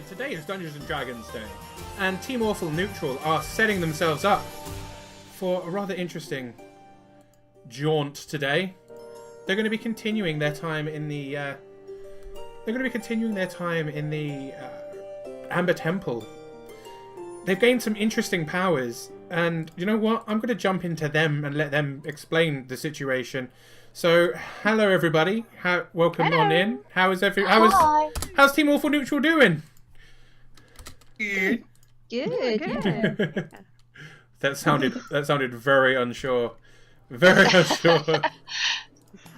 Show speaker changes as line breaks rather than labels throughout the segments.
today is Dungeons & Dragons Day, and Team Awful Neutral are setting themselves up for a rather interesting jaunt today. They're going to be continuing their time in the Amber Temple. They've gained some interesting powers, and you know what? I'm going to jump into them and let them explain the situation. So, hello everybody. Welcome on in. How's Team Awful Neutral doing?
Good.
That sounded very unsure. Very unsure.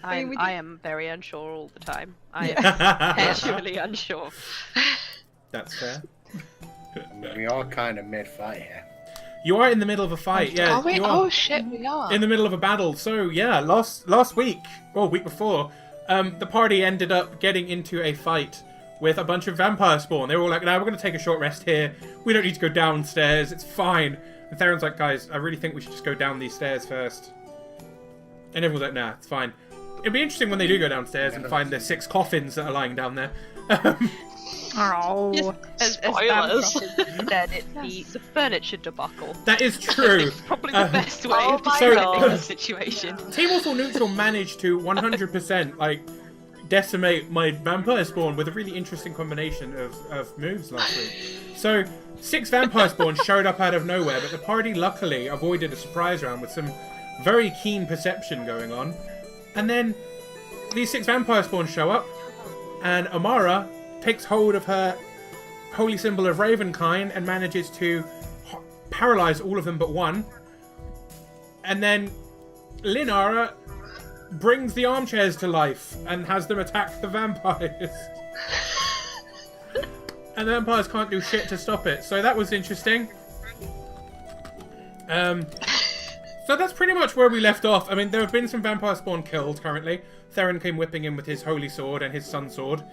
I am very unsure all the time. I am perpetually unsure.
That's fair.
We are kind of mid-fight here.
You are in the middle of a fight, yeah.
Are we?
You are
Oh shit, we are.
in the middle of a battle. So yeah, last week, or week before, the party ended up getting into a fight with a bunch of vampire spawn. They were all like, "No, we're going to take a short rest here. We don't need to go downstairs. It's fine." And Theron's like, "Guys, I really think we should just go down these stairs first." And everyone's like, "Nah, it's fine." It'll be interesting when they do go downstairs and find the 6 coffins that are lying down there.
Oh, as
Spoilers.
said, it's the furniture debacle.
That is true.
It's probably the best way of
my
describing
God.
the situation.
Team Awful Neutral managed to 100% decimate my vampire spawn with a really interesting combination of moves last week. So 6 vampire spawn showed up out of nowhere, but the party luckily avoided a surprise round with some very keen perception going on. And then these 6 vampire spawns show up, and Amara takes hold of her holy symbol of Ravenkind and manages to paralyze all of them but one. And then Linara brings the armchairs to life and has them attack the vampires. And the vampires can't do shit to stop it. So that was interesting. So that's pretty much where we left off. I mean, there have been some vampire spawn killed currently. Theron came whipping in with his holy sword and his sun sword.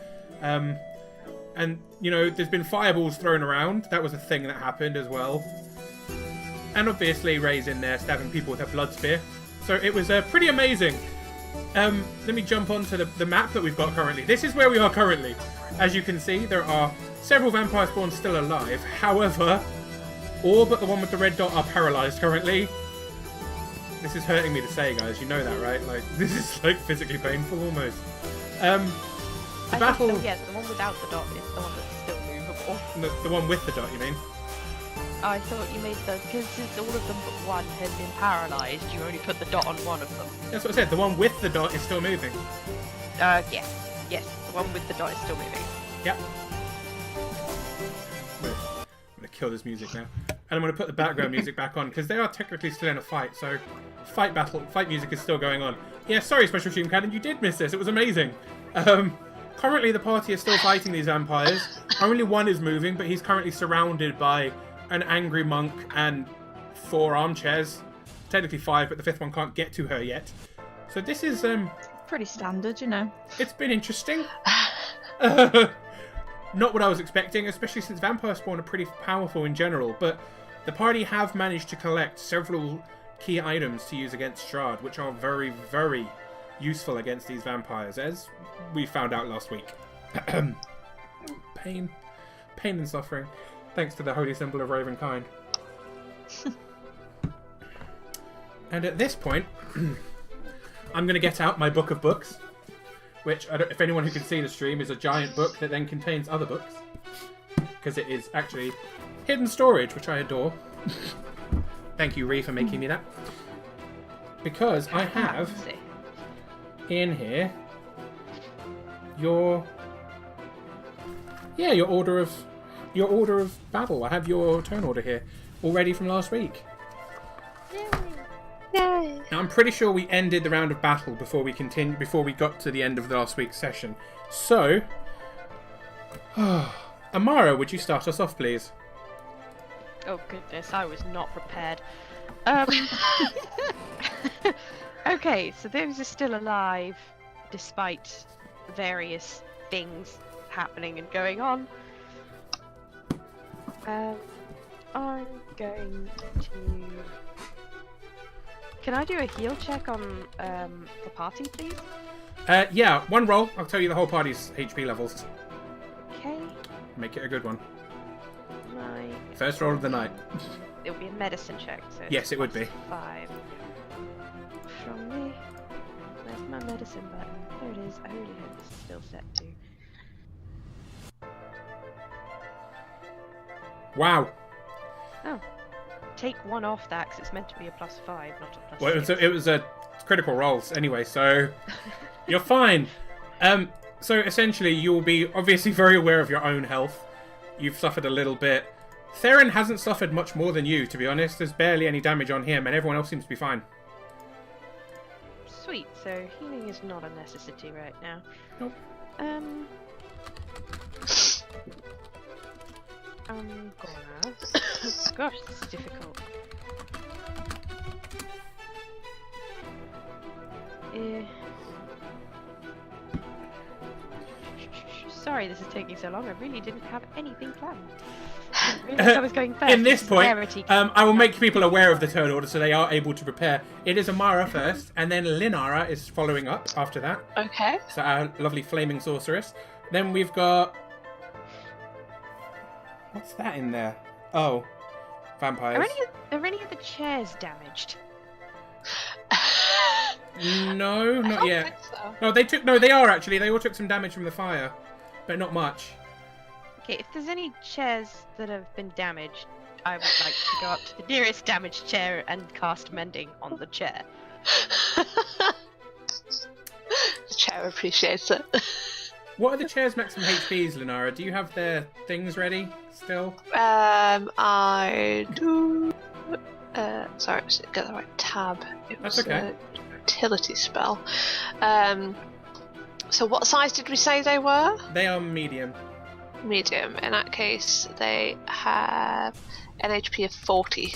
And, you know, there's been fireballs thrown around. That was a thing that happened as well. And obviously Ray's in there stabbing people with a blood spear. So it was pretty amazing. Let me jump onto the map that we've got currently. This is where we are currently. As you can see, there are several vampire spawns still alive. However, all but the one with the red dot are paralyzed currently. This is hurting me to say, guys. You know that, right? Like, this is, physically painful almost. The battle...
Yes, the one without the dot is the one that's still movable.
The one with the dot, you mean?
I thought you made the... Because since all of them but one had been paralysed, you only put the dot on one of them.
That's what I said. The one with the dot is still moving.
Yes. Yes, the one with the dot is still moving.
Yep. I'm gonna kill this music now. And I'm gonna put the background music back on, because they are technically still in a fight, so... Fight music is still going on. Yeah, sorry, Special Stream Cannon, you did miss this. It was amazing. Currently, the party is still fighting these vampires. Only one is moving, but he's currently surrounded by an angry monk and 4 armchairs. Technically 5, but the 5th one can't get to her yet. So this is
Pretty standard, you know.
it's been interesting. Not what I was expecting, especially since vampire spawn are pretty powerful in general. But the party have managed to collect several key items to use against Strahd, which are very, very useful against these vampires, as we found out last week. Pain and suffering, thanks to the holy symbol of Ravenkind. And at this point, I'm going to get out my book of books, which, if anyone who can see the stream, is a giant book that then contains other books, because it is actually hidden storage, which I adore. Thank you, Ree, for making me that. Because I have in here your order of battle. I have your turn order here, already from last week.
Yay!
Now I'm pretty sure we ended the round of battle before we got to the end of last week's session. So, Amara, would you start us off, please?
Oh goodness, I was not prepared. Okay, so those are still alive, despite various things happening and going on. I'm going to... Can I do a heal check on the party, please?
Yeah, one roll. I'll tell you the whole party's HP levels.
Okay.
Make it a good one.
My
First roll of the night.
it would be a medicine check. So it's
Yes, it would be.
+5 from me. Where's my medicine button? There it is. I already had this still set to.
Wow.
Oh, take 1 off that because it's meant to be a +5, not a +6.
Well, it was a critical rolls anyway, so you're fine. So essentially, you'll be obviously very aware of your own health. You've suffered a little bit. Theron hasn't suffered much more than you, to be honest. There's barely any damage on him, and everyone else seems to be fine.
Sweet. So healing is not a necessity right now.
Nope.
I'm gonna. Gosh, this is difficult. Sorry, this is taking so long. I really didn't have anything planned. I didn't realize I was going first.
In this point,
Rarity.
I will make people aware of the turn order so they are able to prepare. It is Amara first, and then Linara is following up after that.
Okay.
So our lovely flaming sorceress. Then we've got... What's that in there? Oh, vampires.
Are any of the chairs damaged?
No,
I
not
don't
yet.
think so.
No, they took. No, they are actually. They all took some damage from the fire, but not much.
Okay, if there's any chairs that have been damaged, I would like to go up to the nearest damaged chair and cast mending on the chair.
The chair appreciates it.
What are the chair's maximum HPs, Linara? Do you have their things ready still?
I do. Sorry, I should get the right tab. It
That's
was
okay.
a utility spell. So what size did we say they were?
They are medium.
Medium. In that case, they have an HP of 40.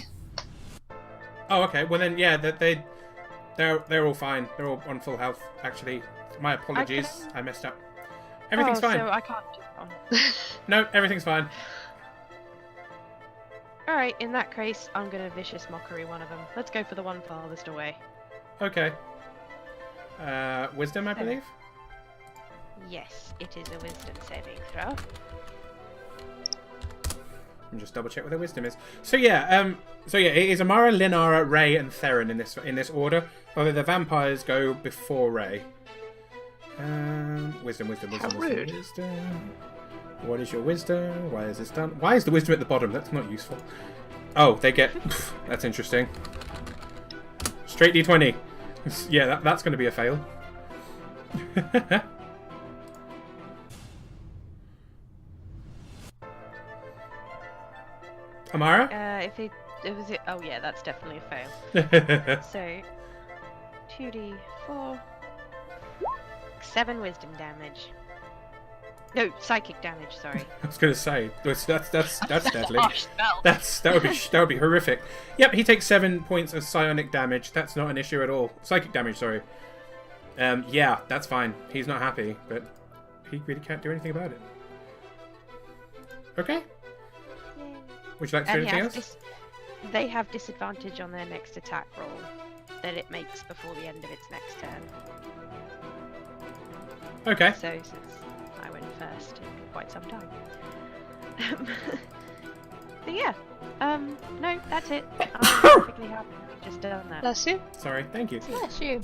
Oh, okay. Well then, yeah, they're all fine. They're all on full health. Actually, my apologies. I messed up. Everything's fine.
So I can't do one.
No, everything's fine.
Alright, in that case, I'm gonna vicious mockery one of them. Let's go for the one farthest away.
Okay. Wisdom, I believe.
Yes, it is a wisdom saving throw.
Let me just double check what their wisdom is. So yeah, it is Amara, Linara, Ray, and Theron in this order. Although the vampires go before Ray. Wisdom.
How rude.
What is your wisdom? Why is this done? Why is the wisdom at the bottom? That's not useful. Oh, they get... That's interesting. Straight D20. Yeah, that's going to be a fail. Amara?
Oh yeah, that's definitely a fail. So, 2d4, 7 wisdom damage. No, psychic damage. Sorry.
I was going to say that's deadly.
Harsh spell.
That would be horrific. Yep, he takes 7 points of psionic damage. That's not an issue at all. Psychic damage, sorry. Yeah, that's fine. He's not happy, but he really can't do anything about it. Okay.
Yay.
Would you like to do anything else?
They have disadvantage on their next attack roll that it makes before the end of its next turn.
Okay.
So since I went first in quite some time. But yeah, no, that's it. I'm perfectly happy I've just done that.
Bless you.
Sorry. Thank you.
Bless you.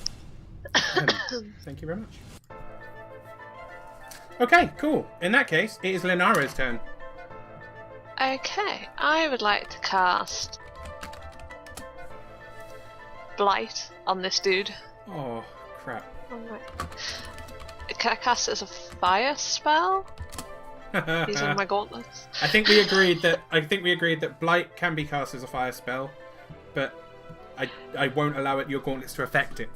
Thank you very much. Okay, cool. In that case, it is Linara's turn.
Okay, I would like to cast Blight on this dude.
Oh, crap.
Can I cast it as a fire spell? Using my gauntlets.
I think we agreed that Blight can be cast as a fire spell, but I won't allow your gauntlets to affect it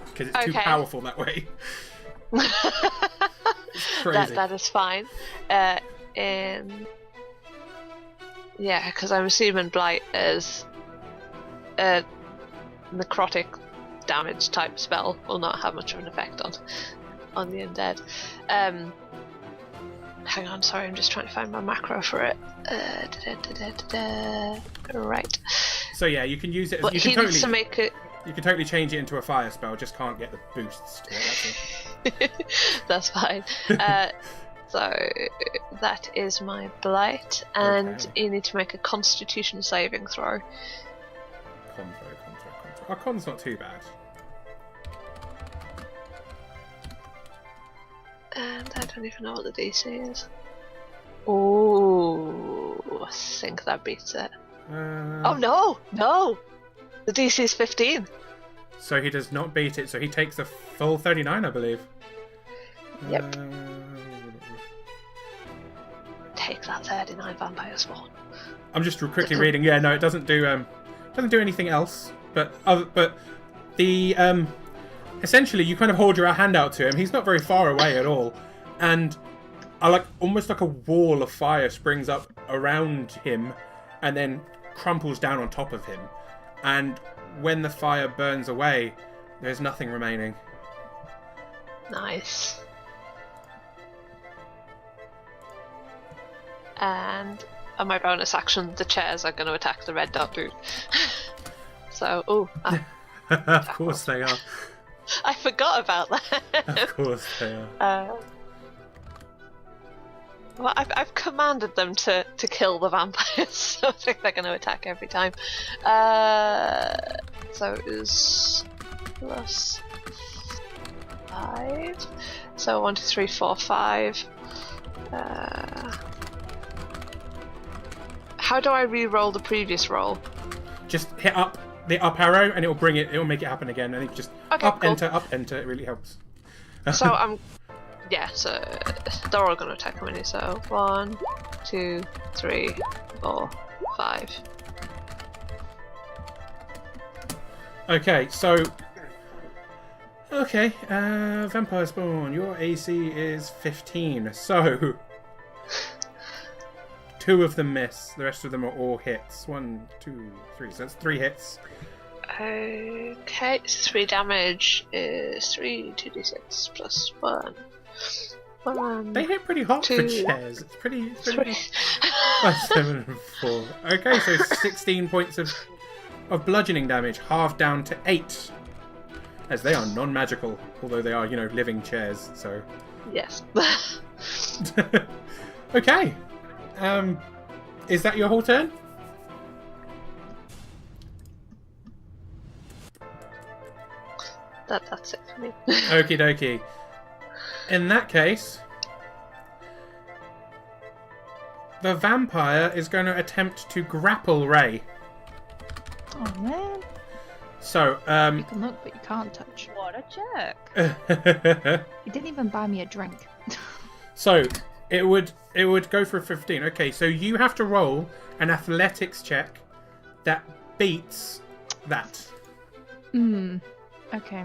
because it's too powerful that way. It's crazy.
That is fine. Yeah, because I'm assuming Blight is a necrotic damage type spell will not have much of an effect on the undead. Hang on, sorry, I'm just trying to find my macro for it. Right.
So yeah, you can use it.
But he needs to make it.
You can totally change it into a fire spell. Just can't get the boosts to it. That's it.
That's fine. So that is my blight, and
Okay.
you need to make a Constitution saving throw.
Our con's not too bad.
And I don't even know what the DC is. Oh, I think that beats it. Oh no! The DC is 15.
So he does not beat it, so he takes a full 39, I believe.
Yep. Take that 39 vampire spawn.
I'm just quickly reading. Yeah, no, it doesn't do anything else. But the essentially you kind of hold your hand out to him. He's not very far away at all, and almost like a wall of fire springs up around him, and then crumples down on top of him. And when the fire burns away, there's nothing remaining.
Nice. And on my bonus action, the chairs are going to attack the red dot boot. So,
Of course they are.
I forgot about that.
Of course they are.
Well, I've commanded them to kill the vampires, so I think they're going to attack every time. So it is plus 5. So 1, 2, 3, 4, 5. How do I re-roll the previous roll?
Just hit the up arrow, and it'll make it happen again. And you just
Okay,
up
cool.
enter. It really helps.
So so they're all going to attack me. So 1, 2, 3, 4, 5.
Okay, Vampire Spawn, your AC is 15, so 2 of them miss, the rest of them are all hits. 1, 2, 3, so that's 3 hits.
Okay, 3 damage is 3 2d6 plus 1.
They hit pretty hard for
2,
chairs, it's pretty
3.
5, 7, and 4. Okay, so 16 points of bludgeoning damage, halved down to 8. As they are non-magical, although they are, living chairs, so...
Yes.
Okay. Is that your whole turn?
That's it for me.
Okie dokie. In that case, the vampire is going to attempt to grapple Ray.
Oh man.
So,
You can look, but you can't touch.
What a jerk.
He didn't even buy me a drink.
so it would go for a 15. Okay, so you have to roll an athletics check that beats that.
Okay.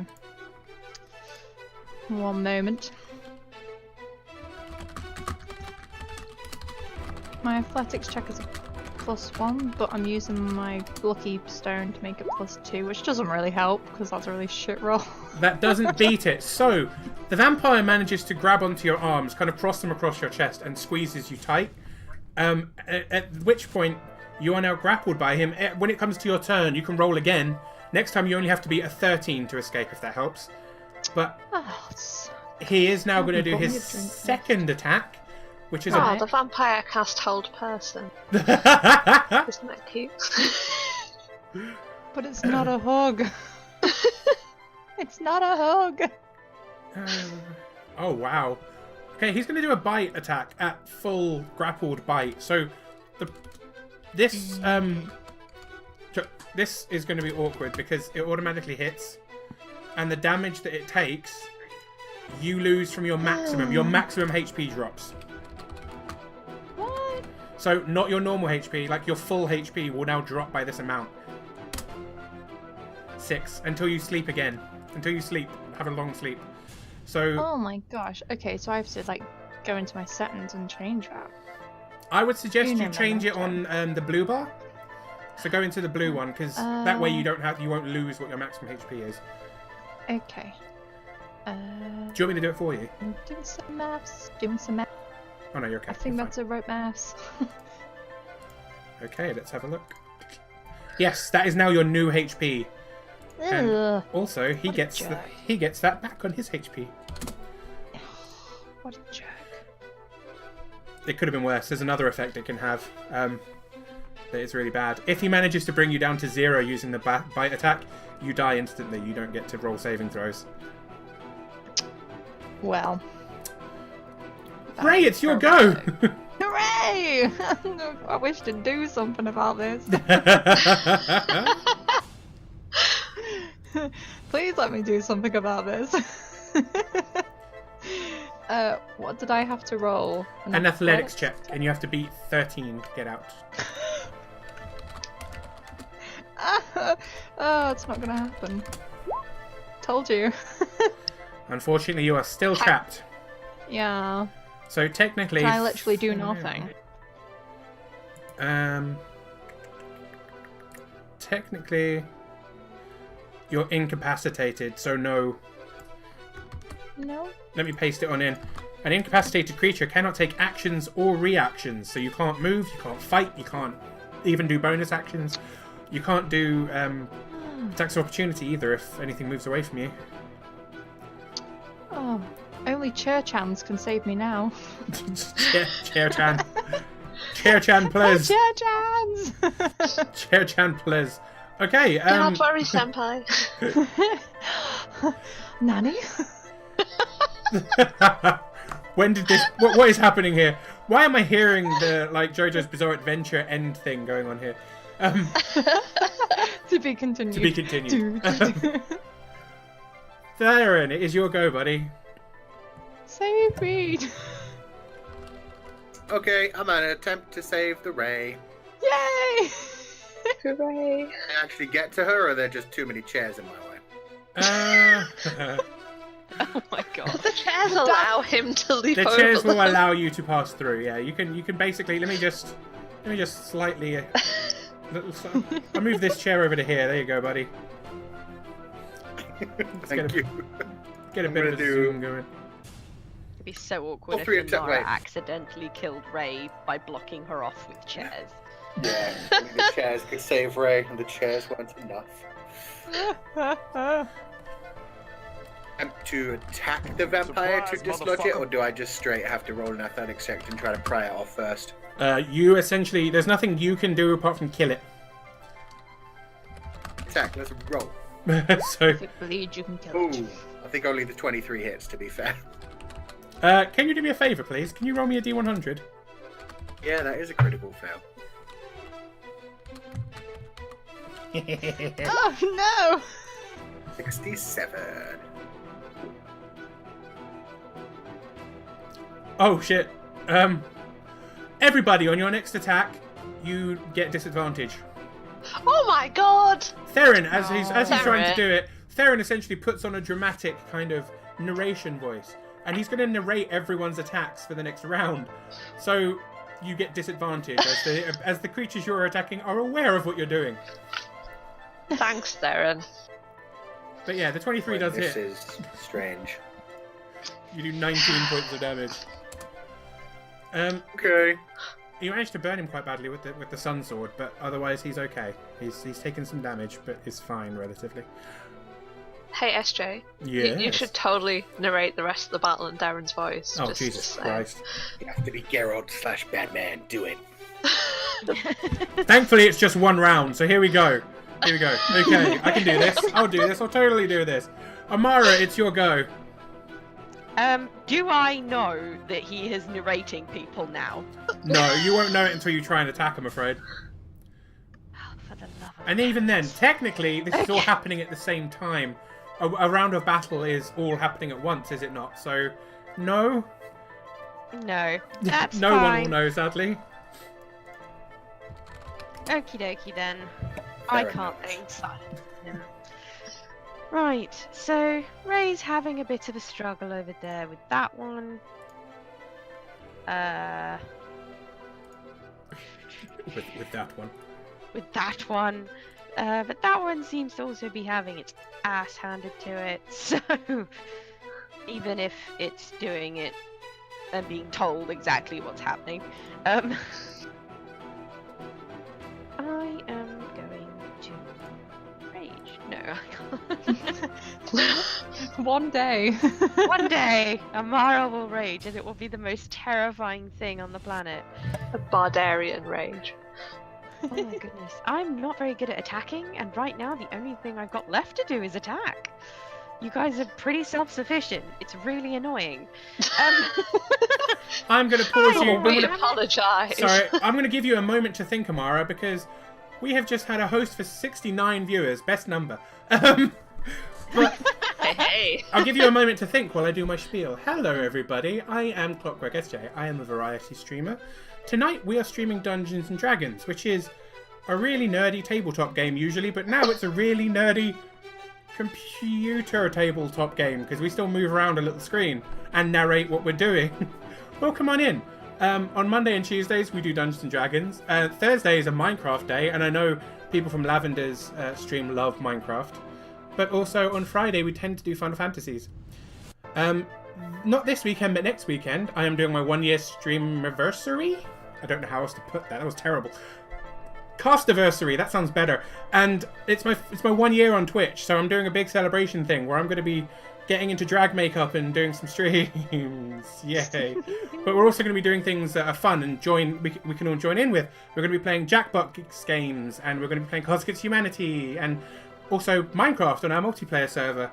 One moment. My athletics check is a +1, but I'm using my lucky stone to make it +2, which doesn't really help because that's a really shit roll.
That doesn't beat it. So, the vampire manages to grab onto your arms, kind of cross them across your chest, and squeezes you tight. At which point, you are now grappled by him. When it comes to your turn, you can roll again. Next time, you only have to beat a 13 to escape, if that helps. But he is now going to do his second attack, which is
Oh, the vampire cast hold person.
a...
Isn't that cute?
But it's not a hug. It's not a hug.
Oh, wow. Okay, he's going to do a bite attack at full grappled bite. So, this is going to be awkward because it automatically hits, and the damage that it takes, you lose from your maximum. Your maximum HP drops.
What?
So, not your normal HP, like your full HP will now drop by this amount. 6, until you sleep again. Until you sleep, have a long sleep. So,
Oh my gosh. Okay, so I have to go into my settings and change that.
I would suggest
You
you
know
change
that,
it on the blue bar. So go into the blue one, because that way you won't lose what your maximum HP is.
Okay.
Do you want me to do it for you?
I'm doing some maths.
Oh no, you're okay.
I think that's a rope maths.
Okay, let's have a look. Yes, that is now your new HP. And
Ugh.
also, he
What a
gets
jerk.
he gets that back on his HP.
What a jerk.
it could have been worse. There's another effect it can have that is really bad. If he manages to bring you down to 0 using the bite attack, you die instantly. You don't get to roll saving throws.
Well.
Ray, it's your go!
Hooray! I wish to do something about this. Please let me do something about this. What did I have to roll?
An athletics check, and you have to beat 13 to get out.
Oh, it's not gonna happen. Told you.
Unfortunately, you are still trapped.
Yeah.
So technically...
Can I literally do nothing?
Technically, you're incapacitated, so no.
No.
Let me paste it on in. An incapacitated creature cannot take actions or reactions, so you can't move, you can't fight, you can't even do bonus actions. You can't do attacks of opportunity either if anything moves away from you.
Oh, only Chair-chans can save me now.
Chair-chan. Chair-chan, please.
Chair-chans!
Chair-chan, please. Okay,
Don't worry, senpai.
Nanny?
When did this... What is happening here? Why am I hearing the, like, JoJo's Bizarre Adventure end thing going on here?
To be continued.
To be continued. Theron, it is your go, buddy.
Save me!
Okay, I'm gonna attempt to save the Ray.
Yay!
Hooray.
Can I actually get to her, or are there just too many chairs in my way?
Oh my god.
The chairs allow him to leap
The
over
chairs will
them.
allow you to pass through. Yeah, you can basically. Let me just slightly. I'll move this chair over to here. There you go, buddy.
Thank you.
Get a
I'm
bit of
gonna
a
do-
zoom going.
It'd be so awkward
All
if
three attack
Inara
rate.
accidentally killed Ray by blocking her off with chairs.
Yeah, the chairs could save Ray, and the chairs weren't enough. Attempt to attack the vampire to
Surprise,
dislodge it,
motherfucker.
or do I just straight have to roll an athletics check and try to pry it off first?
You essentially. There's nothing you can do apart from kill it.
Attack, let's roll.
So,
If it bleeds, you can kill it.
Ooh, I think only the 23 hits, to be fair.
can you do me a favor, please? Can you roll me a D100?
Yeah, that is a critical fail.
Oh no!
67.
Oh shit. Everybody on your next attack, you get disadvantage.
Oh my god!
Theron, as he's trying to
Theron.
do it, Theron essentially puts on a dramatic kind of narration voice, and he's going to narrate everyone's attacks for the next round. So you get disadvantage as the creatures you're attacking are aware of what you're doing.
Thanks, Theron.
But yeah, the 23 does
This
hit.
is strange.
You do 19 points of damage.
Okay.
You managed to burn him quite badly with the sun sword, but otherwise he's okay. He's taken some damage, but is fine relatively.
Hey, SJ.
Yeah.
You should totally narrate the rest of the battle in Darren's voice.
Oh
just
Jesus
saying.
Christ!
You have to be Geralt/Batman. Do it.
Thankfully, it's just one round, so here we go. Here we go. Okay, I can do this. I'll do this. I'll totally do this. Amara, it's your go.
Do I know that he is narrating people now?
No, you won't know it until you try and attack, I'm afraid.
Oh, for the love of
And even then, technically, this is all happening at the same time. A round of battle is all happening at once, is it not? So, no.
No, that's
No one
fine.
will know, sadly.
Okie dokie then. I
Fair
can't
enough.
think silent. Right, so Ray's having a bit of a struggle over there with that one.
With that one.
With that one. But that one seems to also be having its ass handed to it, so even if it's doing it and being told exactly what's happening, I am going to rage. No, I can't.
One day.
One day, Amara will rage, and it will be the most terrifying thing on the planet.
A barbarian rage.
Oh my goodness. I'm not very good at attacking, and right now the only thing I've got left to do is attack. You guys are pretty self-sufficient. It's really annoying.
I'm going to pause you.
We apologise.
Sorry, I'm going to give you a moment to think, Amara, because we have just had a host for 69 viewers. Best number. But
Hey.
I'll give you a moment to think while I do my spiel. Hello, everybody. I am Clockwork SJ. I am a variety streamer. Tonight, we are streaming Dungeons & Dragons, which is a really nerdy tabletop game usually, but now it's a really nerdy computer tabletop game, because we still move around a little screen and narrate what we're doing. Well, come on in. On Monday and Tuesdays, we do Dungeons & Dragons. Thursday is a Minecraft day, and I know people from Lavender's stream love Minecraft. But also on Friday, we tend to do Final Fantasies. Not this weekend, but next weekend, I am doing my 1-year stream anniversary. I don't know how else to put that. That was terrible. Castiversary, that sounds better. And it's my 1 year on Twitch, so I'm doing a big celebration thing where I'm going to be getting into drag makeup and doing some streams. Yay. But we're also going to be doing things that are fun and we can all join in with. We're going to be playing Jackbox games, and we're going to be playing Cards Against Humanity, and also Minecraft on our multiplayer server.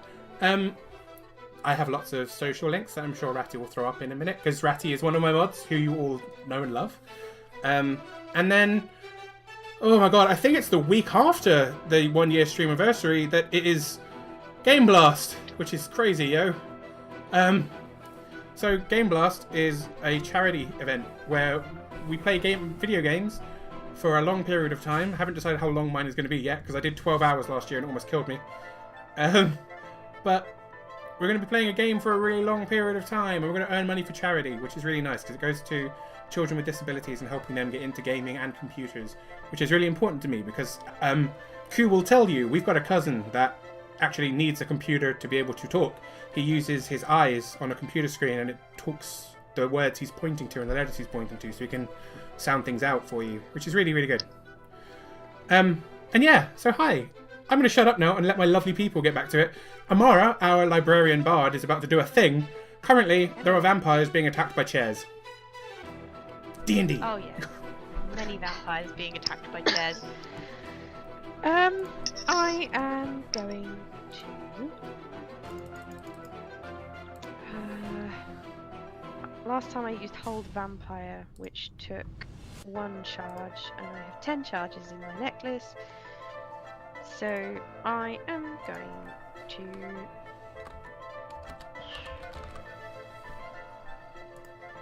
I have lots of social links that I'm sure Ratty will throw up in a minute, because Ratty is one of my mods who you all know and love. And then, oh my god, I think it's the week after the 1 year stream anniversary that it is Game Blast, which is crazy, yo. So Game Blast is a charity event where we play video games for a long period of time. I haven't decided how long mine is going to be yet, because I did 12 hours last year and it almost killed me. But we're going to be playing a game for a really long period of time, and we're going to earn money for charity, which is really nice, because it goes to children with disabilities and helping them get into gaming and computers, which is really important to me, because Q will tell you, we've got a cousin that actually needs a computer to be able to talk. He uses his eyes on a computer screen, and it talks the words he's pointing to and the letters he's pointing to, so he can sound things out for you, which is really, really good. And yeah, so hi. I'm going to shut up now and let my lovely people get back to it. Amara, our librarian bard, is about to do a thing. Currently, there are vampires being attacked by chairs. D&D.
Oh yeah, many vampires being attacked by chairs. I am going to... last time I used Hold Vampire, which took 1 charge, and I have 10 charges in my necklace. So I am going to...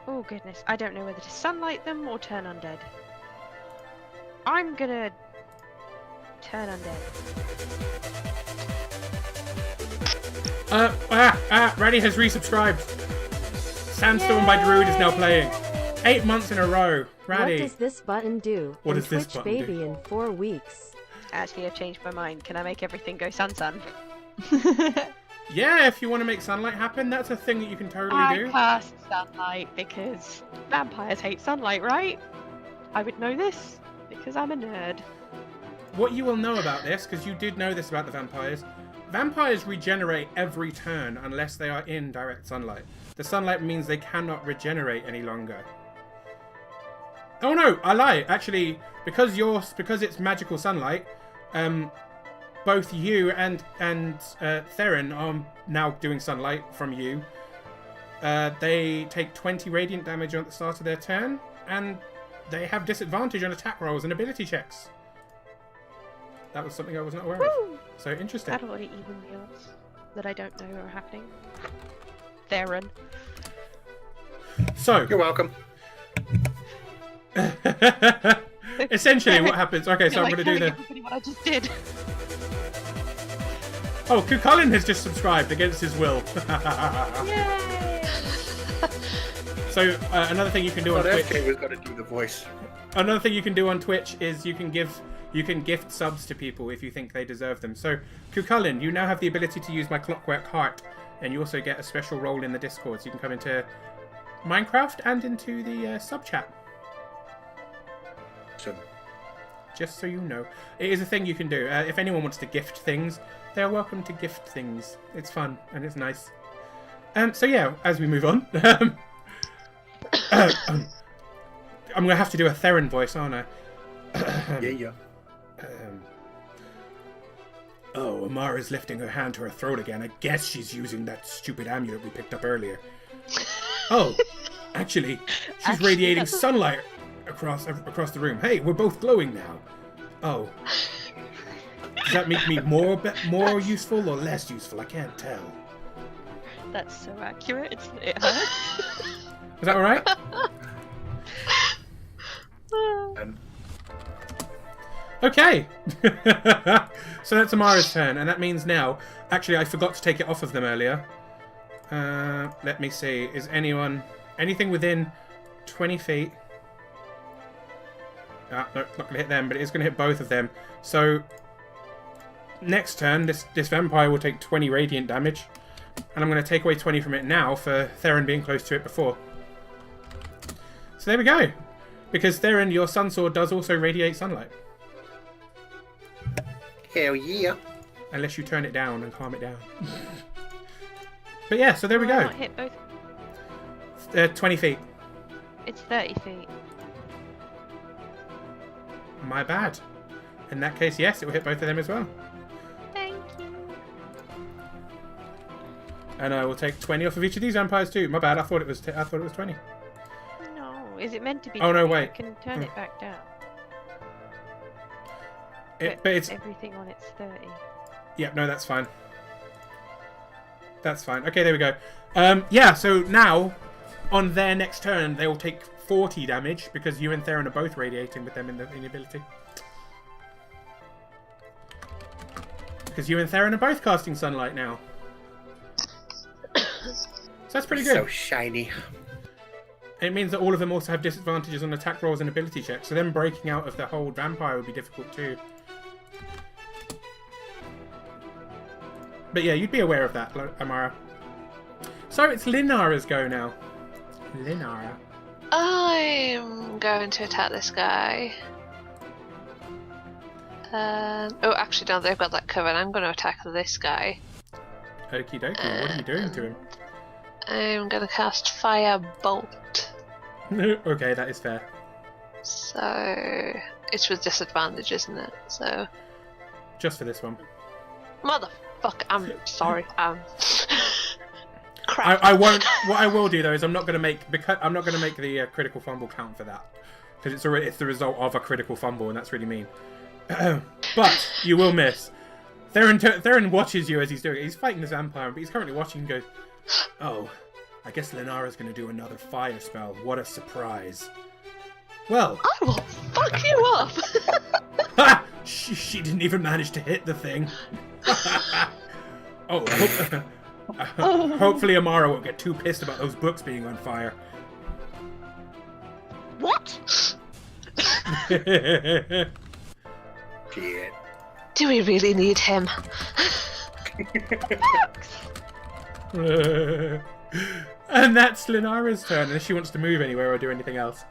Oh goodness, I don't know whether to sunlight them or turn undead. I'm gonna turn undead.
Reddy has resubscribed. Sandstorm by Druid is now playing. 8 months in a row. Raddy.
What does this button do?
What
in
does this
Twitch
button
baby
do?
in 4 weeks.
Actually, I've changed my mind. Can I make everything go sun?
Yeah, if you want to make sunlight happen, that's a thing that you can totally
I
do.
cast sunlight because vampires hate sunlight, right? I would know this because I'm a nerd.
What you will know about this, because you did know this about the vampires, vampires regenerate every turn unless they are in direct sunlight. The sunlight means they cannot regenerate any longer. Oh no, I lie. Actually, because it's magical sunlight, both you and Theron are now doing sunlight from you. They take 20 radiant damage at the start of their turn, and they have disadvantage on attack rolls and ability checks. That was something I was not aware of. So interesting.
That already even the odds that I don't know are happening. Theron.
So
You're welcome.
essentially what happens... Okay, so I'm going to do the...
Everybody what I just did.
Oh, Cucullin has just subscribed against his will.
Yay!
So another thing you can do on
But
Twitch...
FK was going to do the voice.
Another thing you can do on Twitch is you can gift subs to people if you think they deserve them. So, Cucullin, you now have the ability to use my Clockwork Heart, and you also get a special role in the Discord, so you can come into Minecraft and into the sub chat. Just so you know. It is a thing you can do. If anyone wants to gift things, they're welcome to gift things. It's fun and it's nice. So yeah, as we move on, I'm gonna have to do a Theron voice, aren't I?
Yeah.
Oh, Amara's lifting her hand to her throat again. I guess she's using that stupid amulet we picked up earlier. Oh, actually, she's radiating sunlight across the room. Hey, we're both glowing now. Oh. Does that make me more useful or less useful? I can't tell.
That's so accurate. It hurts.
Is that alright? Okay. So that's Amara's turn, and that means now... Actually, I forgot to take it off of them earlier. Let me see. Is anything within 20 feet? No, not going to hit them, but it is going to hit both of them. So, next turn, this vampire will take 20 radiant damage. And I'm going to take away 20 from it now for Theron being close to it before. So there we go. Because Theron, your sun sword does also radiate sunlight.
Hell yeah.
Unless you turn it down and calm it down. But yeah, so there we
Will I
go.
not hit both?
20 feet.
It's 30 feet.
My bad. In that case, yes, it will hit both of them as well.
Thank you.
And I will take 20 off of each of these vampires too. My bad. I thought it was 20.
No, is it meant to be?
Oh, no,
20?
wait.
I can turn it back down.
But it's
everything on it's 30.
yeah. No, that's fine. That's fine. Okay, there we go. Yeah. So now, on their next turn, they will take 40 damage because you and Theron are both radiating with them in the ability. Because you and Theron are both casting sunlight now. So that's pretty good.
So shiny.
It means that all of them also have disadvantages on attack rolls and ability checks, so them breaking out of the whole vampire would be difficult too. But yeah, you'd be aware of that, Amara. So it's Linara's go now. Linara.
I'm going to attack this guy. Oh, actually, no, they've got that covered. I'm going to attack this guy.
Okie dokie, what are you doing to him?
I'm going to cast Fire Bolt.
Okay, that is fair.
So, it's with disadvantage, isn't it? So,
Just for this one.
motherfucker, I'm sorry. Crap.
I won't. What I will do though is I'm not going to make the critical fumble count for that because it's the result of a critical fumble, and that's really mean. But you will miss. Theron watches you as he's doing it. He's fighting this vampire, but he's currently watching and goes, "Oh, I guess Linara's going to do another fire spell. What a surprise!" Well,
I will fuck you up.
she didn't even manage to hit the thing. Oh. Hopefully Amara won't get too pissed about those books being on fire.
What?
Shit.
Do we really need him?
And that's Linara's turn, unless she wants to move anywhere or do anything else.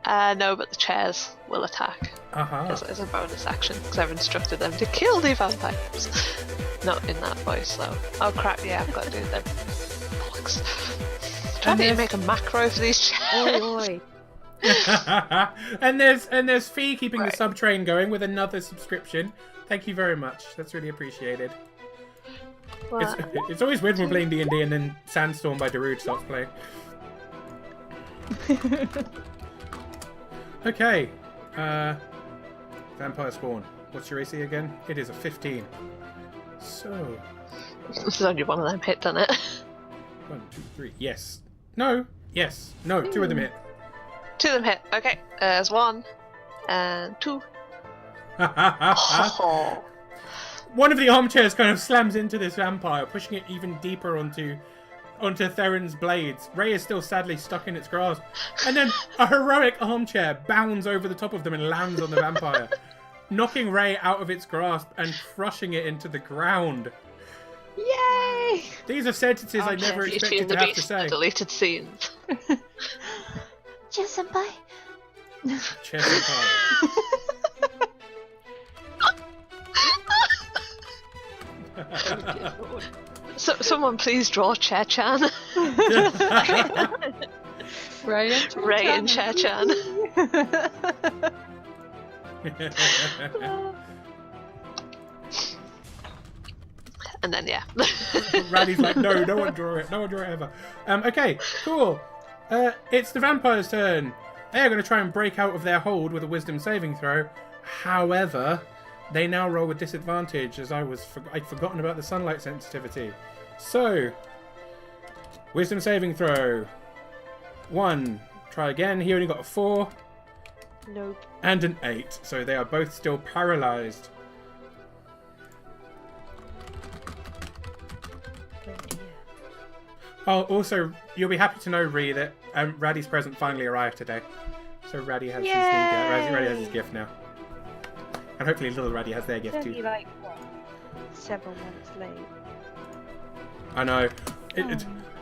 No, but the chairs will attack as a bonus action because I've instructed them to kill the vampires. Not in that voice though. Oh crap! Yeah, I've got to do them. Bollocks. Trying to make a macro for these chairs.
Oi, oi.
and there's Fee keeping the sub train going with another subscription. Thank you very much. That's really appreciated. It's always weird when we're playing D&D and then Sandstorm by Darude starts playing. Okay. Vampire Spawn. What's your AC again? It is a 15. So...
There's only one of them hit, doesn't it?
1, 2, 3. Yes. No. Yes. No. 2 of them hit.
2 of them hit. Okay. There's 1. And 2. Oh.
One of the armchairs kind of slams into this vampire, pushing it even deeper onto Theron's blades. Ray is still sadly stuck in its grasp. And then a heroic armchair bounds over the top of them and lands on the vampire, knocking Ray out of its grasp and crushing it into the ground.
Yay!
These are sentences I never expected to have to say.
Deleted scenes.
Yes, senpai.
Chair senpai.
So, someone please draw Che-chan.
Ray and
Ray and Che-chan. And then, yeah.
Raddy's like, no one draw it. No one draw it ever. Okay, cool. It's the vampire's turn. They are going to try and break out of their hold with a wisdom saving throw. However, they now roll with disadvantage, as I'd forgotten about the sunlight sensitivity. So, wisdom saving throw. 1. Try again. He only got a 4.
Nope.
And an 8. So they are both still paralyzed.
Oh dear.
Oh, also, you'll be happy to know, Ree, that Raddy's present finally arrived today. So Raddy has Raddy has his gift now. And hopefully little Raddy has their gift
It's only
too.
like what, several months late.
I know.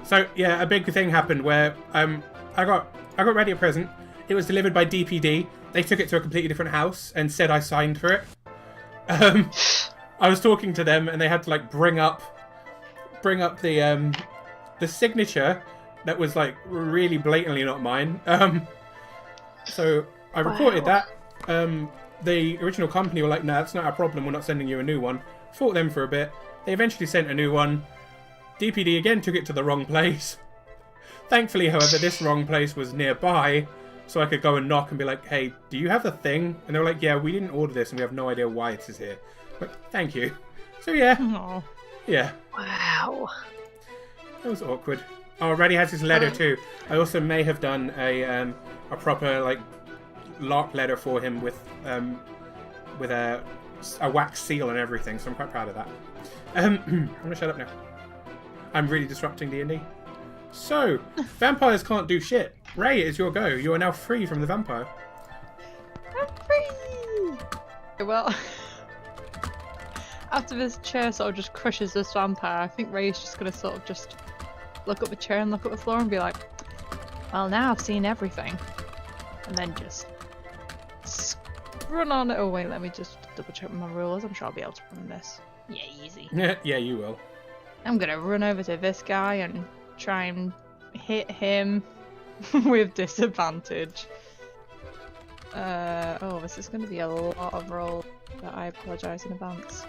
So yeah, a big thing happened where I got Raddy a present. It was delivered by DPD. They took it to a completely different house and said I signed for it. I was talking to them and they had to like bring up the signature that was like really blatantly not mine. So I reported that. The original company were like, "No, that's not our problem. We're not sending you a new one." Fought them for a bit. They eventually sent a new one. DPD again took it to the wrong place. Thankfully, however, this wrong place was nearby, so I could go and knock and be like, "Hey, do you have the thing?" And they were like, "Yeah, we didn't order this, and we have no idea why it is here." But thank you. So yeah,
Aw.
yeah,
Wow.
that was awkward. Oh, Reddy has his letter too. I also may have done a proper like lark letter for him with a wax seal and everything. So I'm quite proud of that. I'm gonna shut up now. I'm really disrupting D&D. So, vampires can't do shit. Ray, it is your go. You are now free from the vampire.
I'm free! Well, after this chair sort of just crushes this vampire, I think Ray's just gonna sort of just look up the chair and look up the floor and be like, well, now I've seen everything. And then just run on it. Oh, wait, let me just double check my rules. I'm sure I'll be able to run this. Yeah, easy.
Yeah, you will.
I'm gonna run over to this guy and try and hit him with disadvantage. Oh, this is gonna be a lot of roll, but I apologise in advance.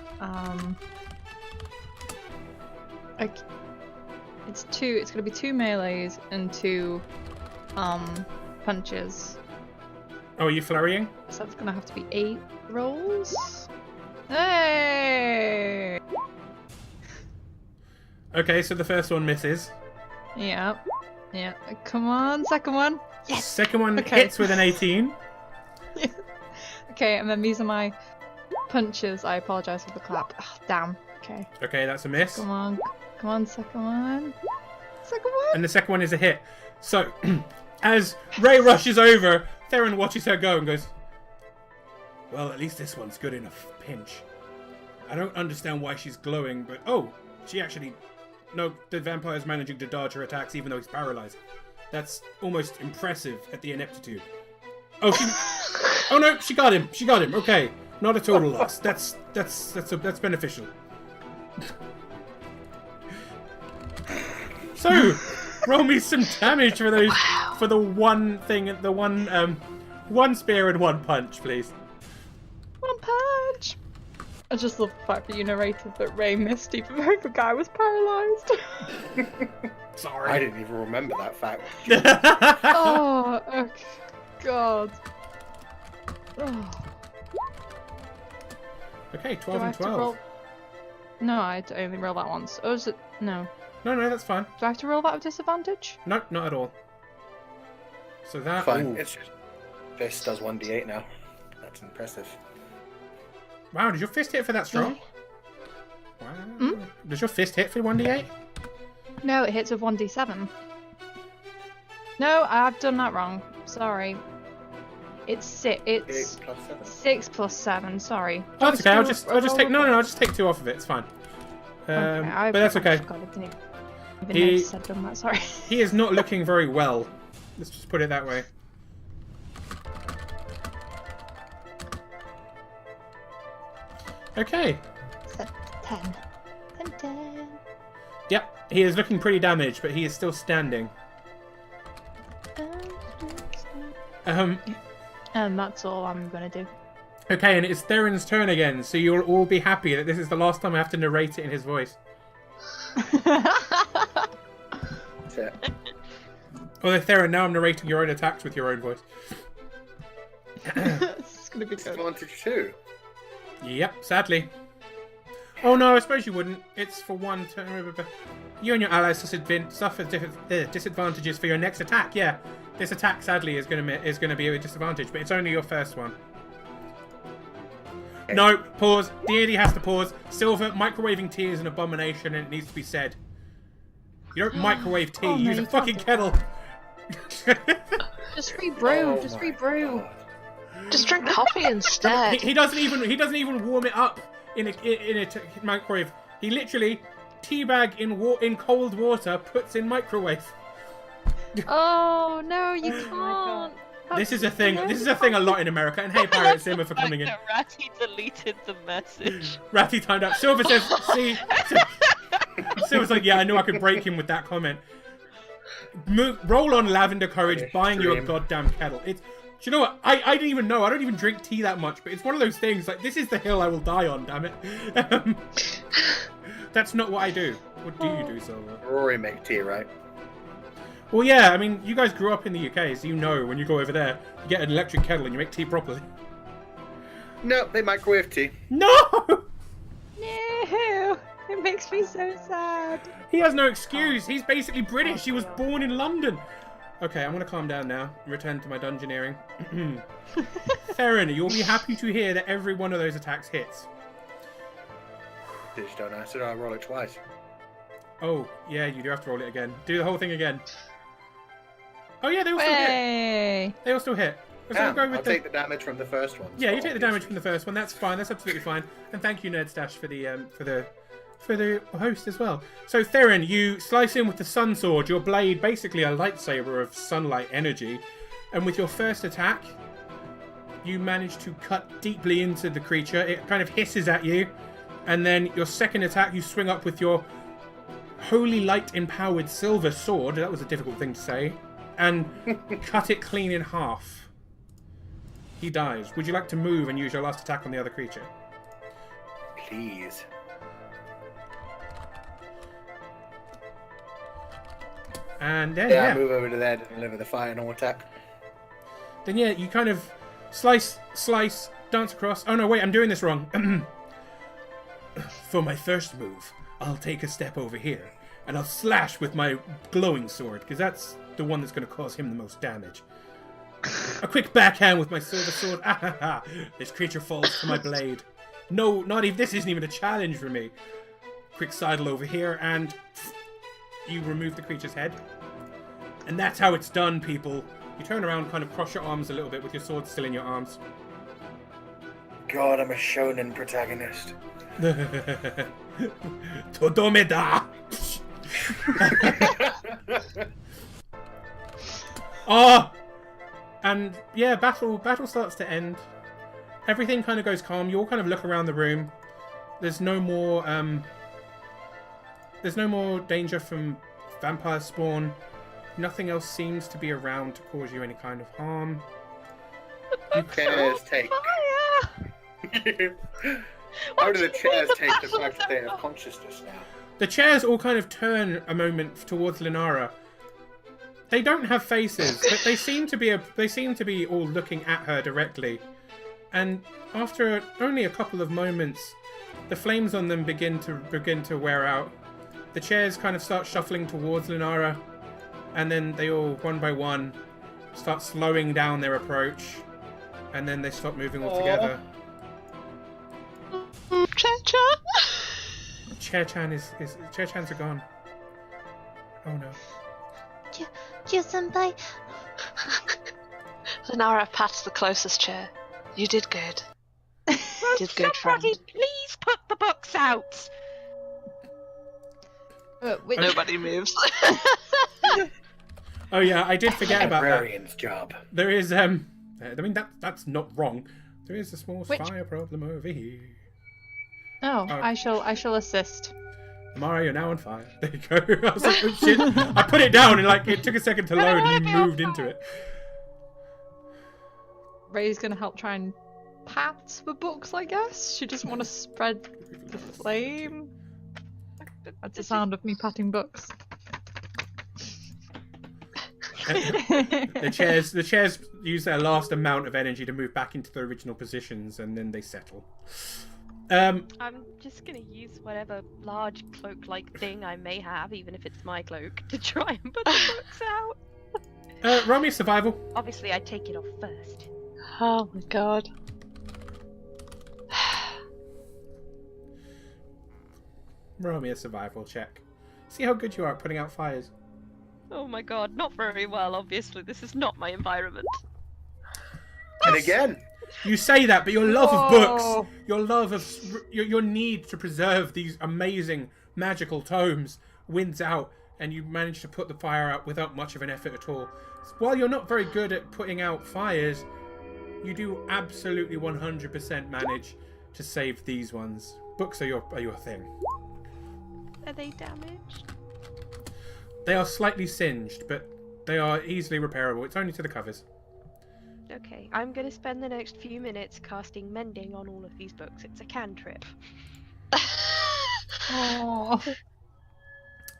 It's gonna be 2 melees and 2 punches.
Oh, are you flurrying?
So that's gonna have to be 8 rolls. Hey!
Okay, so the first one misses.
Yeah. Yeah. Come on, second one.
Yes. Second one
Okay.
hits with an 18.
Okay, and then these are my punches. I apologise for the clap. Oh, damn. Okay.
Okay, that's a miss.
Come on, second one. Second one.
And the second one is a hit. So, as Ray rushes over, Theron watches her go and goes, well, at least this one's good enough. Pinch. I don't understand why she's glowing, but oh, she actually... No, the vampire's managing to dodge her attacks even though he's paralyzed. That's almost impressive at the ineptitude. Oh, oh no, she got him. She got him. Okay, not a total loss. That's beneficial. So, roll me some damage for those for the one thing, the one spear and 1 punch, please.
1 punch. I just love the fact that you narrated that Ray missed even though the guy was paralysed.
Sorry.
I didn't even remember that fact.
Oh, okay. God. Oh.
Okay,
Do
12
I
and
have to
12.
roll? No, I only roll that once. Oh, is it? No.
No, that's fine.
Do I have to roll that with disadvantage?
No, not at all. So that...
Fine.
ooh.
It's just Fist does 1d8 now. That's impressive.
Wow, did your fist hit for that strong? Wow. Does your fist hit for 1d8?
No, it hits with 1d7. No, I've done that wrong. Sorry. It's
8
it's
plus 7.
6 plus 7. Sorry.
Oh, that's okay. I'll
Still
just take I'll just take 2 off of it. It's fine. But that's okay.
God, I didn't even
He-
notice I'd done that. Sorry.
He is not looking very well. Let's just put it that way. Okay.
10. 10 dead.
Yep, he is looking pretty damaged, but he is still standing.
And that's all I'm gonna do.
Okay, and it's Theron's turn again, so you'll all be happy that this is the last time I have to narrate it in his voice.
That's it.
Although, Theron, now I'm narrating your own attacks with your own voice.
This is gonna be good.
Disadvantage 2.
Yep, sadly. Oh no, I suppose you wouldn't. It's for one turn. You and your allies suffer disadvantages for your next attack. Yeah, this attack sadly is going to be a disadvantage, but it's only your first one. No, pause. D&D has to pause. Silver, microwaving tea is an abomination, and it needs to be said. You don't microwave tea.
Oh, no,
use a
you
fucking
can't
kettle.
Just rebrew. Just
my
rebrew.
God.
Just drink coffee instead.
He doesn't even warm it up in a microwave. He literally teabag in cold water, puts in microwave.
Oh no, you can't.
God.
This is a thing. This is a thing a lot in America. And hey, Pirate Simmer for coming in.
Ratty deleted the message.
Ratty timed up. Silver says, "See." Silver's like, "Yeah, I knew I could break him with that comment." Roll on lavender courage, buying your goddamn kettle. It's. Do you know what? I didn't even know. I don't even drink tea that much, but it's one of those things. Like, this is the hill I will die on. Damn it. That's not what I do. What do you do, Silver?
Rory make tea, right?
Well, yeah. I mean, you guys grew up in the UK, so you know when you go over there, you get an electric kettle and you make tea properly.
No, they microwave tea.
No.
No, it makes me so sad.
He has no excuse. He's basically British. He was born in London. Okay, I'm gonna calm down now and return to my dungeoneering. Theron, you'll be happy to hear that every one of those attacks hits.
Just don't I? So I roll it twice.
Oh, yeah, you do have to roll it again. Do the whole thing again. Oh yeah, they all still hit.
Hey.
They all still hit. So
Damn,
we'll go
I'll
with
take the damage from the first one.
Yeah, you take the damage from the first one. That's fine. That's absolutely fine. And thank you, Nerd Stash, for the host as well. So Theron, you slice in with the sun sword, your blade basically a lightsaber of sunlight energy, and with your first attack, you manage to cut deeply into the creature. It kind of hisses at you, and then your second attack, you swing up with your holy light empowered silver sword. That was a difficult thing to say, and cut it clean in half. He dies. Would you like to move and use your last attack on the other creature?
Please.
And then,
Yeah, move over to there to deliver the final attack.
Then yeah, you kind of slice, dance across. Oh no, wait, I'm doing this wrong. For my first move, I'll take a step over here, and I'll slash with my glowing sword, because that's the one that's going to cause him the most damage. A quick backhand with my silver sword. This creature falls to my blade. No, not even. This isn't even a challenge for me. Quick sidle over here, and you remove the creature's head. And that's how it's done, people. You turn around, kind of cross your arms a little bit with your sword still in your arms.
God, I'm a shonen protagonist.
Todomeda! Oh! And yeah, battle starts to end. Everything kind of goes calm. You all kind of look around the room. There's no more danger from vampire spawn. Nothing else seems to be around to cause you any kind of harm.
Chairs take. How do the chairs take the fact that they have consciousness now?
The chairs all kind of turn a moment towards Linara. They don't have faces, but they seem to be all looking at her directly. And after only a couple of moments, the flames on them begin to wear out. The chairs kind of start shuffling towards Linara, and then they all, one by one, start slowing down their approach, and then they stop moving altogether.
Cha-cha!
Chair-chans are gone. Oh no.
Senpai.
Linara pats the closest chair. You did good. Did good, friend.
Somebody please put the books out.
Nobody moves.
Oh yeah, I did forget about that.
Librarian's job.
There is I mean that's not wrong. There is a small
Which-
fire problem over here.
Oh,
Oh.
I shall assist.
Amara, you're now on fire. There you go. I was like, oh shit. I put it down and like it took a second to load and you moved into it.
Ray's gonna help try and pat the books, I guess. She doesn't want to spread the flame. That's the sound of me patting books.
The chairs use their last amount of energy to move back into their original positions, and then they settle.
I'm just gonna use whatever large cloak-like thing I may have, even if it's my cloak, to try and put the books out.
Roll me survival.
Obviously, I take it off first.
Oh my god.
Roll me a survival check. See how good you are at putting out fires.
Oh my god, not very well, obviously. This is not my environment.
And again,
You say that, but your love of books,
Whoa.
your love of your need to preserve these amazing magical tomes wins out, and you manage to put the fire out without much of an effort at all. While you're not very good at putting out fires, you do absolutely 100% manage to save these ones. Books are your thing.
Are they damaged?
They are slightly singed, but they are easily repairable. It's only to the covers.
Okay, I'm gonna spend the next few minutes casting mending on all of these books. It's a cantrip.
Oh.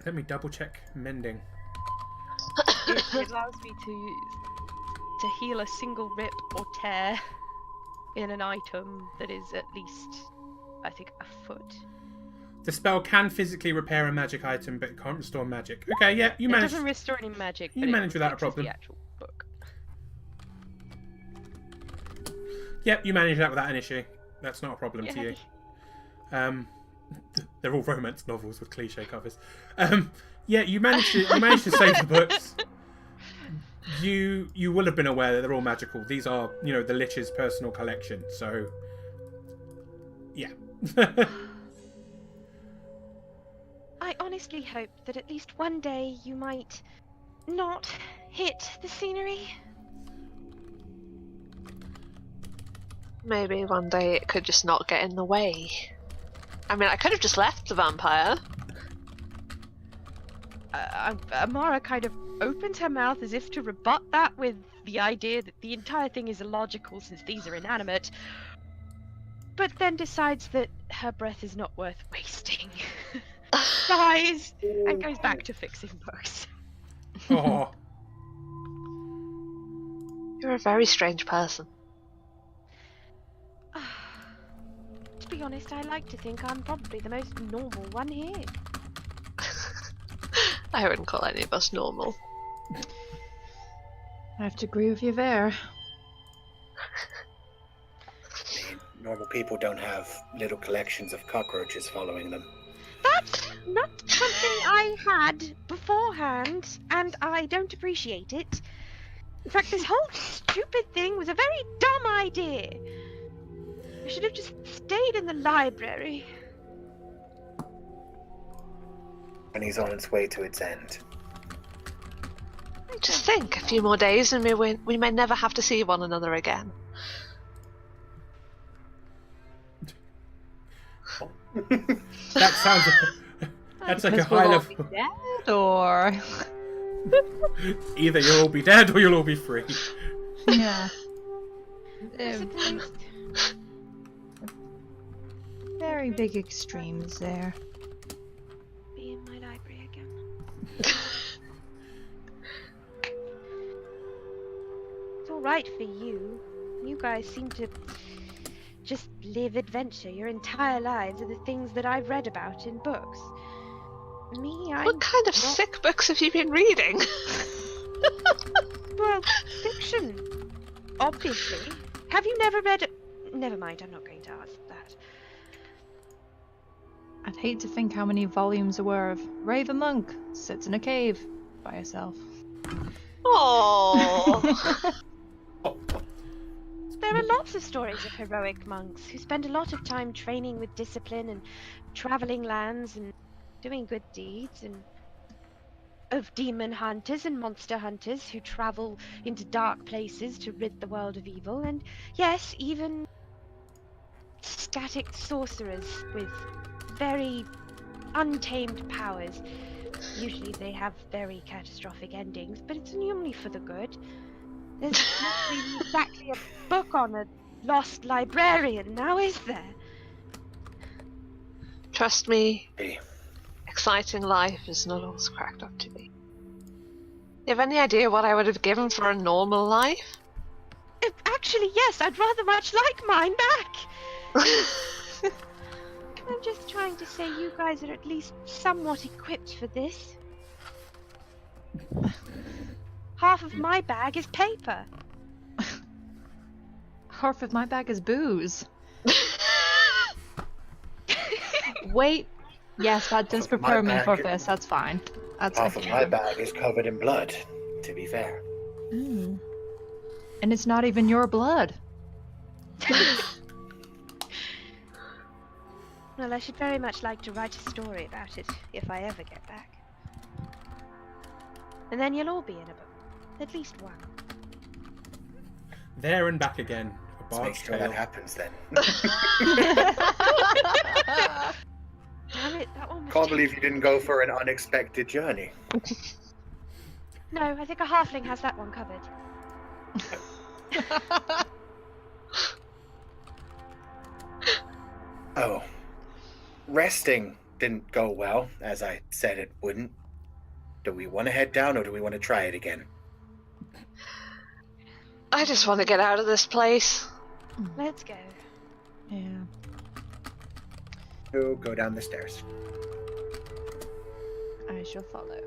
Let me double check mending.
It allows me to heal a single rip or tear in an item that is at least, I think, a foot.
The spell can physically repair a magic item, but it can't restore magic. Okay, yeah, you
It
managed.
doesn't restore any magic.
You
but it
manage without a
fixes
problem.
The actual book.
Yep, you manage that without an issue. That's not a problem to you.
Yay.
They're all romance novels with cliche covers. Yeah, you managed to save the books. You will have been aware that they're all magical. These are, the Lich's personal collection. So, yeah.
I honestly hope that at least one day you might not hit the scenery.
Maybe one day it could just not get in the way. I mean, I could have just left the vampire.
Amara kind of opens her mouth as if to rebut that with the idea that the entire thing is illogical since these are inanimate, but then decides that her breath is not worth wasting. Sighs and goes back to fixing books.
Oh,
You're a very strange person.
To be honest, I like to think I'm probably the most normal one here.
I wouldn't call any of us normal.
I have to agree with you there.
normal people don't have little collections of cockroaches following them.
That's not something I had beforehand, and I don't appreciate it. In fact, this whole stupid thing was a very dumb idea. I should have just stayed in the library.
And he's on its way to its end.
Just think, a few more days and we may never have to see one another again.
that sounds. That's like a high
We'll all
level.
be dead, or
Either you'll all be dead or you'll all be free.
yeah.
There's at least
Very big extremes there.
be in my library again. It's alright for you. You guys seem to just live adventure. Your entire lives are the things that I've read about in books. Me, I'm
What kind of
not-
sick books have you been reading?
Well, fiction. Obviously. Have you never read... Never mind, I'm not going to ask that.
I'd hate to think how many volumes there were of Raven Monk sits in a cave by herself.
Oh,
There are lots of stories of heroic monks who spend a lot of time training with discipline and traveling lands and doing good deeds, and of demon hunters and monster hunters who travel into dark places to rid the world of evil, and yes, even static sorcerers with very untamed powers. Usually they have very catastrophic endings, but it's normally for the good. There's not really exactly a book on a lost librarian now, is there?
Trust me,
Hey,
exciting life is not all it's cracked up to be. You have any idea what I would have given for a normal life?
Actually, yes, I'd rather much like mine back. I'm just trying to say you guys are at least somewhat equipped for this. Half of my bag is paper.
Half of my bag is booze. Wait. Yes, that does
Half of my
prepare me for
bag-
this. That's fine. That's
half of
okay.
my bag is covered in blood, to be fair.
Mm. And it's not even your blood.
Well, I should very much like to write a story about it if I ever get back. And then you'll all be in a book. At least one.
There and back again. A
Let's make
barge
sure
tale.
that happens then.
Damn it, that one was
Can't
too-
believe you didn't go for an unexpected journey.
No, I think a halfling has that one covered.
Oh. Resting didn't go well, as I said it wouldn't. Do we want to head down or do we want to try it again?
I just want to get out of this place.
Let's go.
Yeah.
So go down the stairs.
I shall follow.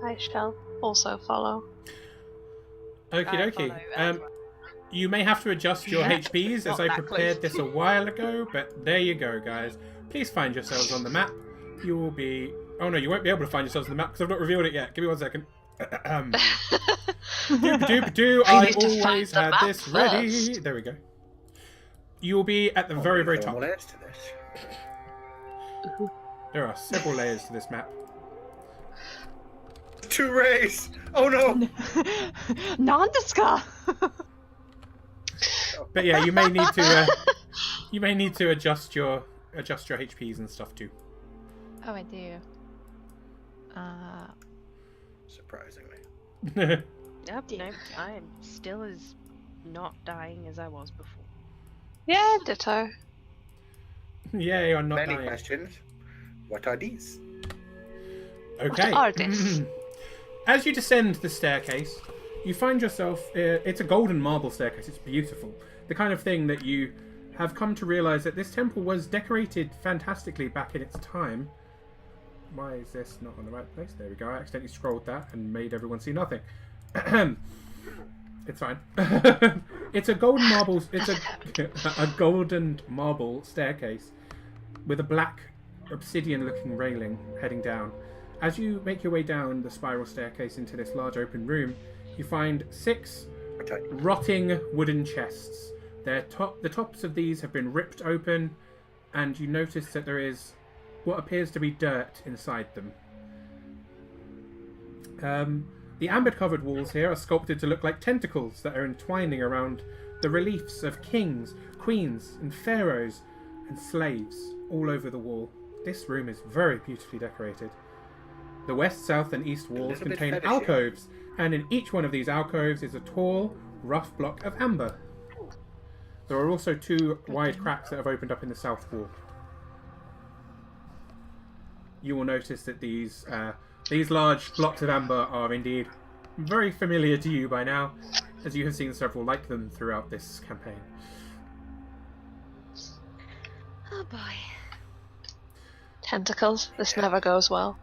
I shall also follow.
Okie
I
dokie.
follow as well.
You may have to adjust your
Yeah,
HPs as
not
I
that
prepared
close.
this a while ago, but there you go, guys. Please find yourselves on the map. You will be... Oh no, you won't be able to find yourselves on the map because I've not revealed it yet. Give me 1 second. Doop-a-doop-a-doo,
I
I
need to find
always
the
had
map
this ready.
first.
There we go. You will be at the very, very
There are
top.
more layers to this.
There are several layers to this map.
2 rays! Oh no!
Nandeska!
But yeah, you may need to adjust your HPs and stuff too.
Oh, I do.
Surprisingly.
Yep,
Dear.
no, I am still as not dying as I was before.
Yeah, ditto.
Yay, I'm not
Many
dying.
questions. What are these?
Okay.
What are these?
As you descend the staircase, you find yourself... it's a golden marble staircase. It's beautiful. The kind of thing that you have come to realize that this temple was decorated fantastically back in its time. Why is this not on the right place? There we go. I accidentally scrolled that and made everyone see nothing. It's fine. It's a golden marble... It's a golden marble staircase with a black obsidian-looking railing heading down. As you make your way down the spiral staircase into this large open room, you find 6
What are
rotting wooden chests. The tops of these have been ripped open, and you notice that there is what appears to be dirt inside them. The amber-covered walls here are sculpted to look like tentacles that are entwining around the reliefs of kings, queens, and pharaohs, and slaves all over the wall. This room is very beautifully decorated. The west, south, and east walls
little bit
contain
fetishy.
alcoves, and in each one of these alcoves is a tall, rough block of amber. There are also 2 wide cracks that have opened up in the south wall. You will notice that these large blocks of amber are indeed very familiar to you by now, as you have seen several like them throughout this campaign.
Oh boy.
Tentacles. This never goes well.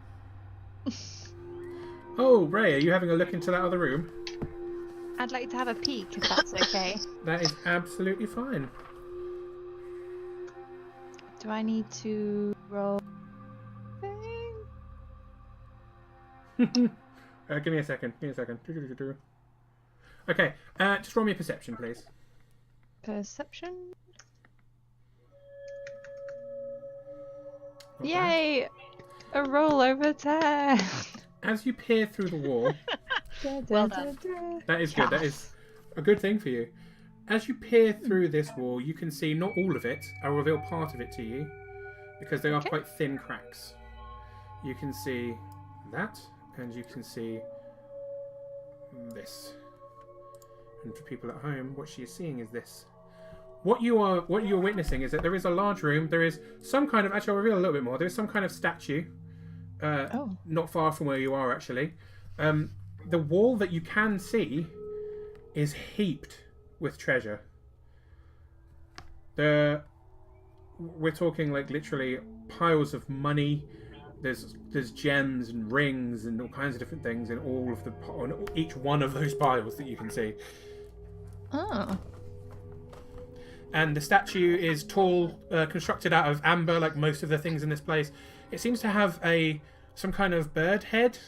Oh, Ray, are you having a look into that other room?
I'd like to have a peek, if that's okay.
That is absolutely fine.
Do I need to roll?
Give me a second. Okay, just roll me a perception, please.
Perception?
Not bad.
Yay! A roll over 10!
As you peer through the wall,
Well done.
that is good. That is a good thing for you. As you peer through this wall, you can see not all of it. I'll reveal part of it to you because they are
Okay.
quite thin cracks. You can see that, and you can see this. And for people at home, what she is seeing is this. What you're witnessing is that there is a large room. There is some kind of, actually, I'll reveal a little bit more. There is some kind of statue, not far from where you are actually. The wall that you can see is heaped with treasure. We're talking like literally piles of money. There's gems and rings and all kinds of different things in on each one of those piles that you can see.
Oh.
And the statue is tall, constructed out of amber, like most of the things in this place. It seems to have some kind of bird head.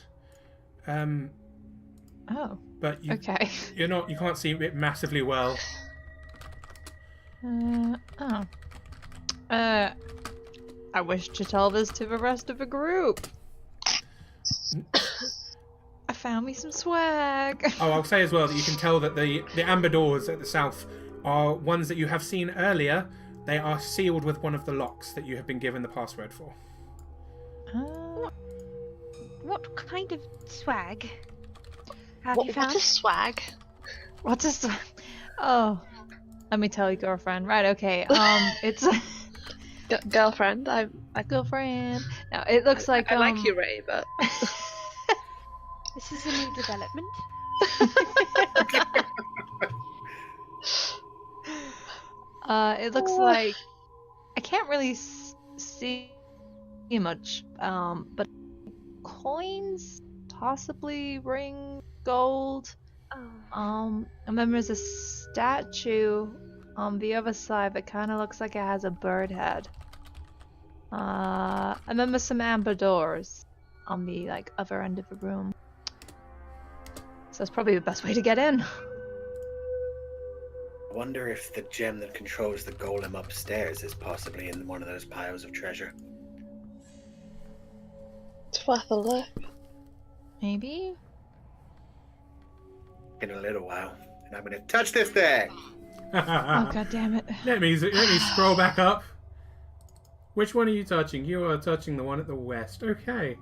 Oh.
But
Okay.
you can't see it massively well.
I wish to tell this to the rest of the group. I found me some swag.
Oh, I'll say as well that you can tell that the amber doors at the south are ones that you have seen earlier. They are sealed with one of the locks that you have been given the password for.
What kind of swag have you found?
What is swag?
What's this? Oh, let me tell you, girlfriend. Right? Okay. It's
Girlfriend, I
girlfriend. No, it looks like
I like you, Ray, but
This is a new development.
It looks like I can't really see much. But coins, possibly ring, gold. And then there's a statue on the other side that kind of looks like it has a bird head. And then there's some amber doors on the other end of the room. So that's probably the best way to get in.
I wonder if the gem that controls the golem upstairs is possibly in one of those piles of treasure.
it's worth a look.
Maybe.
In a little while, and I'm gonna touch this thing.
Oh god damn it.
Let me scroll back up. Which one are you touching? You are touching the one at the west. Okay.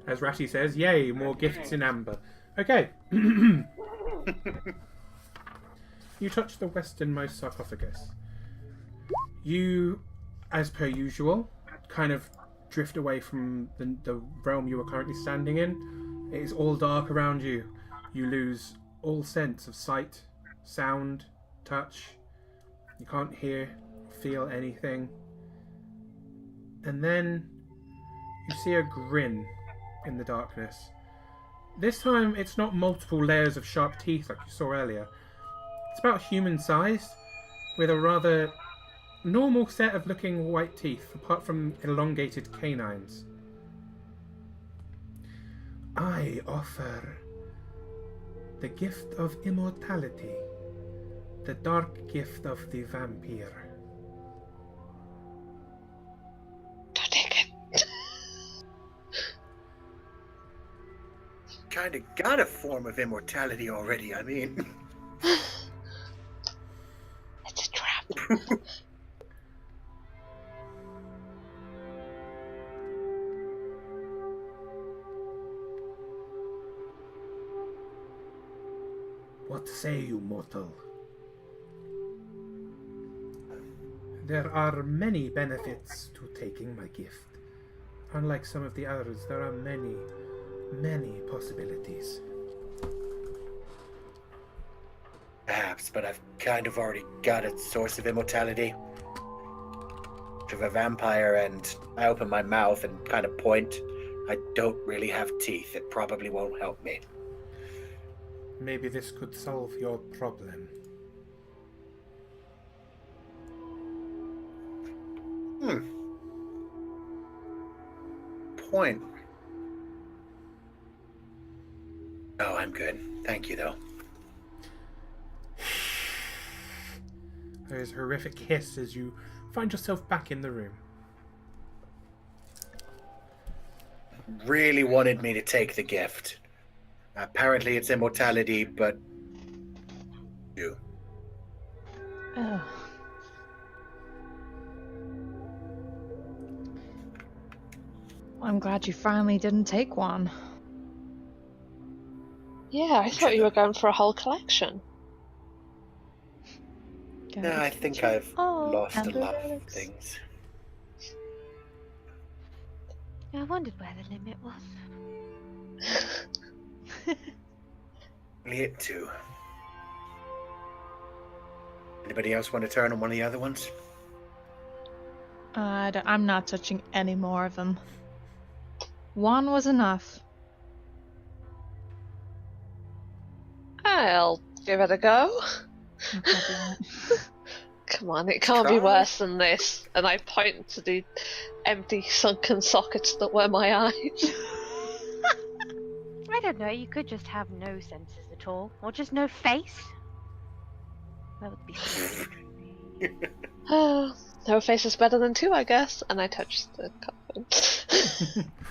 As Rashi says, yay, more gifts in amber. Okay. You touch the westernmost sarcophagus. You, as per usual, kind of drift away from the realm you are currently standing in. It is all dark around you. You lose all sense of sight, sound, touch. You can't hear, feel anything. And then you see a grin in the darkness. This time it's not multiple layers of sharp teeth like you saw earlier. It's about human sized, with a rather normal set of looking white teeth, apart from elongated canines. I offer the gift of immortality, the dark gift of the vampire.
Don't take it.
Kinda got a form of immortality already, I mean.
It's a trap.
What say you, mortal? There are many benefits to taking my gift. Unlike some of the others, there are many, many possibilities.
Perhaps, but I've kind of already got a source of immortality. Of a vampire, and I open my mouth and kind of point. I don't really have teeth. It probably won't help me.
Maybe this could solve your problem.
Point. Oh, I'm good. Thank you, though.
There's a horrific hiss as you find yourself back in the room.
Really wanted me to take the gift. Apparently it's immortality, but You.
Ugh. I'm glad you finally didn't take one.
Yeah, I thought you were going for a whole collection.
Go
No, I
to
think
kitchen.
I've
Oh,
lost a
and
lot of
relics.
things.
I wondered where the limit was.
Only hit 2. Anybody else want to turn on one of the other ones?
I'm not touching any more of them. One was enough.
I'll give it a go.
You probably won't.
Come on, it can't be worse than this. And I point to the empty sunken sockets that were my eyes.
I don't know, you could just have no senses at all. Or just no face. That would be fine.
Oh, no face is better than 2, I guess. And I touch the coffin.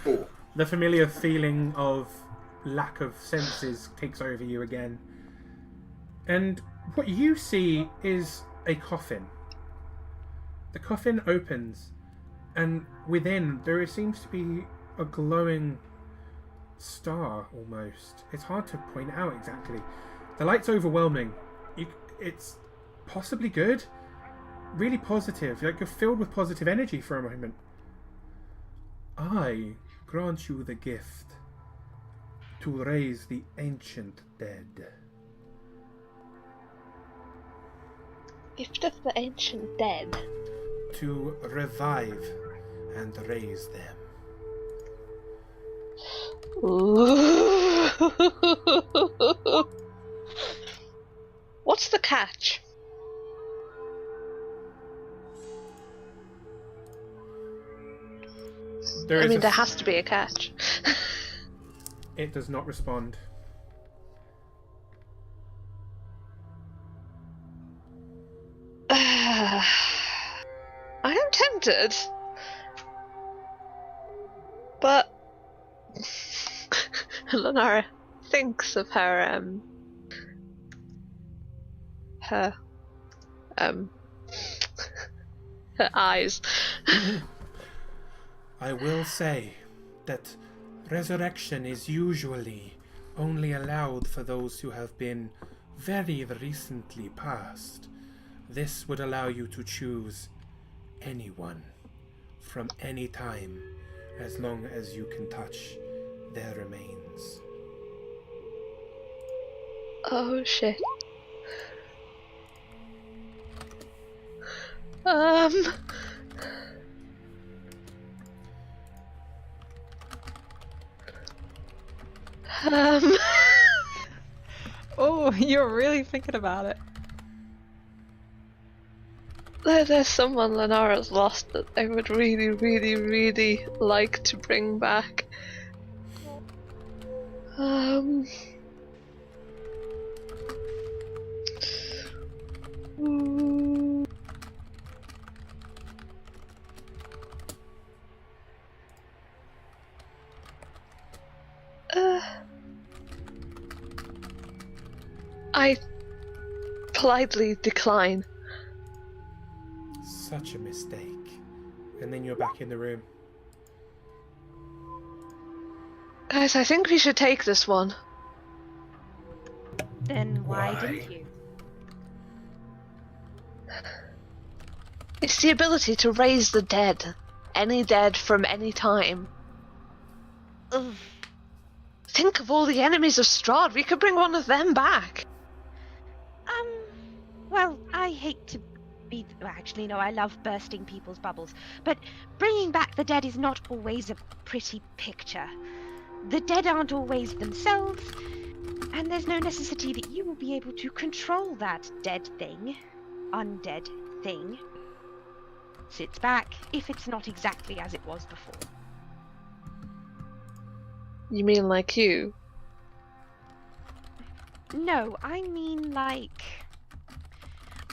Oh,
The familiar feeling of lack of senses takes over you again. And what you see is a coffin. The coffin opens, and within there seems to be a glowing star almost. It's hard to point out exactly. The light's overwhelming. It's possibly good. Really positive. Like you're filled with positive energy for a moment. I grant you the gift to raise the ancient dead.
Gift of the ancient dead.
To revive and raise them.
Ooh. What's the catch?
There
I
is
mean,
a-
there has to be a catch.
It does not respond.
I am tempted, but Lenara thinks of her her eyes.
I will say that resurrection is usually only allowed for those who have been very recently passed. This would allow you to choose anyone from any time as long as you can touch their remains.
Oh shit.
Oh, you're really thinking about it.
There's someone Lenara's lost that they would really, really, really like to bring back. Ooh. I politely decline.
Such a mistake. And then you're back in the room.
Guys, I think we should take this one.
Then why
Why?
didn't you?
It's the ability to raise the dead. Any dead from any time.
Ugh.
Think of all the enemies of Strahd. We could bring one of them back.
Well, I hate to be... Well, actually, no, I love bursting people's bubbles. But bringing back the dead is not always a pretty picture. The dead aren't always themselves, and there's no necessity that you will be able to control that dead thing, undead thing. Sits back if it's not exactly as it was before.
You mean like you?
No, I mean like...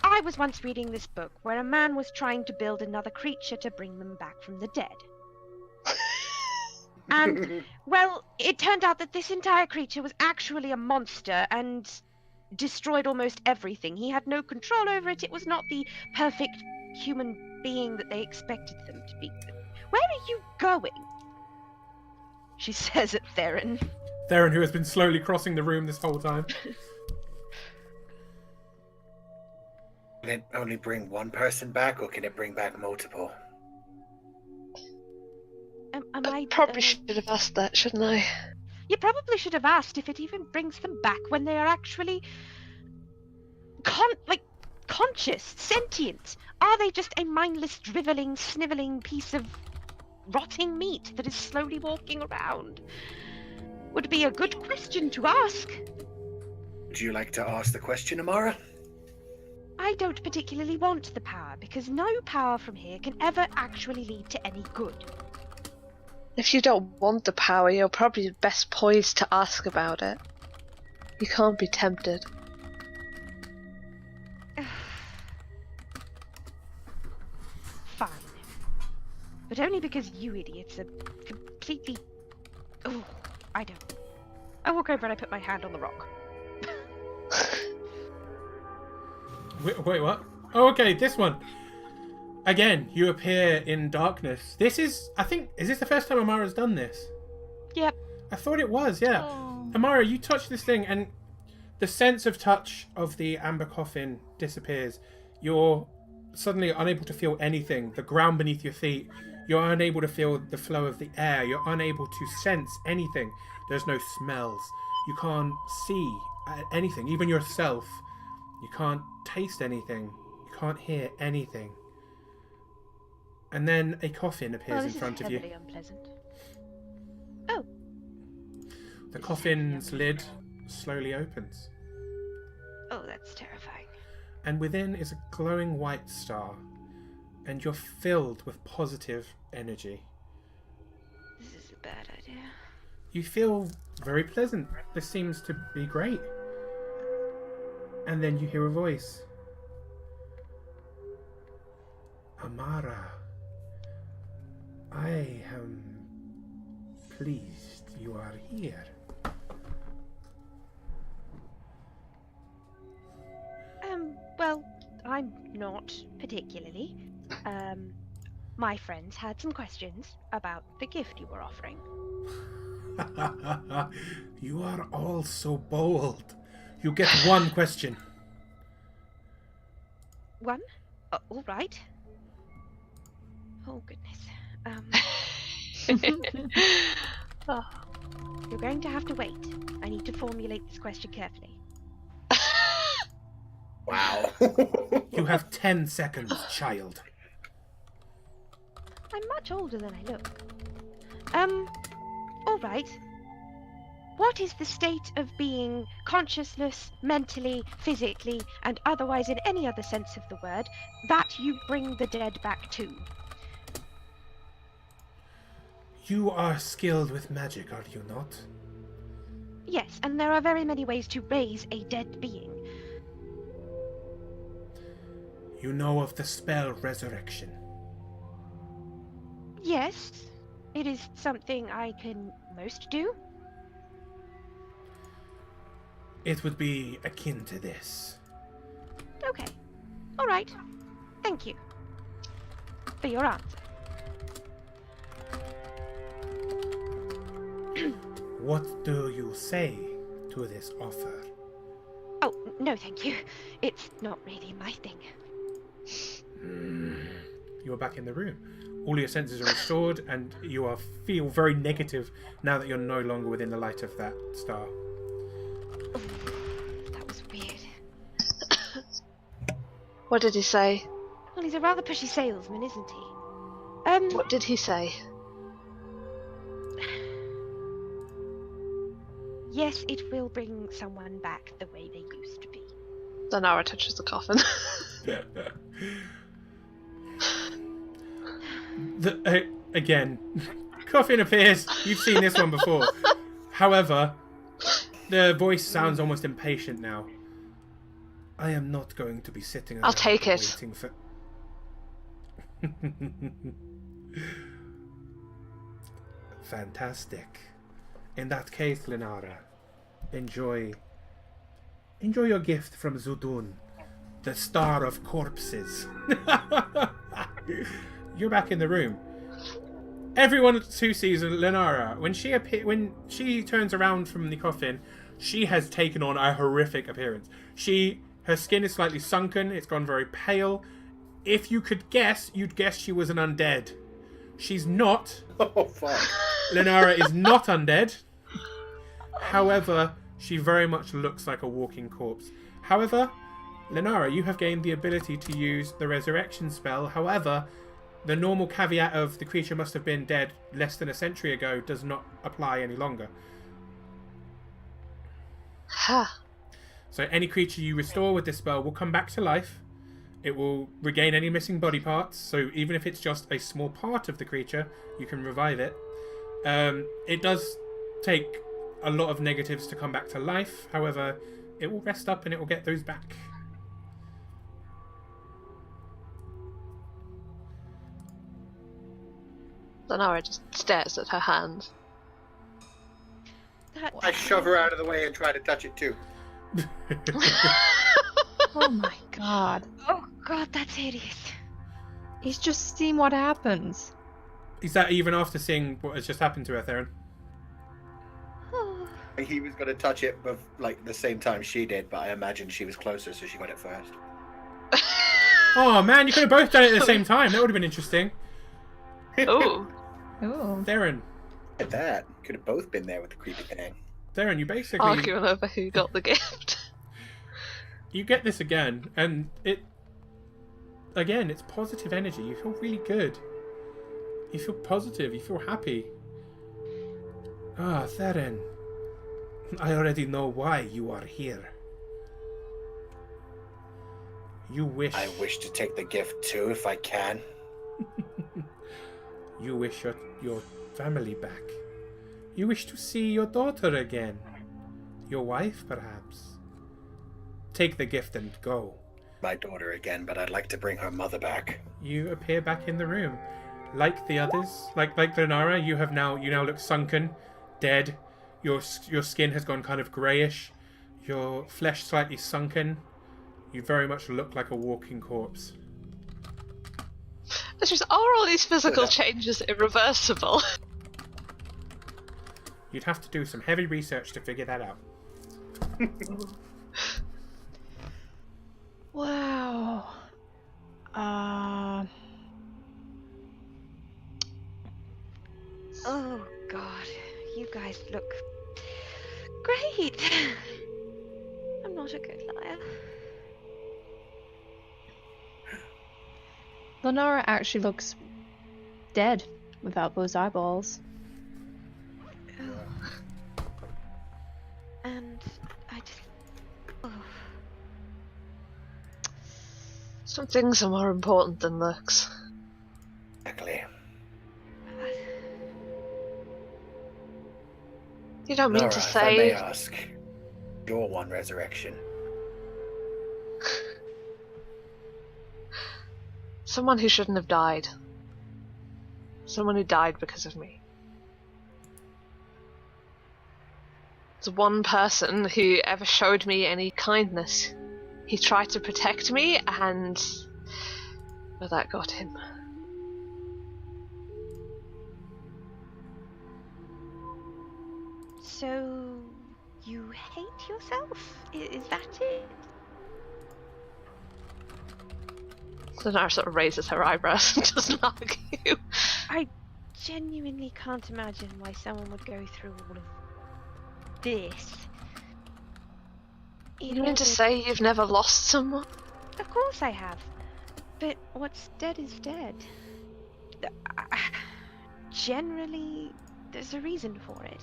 I was once reading this book where a man was trying to build another creature to bring them back from the dead. And, well, it turned out that this entire creature was actually a monster, and destroyed almost everything. He had no control over it. It was not the perfect human being that they expected them to be. Where are you going? She says at Theron.
Theron, who has been slowly crossing the room this whole time.
Can it only bring one person back, or can it bring back multiple?
Am
I
I
probably should have asked that, shouldn't I?
You probably should have asked if it even brings them back when they are actually conscious, sentient. Are they just a mindless, driveling, snivelling piece of rotting meat that is slowly walking around? Would be a good question to ask.
Would you like to ask the question, Amara?
I don't particularly want the power, because no power from here can ever actually lead to any good.
If you don't want the power, you're probably best poised to ask about it. You can't be tempted.
Fine. But only because you idiots are completely... Oh, I don't. I walk over and I put my hand on the rock.
Wait, what? Oh, okay, this one. Again, you appear in darkness. This is, I think, is this the first time Amara's done this?
Yep.
I thought it was, yeah.
Oh.
Amara, you touch this thing and the sense of touch of the amber coffin disappears. You're suddenly unable to feel anything. The ground beneath your feet. You're unable to feel the flow of the air. You're unable to sense anything. There's no smells. You can't see anything, even yourself. You can't taste anything. You can't hear anything. And then a coffin appears in front of you.
This is heavily unpleasant. Oh.
The coffin's lid slowly opens.
Oh, that's terrifying.
And within is a glowing white star. And you're filled with positive energy.
This is a bad idea.
You feel very pleasant. This seems to be great. And then you hear a voice. Amara, I am pleased you are here.
Well, I'm not particularly. My friends had some questions about the gift you were offering.
You are all so bold. You get one question.
One? All right. Oh, goodness.
Oh.
You're going to have to wait. I need to formulate this question carefully.
Wow.
You have 10 seconds, child.
I'm much older than I look. All right. What is the state of being consciousness, mentally, physically, and otherwise in any other sense of the word, that you bring the dead back to?
You are skilled with magic, are you not?
Yes, and there are very many ways to raise a dead being.
You know of the spell Resurrection.
Yes, it is something I can most do.
It would be akin to this.
Okay. All right. Thank you for your answer.
What do you say to this offer?
Oh, no, thank you. It's not really my thing.
You are back in the room. All your senses are restored, and you feel very negative now that you're no longer within the light of that star.
That was weird.
What did he say?
Well, he's a rather pushy salesman, isn't he?
What did he say?
Yes, it will bring someone back the way they used to be.
Zanara touches the coffin.
Again, coffin appears. You've seen this one before. However, the voice sounds almost impatient now. I am not going to be sitting.
I'll take it.
Waiting for... Fantastic. In that case, Linara, enjoy Enjoy your gift from Zudun, the star of corpses. You're back in the room. Everyone who sees Lenara, when she turns around from the coffin, she has taken on a horrific appearance. Her skin is slightly sunken. It's gone very pale. If you could guess, you'd guess she was an undead. She's not.
Oh, fuck.
Lenara is not undead. However, she very much looks like a walking corpse. However, Lenara, you have gained the ability to use the resurrection spell. However, the normal caveat of the creature must have been dead less than a century ago does not apply any longer.
Ha.
So any creature you restore with this spell will come back to life. It will regain any missing body parts. So even if it's just a small part of the creature, you can revive it. It does take a lot of negatives to come back to life. However, it will rest up and it will get those back.
Lenara just stares at her hand.
I shove her out of the way and try to touch it too.
Oh my god.
Oh god, that's hideous.
He's just seen what happens.
Is that even after seeing what has just happened to her, Theron?
He was going to touch it like the same time she did, but I imagine she was closer, so she got it first.
Oh man, you could have both done it at the same time. That would have been interesting.
Oh.
Ooh.
Theron,
At that, could have both been there with the creepy thing.
Theron, you basically
Arguing over who got the gift.
you get this again, and it's positive energy. You feel really good. You feel positive. You feel happy. Ah, Theron, I already know why you are here. You wish.
I wish to take the gift too, if I can.
You wish your family back. You wish to see your daughter again. Your wife, perhaps. Take the gift and go.
My daughter again, but I'd like to bring her mother back.
You appear back in the room. Like the others, like Lenara, you now look sunken, dead. Your skin has gone kind of greyish. Your flesh slightly sunken. You very much look like a walking corpse.
It's just, are all these physical changes irreversible?
You'd have to do some heavy research to figure that out.
Wow.
Oh god, you guys look great. I'm not a good liar.
Lenara actually looks dead without those eyeballs.
And I just... Oh.
Some things are more important than looks.
Exactly.
You don't mean
Nora,
to
if I may
say...
ask, your one resurrection.
Someone who shouldn't have died. Someone who died because of me. There's one person who ever showed me any kindness. He tried to protect me, and well, that got him.
So, you hate yourself? Is that it?
So Nara sort of raises her eyebrows and doesn't argue.
I genuinely can't imagine why someone would go through all of this.
You mean to say you've never lost someone?
Of course I have. But what's dead is dead. Generally, there's a reason for it.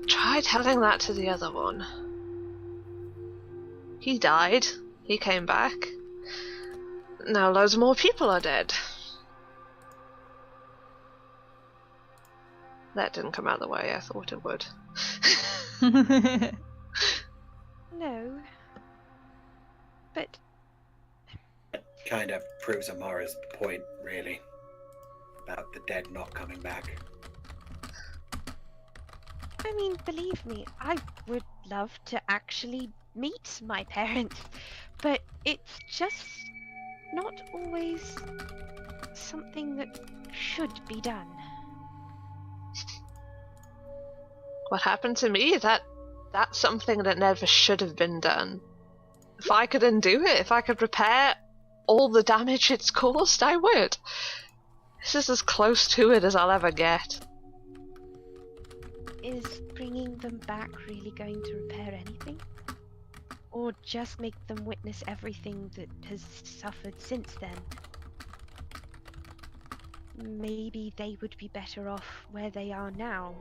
Try telling that to the other one. He died. He came back. Now loads more people are dead. That didn't come out the way I thought it would.
No. But
That kind of proves Amara's point, really. About the dead not coming back.
I mean, believe me, I would love to actually meet my parents, but it's just not always something that should be done.
What happened to me? That's something that never should have been done. If I could undo it, if I could repair all the damage it's caused, I would. This is as close to it as I'll ever get.
Is bringing them back really going to repair anything? Or just make them witness everything that has suffered since then? Maybe they would be better off where they are now,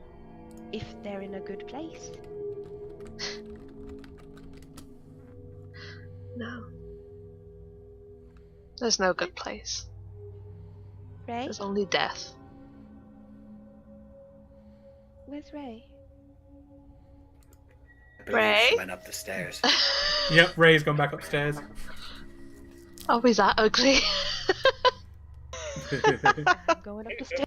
if they're in a good place.
No. There's no good place.
Ray?
There's only death.
Where's Ray?
I believe
Ray?
she went up the stairs.
Yep, Ray's gone back upstairs.
Oh, he's that ugly.
I'm going up the stairs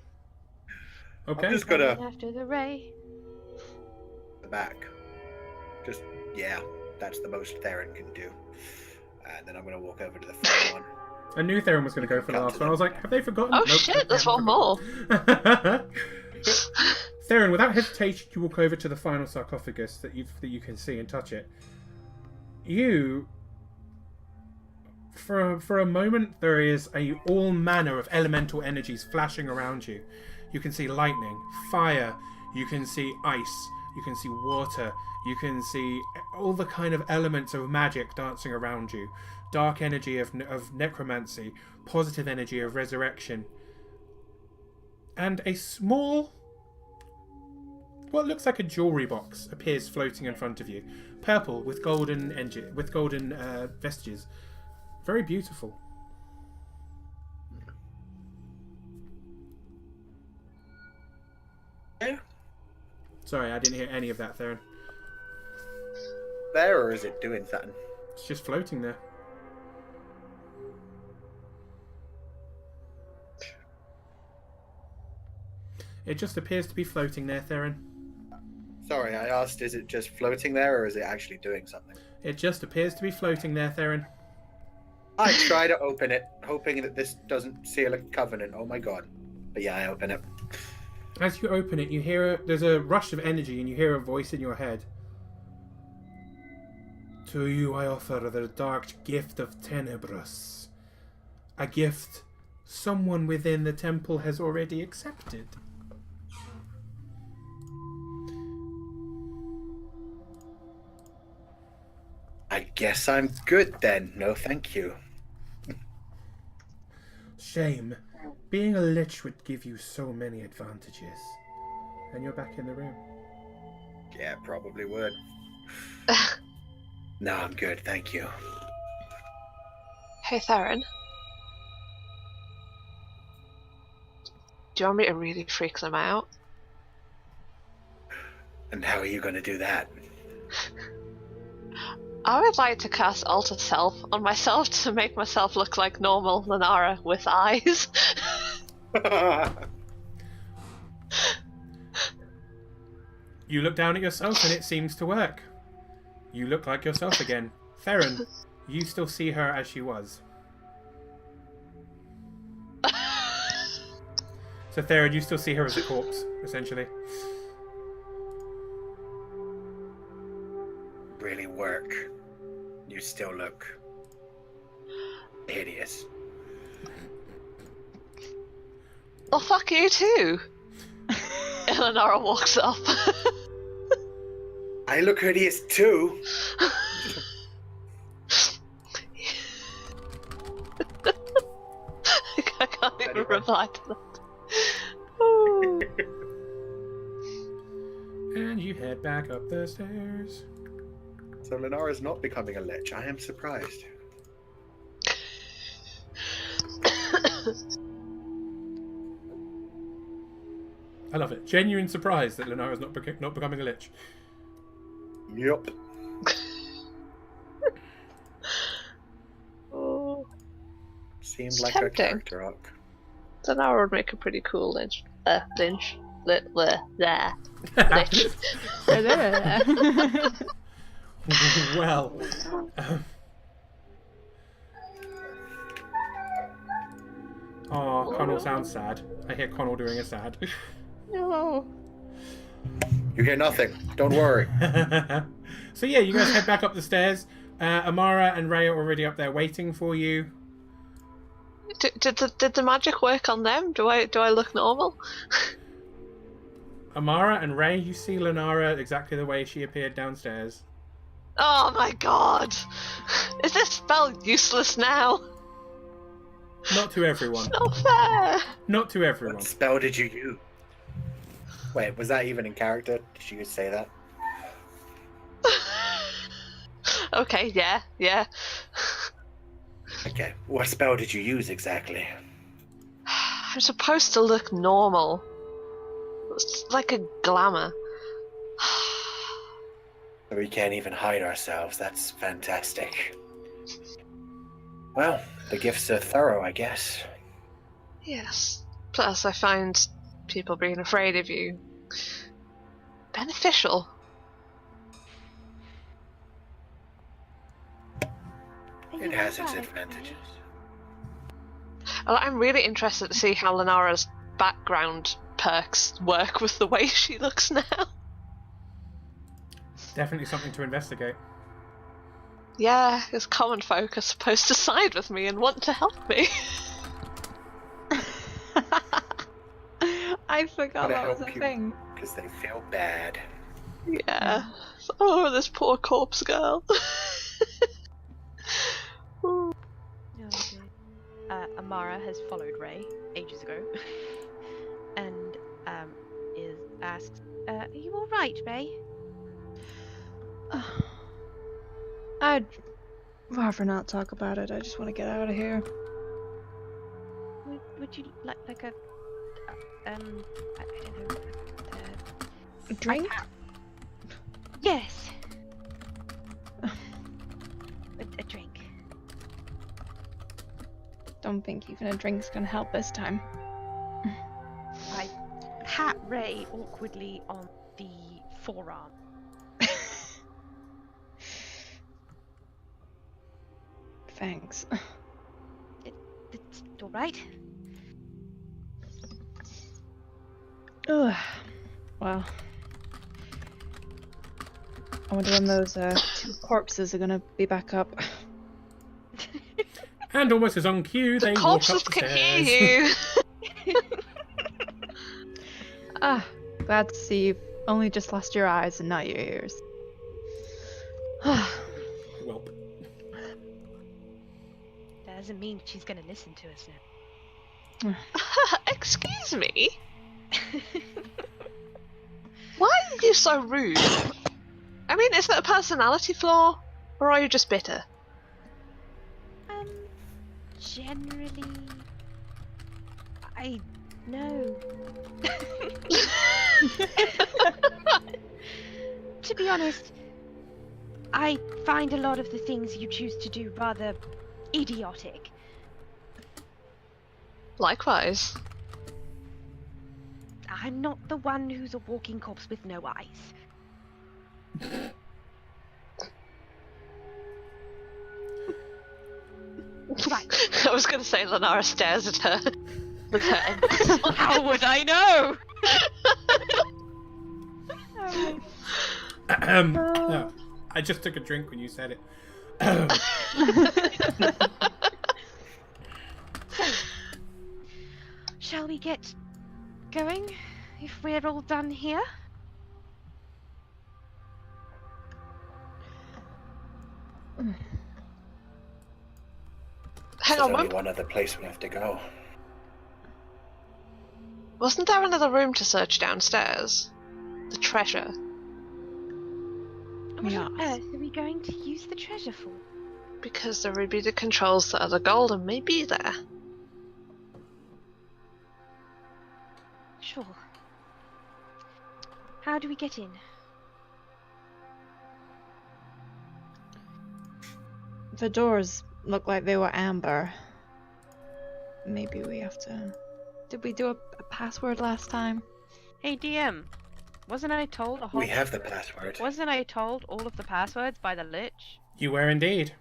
Okay.
I'm just gonna
after the Ray.
the back. Just yeah, that's the most Theron can do. And then I'm gonna walk over to the front one.
I knew Theron was going to go for the last one. I was like, have they forgotten?
Oh
Nope,
shit,
they
there's
haven't
one
forgotten.
more.
Theron, without hesitation, you walk over to the final sarcophagus that you can see and touch it. You, for a moment, there is all manner of elemental energies flashing around you. You can see lightning, fire. You can see ice. You can see water. You can see all the kind of elements of magic dancing around you. Dark energy of necromancy, positive energy of resurrection, and a small, what looks like a jewelry box appears floating in front of you, purple with golden vestiges, very beautiful.
Yeah.
Sorry, I didn't hear any of that, Theron.
There, or is it doing something?
It's just floating there. It just appears to be floating there, Theron.
Sorry, I asked, is it just floating there, or is it actually doing something?
It just appears to be floating there, Theron.
I try to open it, hoping that this doesn't seal a covenant. Oh my god. But yeah, I open it.
As you open it, you hear there's a rush of energy, and you hear a voice in your head. To you I offer the dark gift of Tenebris. A gift someone within the temple has already accepted.
I guess I'm good then. No, thank you.
Shame. Being a lich would give you so many advantages. And you're back in the room.
Yeah, probably would. No, I'm good, thank you.
Hey, Theron. Do you want me to really freak them out?
And how are you going to do that?
I would like to cast Alter Self on myself to make myself look like normal Lenara with eyes.
You look down at yourself and it seems to work. You look like yourself again. Theron, you still see her as she was. So Theron, you still see her as a corpse, essentially.
Really work. You still look hideous.
Well, fuck you too. Eleonora walks up.
I look hideous too.
I can't even reply to that. Ooh.
And you head back up the stairs.
So Lenara's not becoming a lich. I am surprised.
I love it. Genuine surprise that Lenara's not becoming a lich.
Yup.
Oh,
Seemed
It's
like
tempting.
a character arc.
Lenora would make a pretty cool lich. Lich. Lich.
Well. Oh, Connell sounds sad. I hear Connell doing a sad.
No.
You hear nothing. Don't worry.
So yeah, you guys head back up the stairs. Amara and Ray are already up there waiting for you.
Did the magic work on them? Do I look normal?
Amara and Ray, you see Lenara exactly the way she appeared downstairs.
Oh my god! Is this spell useless now?
Not to everyone.
Not fair!
Not to everyone.
What spell did you use? Wait, was that even in character? Did you say that?
Okay, yeah.
Okay, what spell did you use exactly?
I'm supposed to look normal. It's like a glamour.
We can't even hide ourselves. That's fantastic. Well, the gifts are thorough, I guess.
Yes. Plus, I find people being afraid of you beneficial.
It has its advantages.
Well, I'm really interested to see how Lenara's background perks work with the way she looks now.
Definitely something to investigate.
Yeah, because common folk are supposed to side with me and want to help me.
I forgot
Gotta
that was
help
a
you.
thing.
Because they feel bad.
Yeah. Oh, this poor corpse girl. Ooh.
No, Amara has followed Ray ages ago, and is asked, "Are you all right, Ray?"
I'd rather not talk about it. I just want to get out of here.
Would you like a I don't know.
A drink?
Yes. A drink.
Don't think even a drink's gonna help this time.
I pat Ray awkwardly on the forearm.
Thanks.
It's all right.
Ugh. Well. I wonder when those two corpses are gonna be back up.
And almost as on cue,
The
they walk
corpses
up the
can
stairs.
hear you.
Glad to see you've only just lost your eyes and not your ears.
Welp.
That doesn't mean she's gonna listen to us now.
Excuse me? Why are you so rude? I mean, is that a personality flaw? Or are you just bitter?
Generally, I know. To be honest, I find a lot of the things you choose to do rather idiotic.
Likewise.
I'm not the one who's a walking corpse with no eyes.
I was going to say Lenara stares at her with her empty smile.
How would I know?
No, I just took a drink when you said it.
Shall we get going? If we're all done here?
Hang
There's
on,
only one other place we have to go.
wasn't there another room to search downstairs? The treasure.
What
Yes.
on earth are we going to use the treasure for?
Because the ruby that controls the other golem may be there.
Sure. How do we get in?
The doors look like they were amber. Maybe we have to... Did we do a password last time?
Hey DM, Wasn't I told a whole?
We have the password.
Wasn't I told all of the passwords by the Lich?
You were indeed.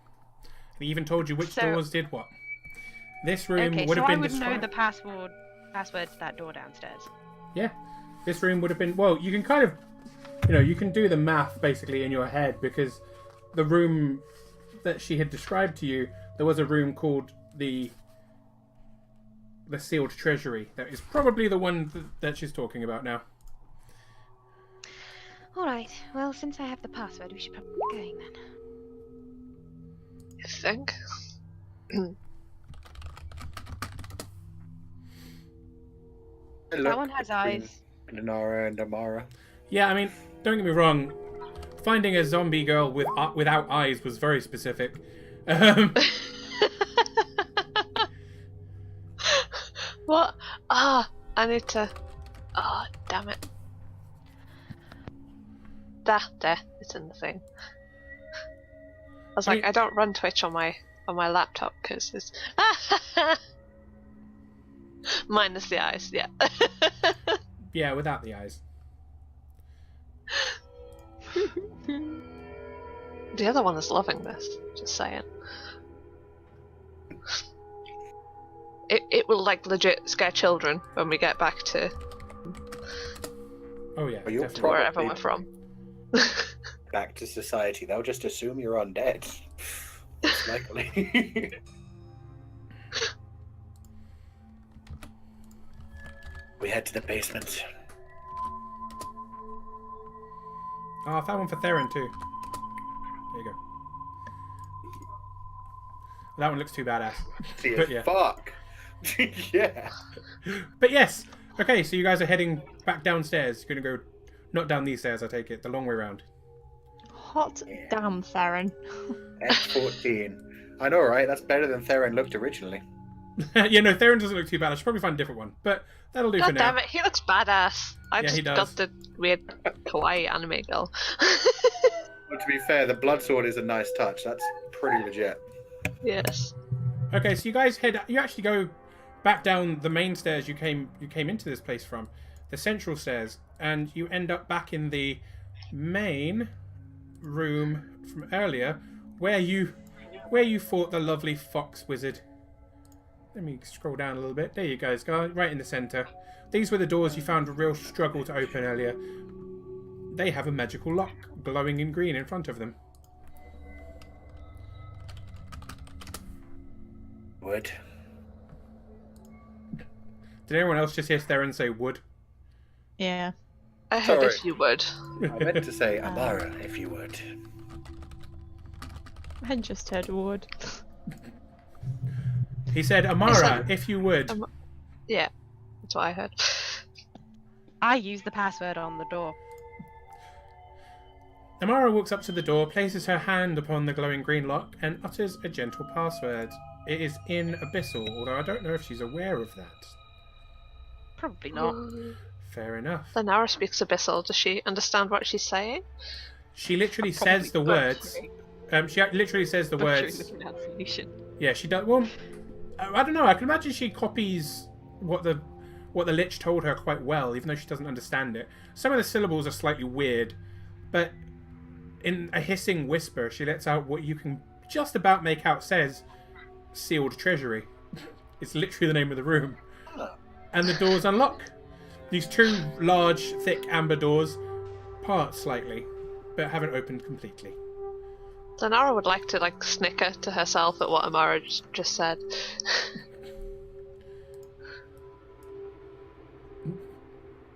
We even told you which
So-
doors did what. This room
Okay,
would
so
have
I
been
would know
described.
the password to that door downstairs.
Yeah. This room would have been... Well, you can kind of... you can do the math, basically, in your head, because the room that she had described to you, there was a room called the Sealed Treasury. That is probably the one that she's talking about now.
Alright, well, since I have the password, we should probably be going then.
You think?
That one has eyes.
Lenara and Amara.
Yeah, I mean, don't get me wrong. Finding a zombie girl without eyes was very specific.
What? I need to. Oh, damn it. There, it's in the thing. I was like, I don't run Twitch on my laptop because it's minus the eyes. Yeah.
Yeah, without the eyes.
The other one is loving this. Just saying. It will like legit scare children when we get back to
Oh yeah,
You'll
definitely.
wherever
probably
we're from.
back to society. They'll just assume you're undead. Most likely. We head to the basement.
Oh, I found one for Theron too. There you go. That one looks too badass. But yeah.
Fuck. Yeah.
But yes. Okay, so you guys are heading back downstairs. You're gonna go, not down these stairs. I take it, the long way round.
Hot damn, Theron.
X14. I know, right? That's better than Theron looked originally.
Yeah, no, Theron doesn't look too bad. I should probably find a different one, but that'll do for
God
now.
damn it, he looks badass. I
Yeah,
just
he does.
got the weird kawaii anime girl.
But to be fair, the blood sword is a nice touch. That's pretty legit.
Yes.
Okay, so you guys you actually go back down the main stairs you came into this place from, the central stairs, and you end up back in the main room from earlier, where you fought the lovely fox wizard. Let me scroll down a little bit. There you guys go, right in the center. These were the doors you found a real struggle to open earlier. They have a magical lock glowing in green in front of them.
Wood.
Did anyone else just hear Theron say wood?
Yeah.
I heard
Sorry.
if you would.
I meant to say Amara, if you would.
I just heard wood.
He said, Amara, if you would.
Yeah, that's what I heard.
I use the password on the door.
Amara walks up to the door, places her hand upon the glowing green lock, and utters a gentle password. It is in Abyssal, although I don't know if she's aware of that.
Probably not.
Fair enough.
Lenara speaks Abyssal. Does she understand what she's saying?
She literally says the words. She literally says the words.
The pronunciation.
Yeah, she does. Well, I don't know. I can imagine she copies what the Lich told her quite well, even though she doesn't understand it. Some of the syllables are slightly weird, but in a hissing whisper, she lets out what you can just about make out says Sealed Treasury. It's literally the name of the room. And the doors unlock. These two large, thick amber doors part slightly, but haven't opened completely.
Lenara would like to snicker to herself at what Amara just said.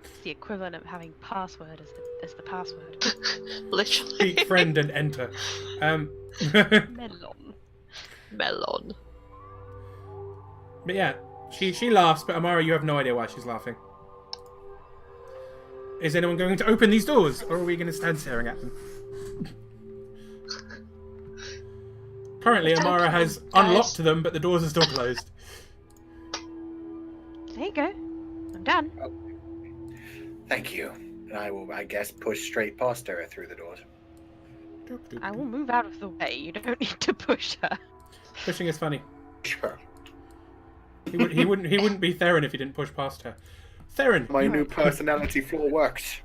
It's the equivalent of having password as the password.
Literally.
Speak friend and enter.
Melon.
Melon.
But yeah, she laughs, but Amara, you have no idea why she's laughing. Is anyone going to open these doors, or are we going to stand staring at them? Currently, Amara has unlocked them, but the doors are still closed.
There you go. I'm done.
Thank you. And I will, I guess, push straight past her through the doors.
I will move out of the way. You don't need to push her.
Pushing is funny.
Sure.
He wouldn't be Theron if he didn't push past her. Theron,
My new personality flaw worked.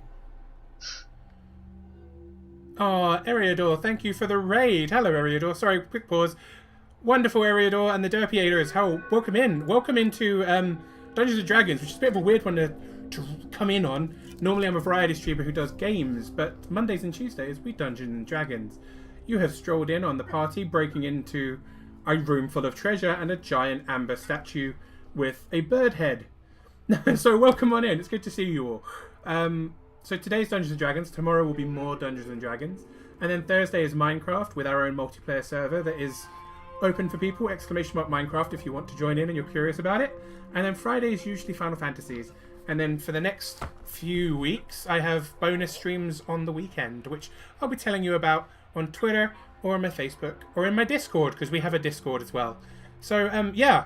Oh, Eriador, thank you for the raid. Hello, Eriador. Sorry, quick pause. Wonderful, Eriador, and the Derpiators. How welcome in. Welcome into Dungeons and Dragons, which is a bit of a weird one to come in on. Normally, I'm a variety streamer who does games, but Mondays and Tuesdays we Dungeons and Dragons. You have strolled in on the party, breaking into a room full of treasure and a giant amber statue with a bird head. So welcome on in. It's good to see you all. So today's Dungeons and Dragons. Tomorrow will be more Dungeons and Dragons, and then Thursday is Minecraft with our own multiplayer server that is open for people. ! Minecraft if you want to join in and you're curious about it. And then Friday is usually Final Fantasies. And then for the next few weeks, I have bonus streams on the weekend, which I'll be telling you about on Twitter or on my Facebook or in my Discord, because we have a Discord as well. So yeah.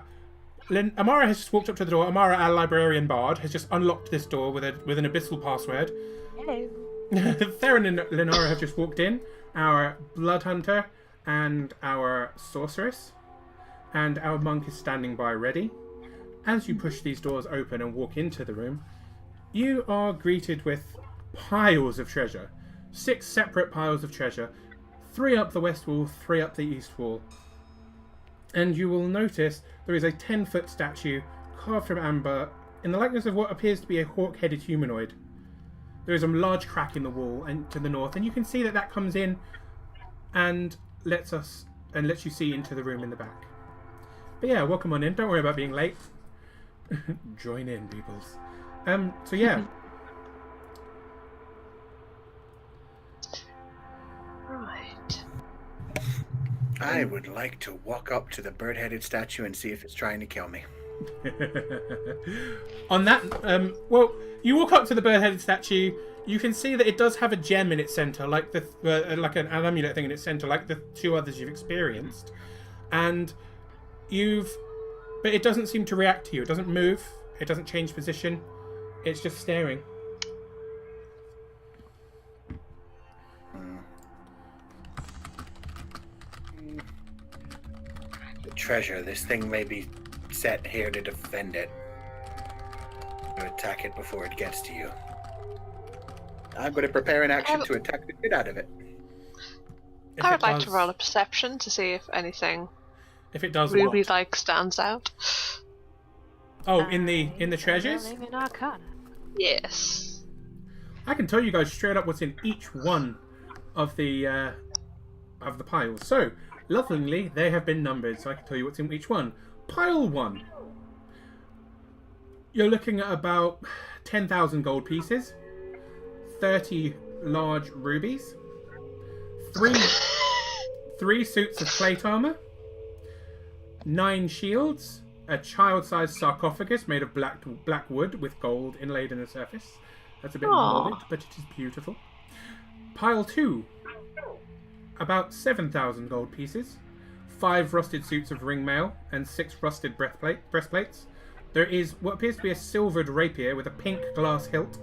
Amara has just walked up to the door. Amara, our librarian bard, has just unlocked this door with an abyssal password.
Hello.
Theron and Lenora have just walked in. Our blood hunter and our sorceress. And our monk is standing by ready. As you push these doors open and walk into the room, you are greeted with piles of treasure. 6 separate piles of treasure. 3 up the west wall, 3 up the east wall. And you will notice there is a 10-foot statue carved from amber in the likeness of what appears to be a hawk-headed humanoid. There is a large crack in the wall and to the north, and you can see that comes in and lets you see into the room in the back. But yeah, welcome on in. Don't worry about being late. Join in, peoples. So yeah.
Right.
I would like to walk up to the bird-headed statue and see if it's trying to kill me.
On that, well, you walk up to the bird-headed statue. You can see that it does have a gem in its center, like like an amulet thing in its center, like the 2 others you've experienced. And but it doesn't seem to react to you. It doesn't move. It doesn't change position. It's just staring.
The treasure. This thing may be set here to defend it. To attack it before it gets to you. I'm going to prepare an action to attack the shit out of it.
I would like to roll a perception to see if anything
If it does
really
what?
stands out.
Oh, in the treasures?
Rolling an Arcana.
Yes.
I can tell you guys straight up what's in each one of the piles. So, lovingly, they have been numbered, so I can tell you what's in each one. Pile 1. You're looking at about 10,000 gold pieces, 30 large rubies, 3 suits of plate armor, 9 shields, a child-sized sarcophagus made of black wood with gold inlaid in the surface. That's a bit morbid, but it is beautiful. Pile 2. About 7,000 gold pieces. 5 rusted suits of ringmail and 6 rusted breastplates. There is what appears to be a silvered rapier with a pink glass hilt.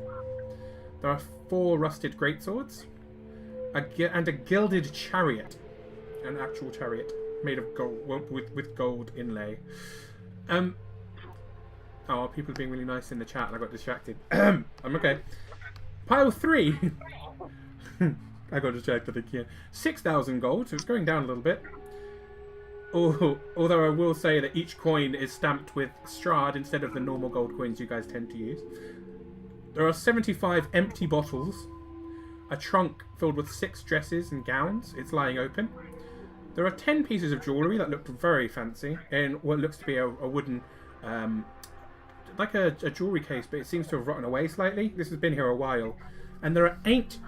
There are 4 rusted greatswords. And a gilded chariot. An actual chariot made of gold with gold inlay. Oh, people are being really nice in the chat and I got distracted. I'm okay. Pile 3. I got distracted again. 6,000 gold, so it's going down a little bit. Although I will say that each coin is stamped with Strahd instead of the normal gold coins you guys tend to use. There are 75 empty bottles. A trunk filled with 6 dresses and gowns. It's lying open. There are 10 pieces of jewellery that look very fancy in what looks to be a wooden, like a jewellery case, but it seems to have rotten away slightly. This has been here a while. And there are 8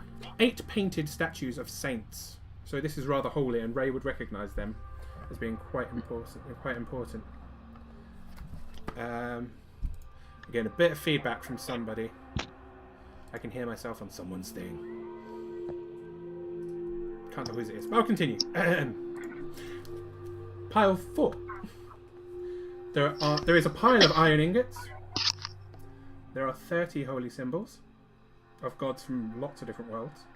painted statues of saints. So this is rather holy, and Ray would recognise them as being quite important. Again, a bit of feedback from somebody. I can hear myself on someone's thing. Can't know whose it is, but I'll continue. Pile 4. There is a pile of iron ingots. There are 30 holy symbols of gods from lots of different worlds.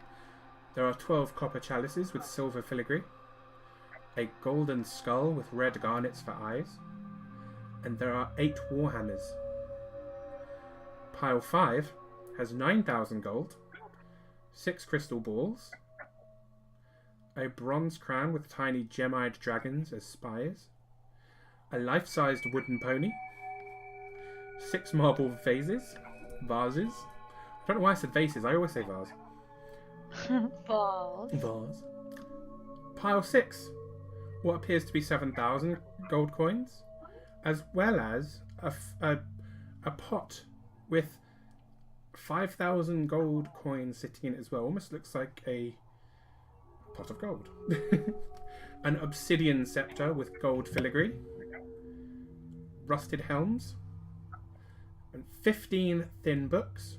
There are 12 copper chalices with silver filigree. A golden skull with red garnets for eyes. And there are 8 warhammers. Pile 5 has 9,000 gold, 6 crystal balls, a bronze crown with tiny gem-eyed dragons as spires, a life-sized wooden pony, 6 marble vases. I don't know why I said vases, I always say vase. Vase. Pile 6, what appears to be 7,000 gold coins, as well as a pot with 5,000 gold coins sitting in it as well. Almost looks like a pot of gold. An obsidian scepter with gold filigree, rusted helms, and 15 thin books.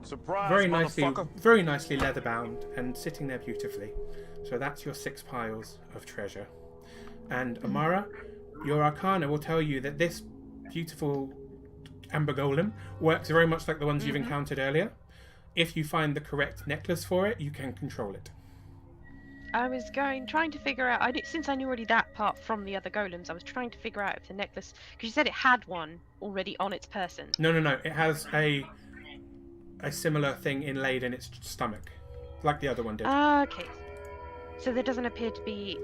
Surprise,
Very nicely leather bound and sitting there beautifully. So that's your 6 piles of treasure. And Amara, your arcana will tell you that this beautiful amber golem works very much like the ones you've encountered earlier. If you find the correct necklace for it, you can control it.
I was trying to figure out. Since I knew already that part from the other golems, I was trying to figure out if the necklace, because you said it had one already on its person.
No. It has a similar thing inlaid in its stomach, like the other one did.
Okay. So there doesn't appear to be.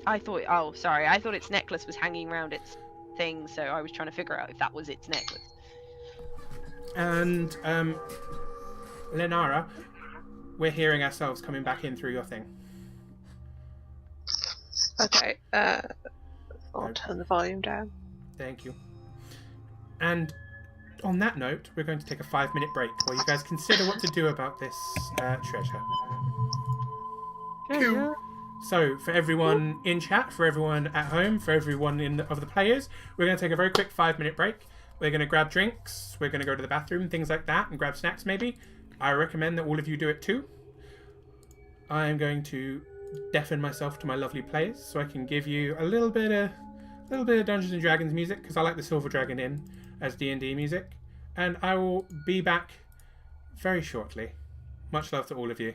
I thought its necklace was hanging around its thing, so I was trying to figure out if that was its necklace.
And Lenara, we're hearing ourselves coming back in through your thing.
Okay, I'll turn the volume down.
Thank you. And on that note, we're going to take a 5-minute break while you guys consider what to do about this treasure.
Treasure.
So, for everyone in chat, for everyone at home, for everyone of the players, we're going to take a very quick 5-minute break. We're going to grab drinks, we're going to go to the bathroom, things like that, and grab snacks maybe. I recommend that all of you do it too. I am going to deafen myself to my lovely players so I can give you a little bit of Dungeons and Dragons music, because I like the Silver Dragon Inn as D&D music. And I will be back very shortly. Much love to all of you.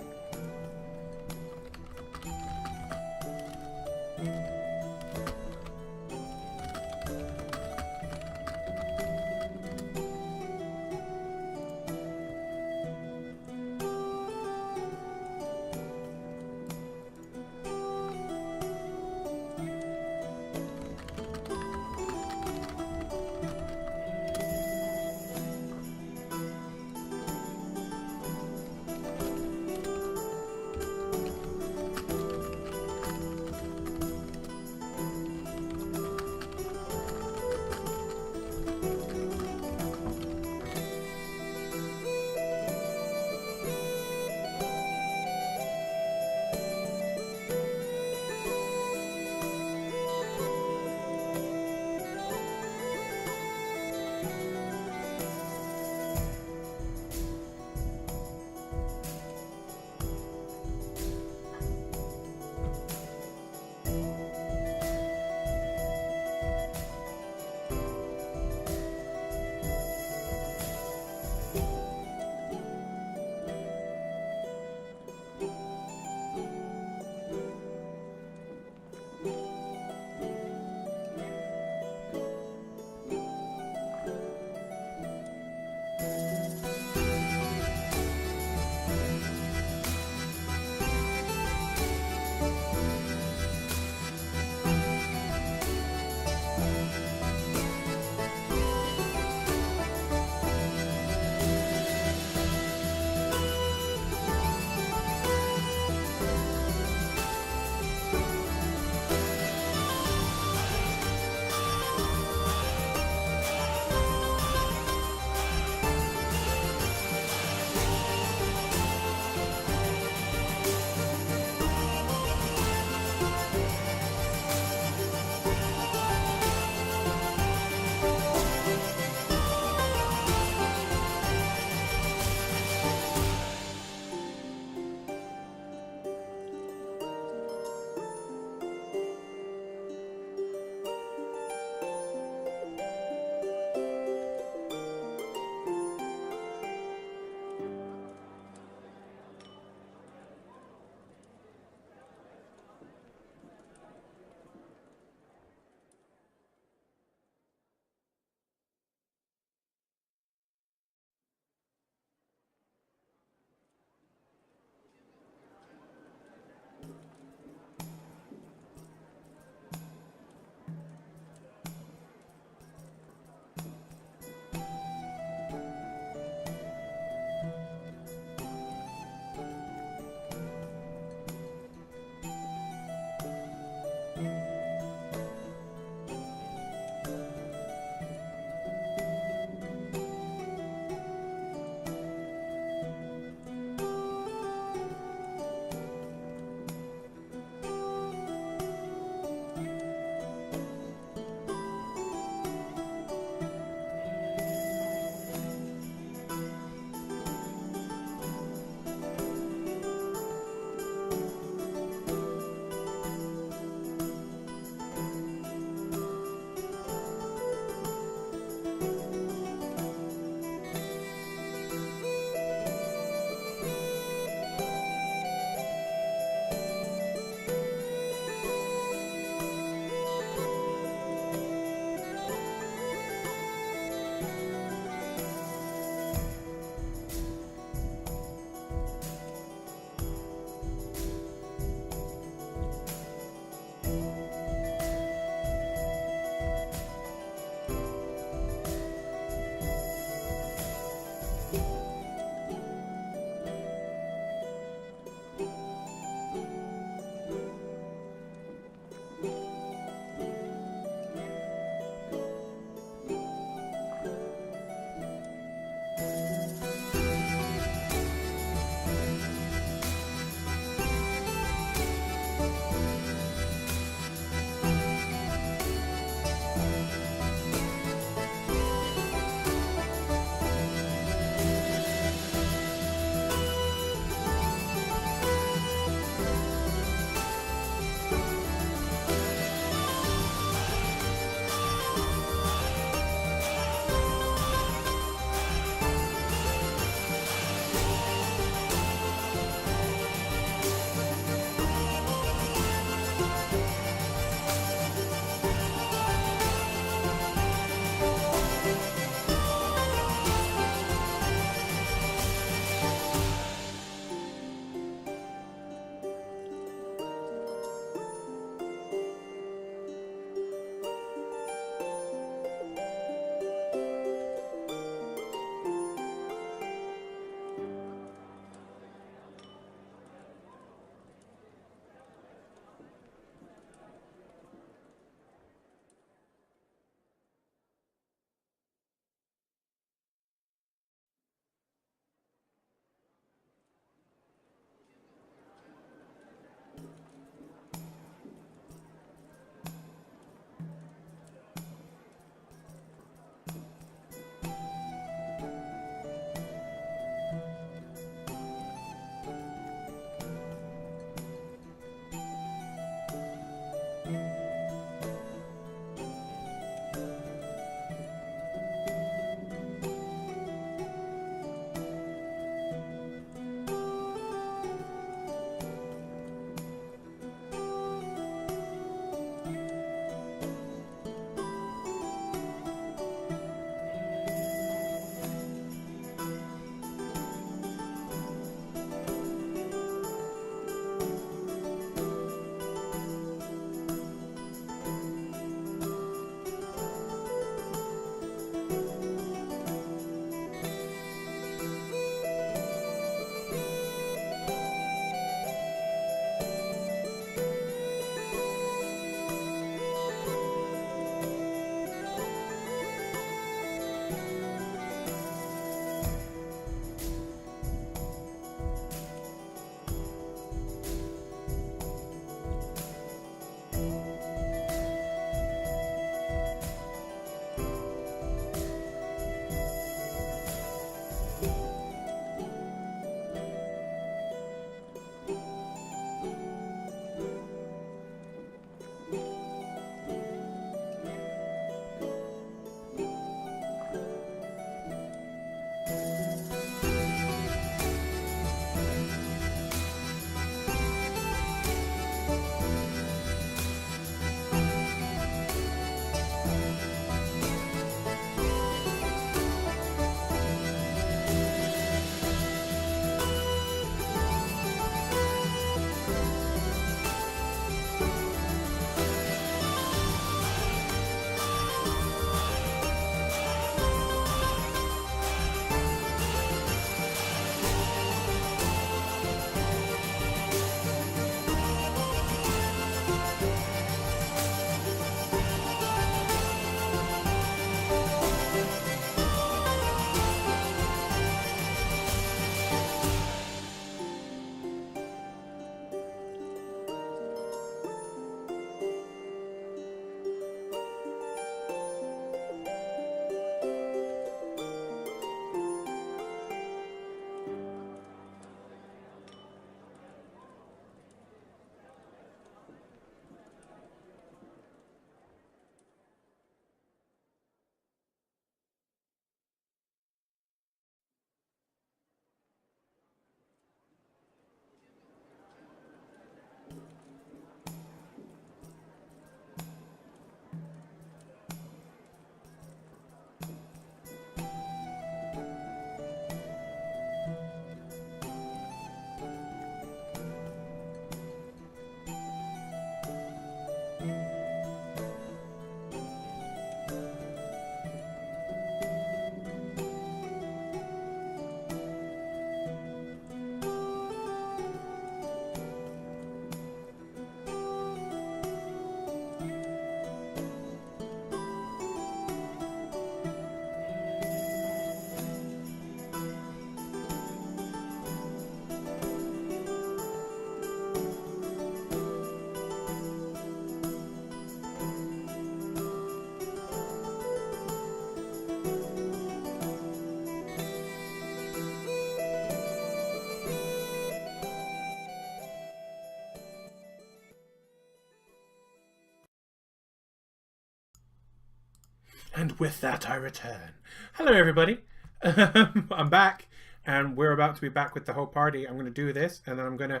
And with that, I return. Hello, everybody. I'm back, and we're about to be back with the whole party. I'm going to do this, and then I'm going to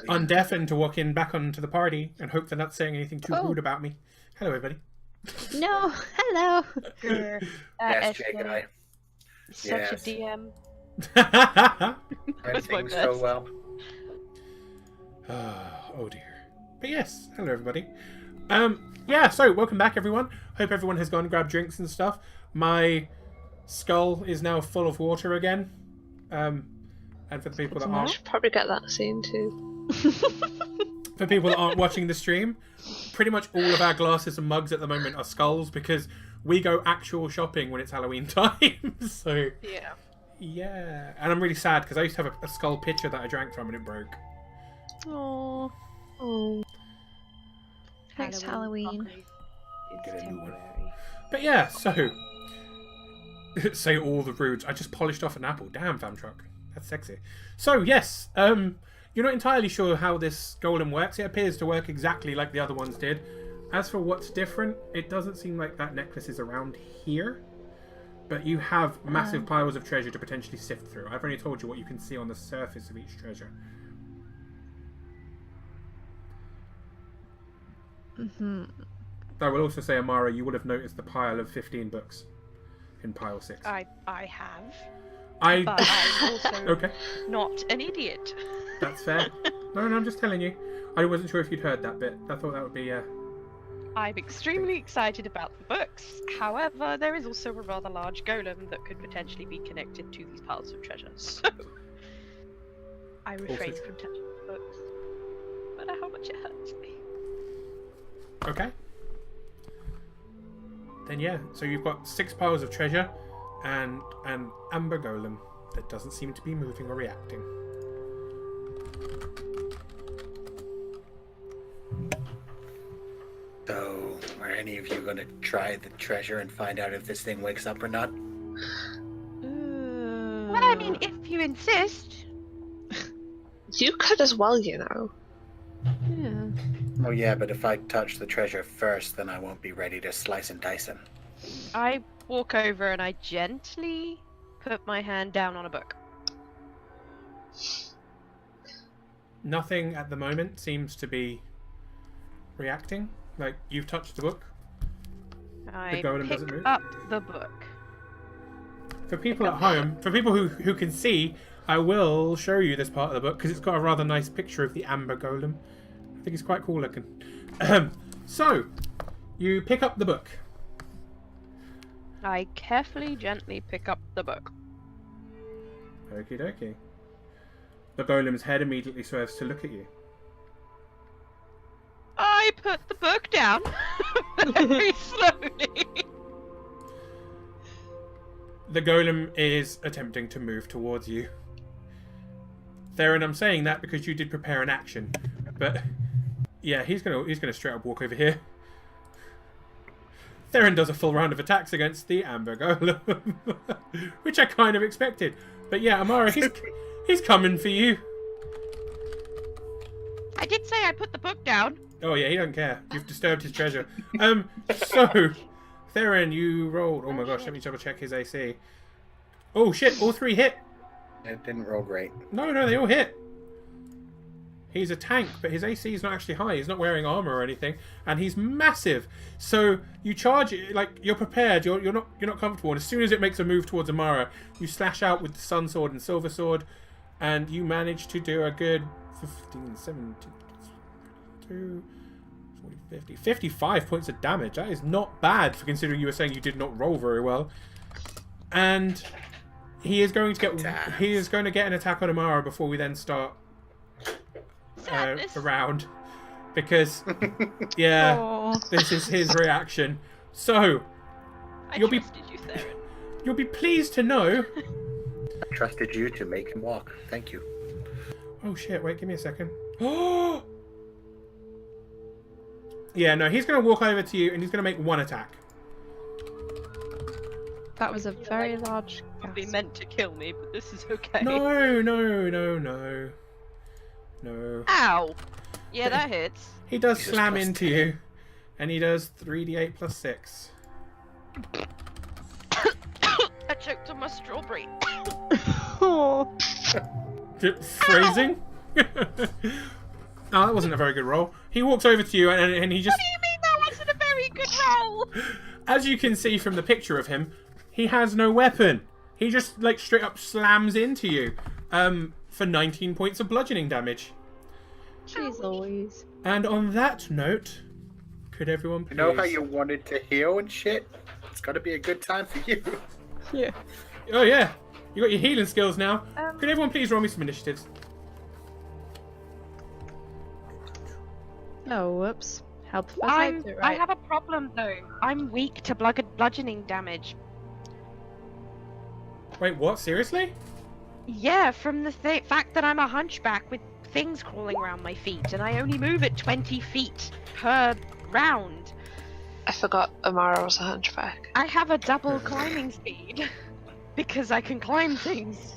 undeafen to walk in back onto the party and hope they're not saying anything too rude about me. Hello, everybody.
No, hello.
Yes, Jay guy.
Such
Yes.
a DM.
Doing
my
things so
best.
well.
Oh dear. But yes, hello everybody. Yeah, so welcome back everyone. Hope everyone has gone and grabbed drinks and stuff. My skull is now full of water again. And for the people that
I
aren't
should probably get that scene too.
for people that aren't watching the stream, pretty much all of our glasses and mugs at the moment are skulls because we go actual shopping when it's Halloween time. So yeah, and I'm really sad because I used to have a skull pitcher that I drank from and it broke.
Oh,
Oh.
thanks Halloween.
buckley is
Get a new one.
temporary.
But yeah, so say all the rudes. I just polished off an apple. Damn, fam truck. That's sexy. So yes, you're not entirely sure how this golem works. It appears to work exactly like the other ones did. As for what's different, it doesn't seem like that necklace is around here. But you have massive piles of treasure to potentially sift through. I've only told you what you can see on the surface of each treasure. I will also say, Amara, you would have noticed the pile of 15 books in pile 6.
I have,
I
but I'm also
okay,
not an idiot.
that's fair. No, I'm just telling you. I wasn't sure if you'd heard that bit. I thought that would be
I'm extremely excited about the books. However, there is also a rather large golem that could potentially be connected to these piles of treasure. So I refrain
Also
from touching the books, no matter how much it hurts me.
okay. Then yeah, so you've got 6 piles of treasure and an amber golem that doesn't seem to be moving or reacting.
So, are any of you going to try the treasure and find out if this thing wakes up or not?
Well, I mean, if you insist.
You could as well, you know.
Yeah.
Oh yeah, but if I touch the treasure first, then I won't be ready to slice and dice him.
I walk over and I gently put my hand down on a book.
Nothing at the moment seems to be reacting. Like, you've touched the book.
I
golem doesn't
pick
move?
up the book.
For people at home, for people who can see, I will show you this part of the book because it's got a rather nice picture of the amber golem. I think it's quite cool looking. So, you pick up the book.
I carefully, gently pick up the book.
Okie dokie. The golem's head immediately swerves to look at you.
I put the book down very slowly.
The golem is attempting to move towards you. Theron, I'm saying that because you did prepare an action, but yeah, he's gonna straight up walk over here. Theron does a full round of attacks against the amber golem, which I kind of expected. But yeah, Amara, he's coming for you.
I did say I put the book down.
Oh yeah, he doesn't care. You've disturbed his treasure. So Theron, you rolled. Oh my gosh, let me double check his AC. Oh shit, all 3 hit.
It didn't roll great.
No, they all hit. He's a tank, but his AC is not actually high. He's not wearing armor or anything, and he's massive. So you charge it like you're prepared. You're not comfortable. And as soon as it makes a move towards Amara, you slash out with the sun sword and silver sword, and you manage to do a good 15, 17, 22, 40, 50, 55 points of damage. That is not bad for considering you were saying you did not roll very well. And he is going to get an attack on Amara before we then start around, because yeah,
Oh.
this is his reaction. So
I
You'll be-
trusted you, Theron.
you'll be pleased to know.
I trusted you to make him walk. Thank you.
Oh shit! Wait, give me a second. Oh. Yeah, no, he's going to walk over to you and he's going to make 1 attack.
That was a very large
Probably
gasp.
meant to kill me, but this is okay.
No.
Ow! Yeah, that hits.
He does
Jesus
slam
Christ.
into you, and he does 3d8 plus 6.
I choked on my strawberry.
Oh.
Phrasing? Oh, that wasn't a very good roll. He walks over to you and he just...
What do you mean that wasn't a very good roll?
As you can see from the picture of him, he has no weapon. He just, like, straight up slams into you for 19 points of bludgeoning damage.
Jeez Louise.
And on that note, could everyone please...
You know how you wanted to heal and shit? It's gotta be a good time for you.
Yeah.
Oh, yeah. You got your healing skills now. Could everyone please roll me some initiatives?
Oh, whoops. Help if
I
typed it right.
have a problem though. I'm weak to bludgeoning damage.
Wait, what? Seriously?
Yeah, from the fact that I'm a hunchback with things crawling around my feet, and I only move at 20 feet per round.
I forgot Amara was a hunchback.
I have a double climbing speed because I can climb things.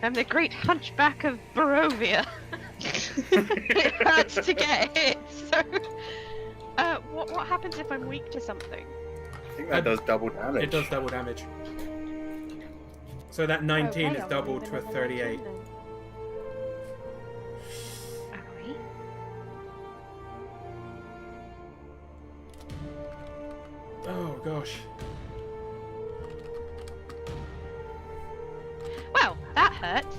I'm the great hunchback of Barovia. It hurts to get hit. So, what happens if I'm weak to something?
I think that does double damage.
It does double damage. So that 19
Okay,
is
I'll
doubled
leave
to a
another
38.
19 then. Alright.
Oh, gosh.
Well, that hurts.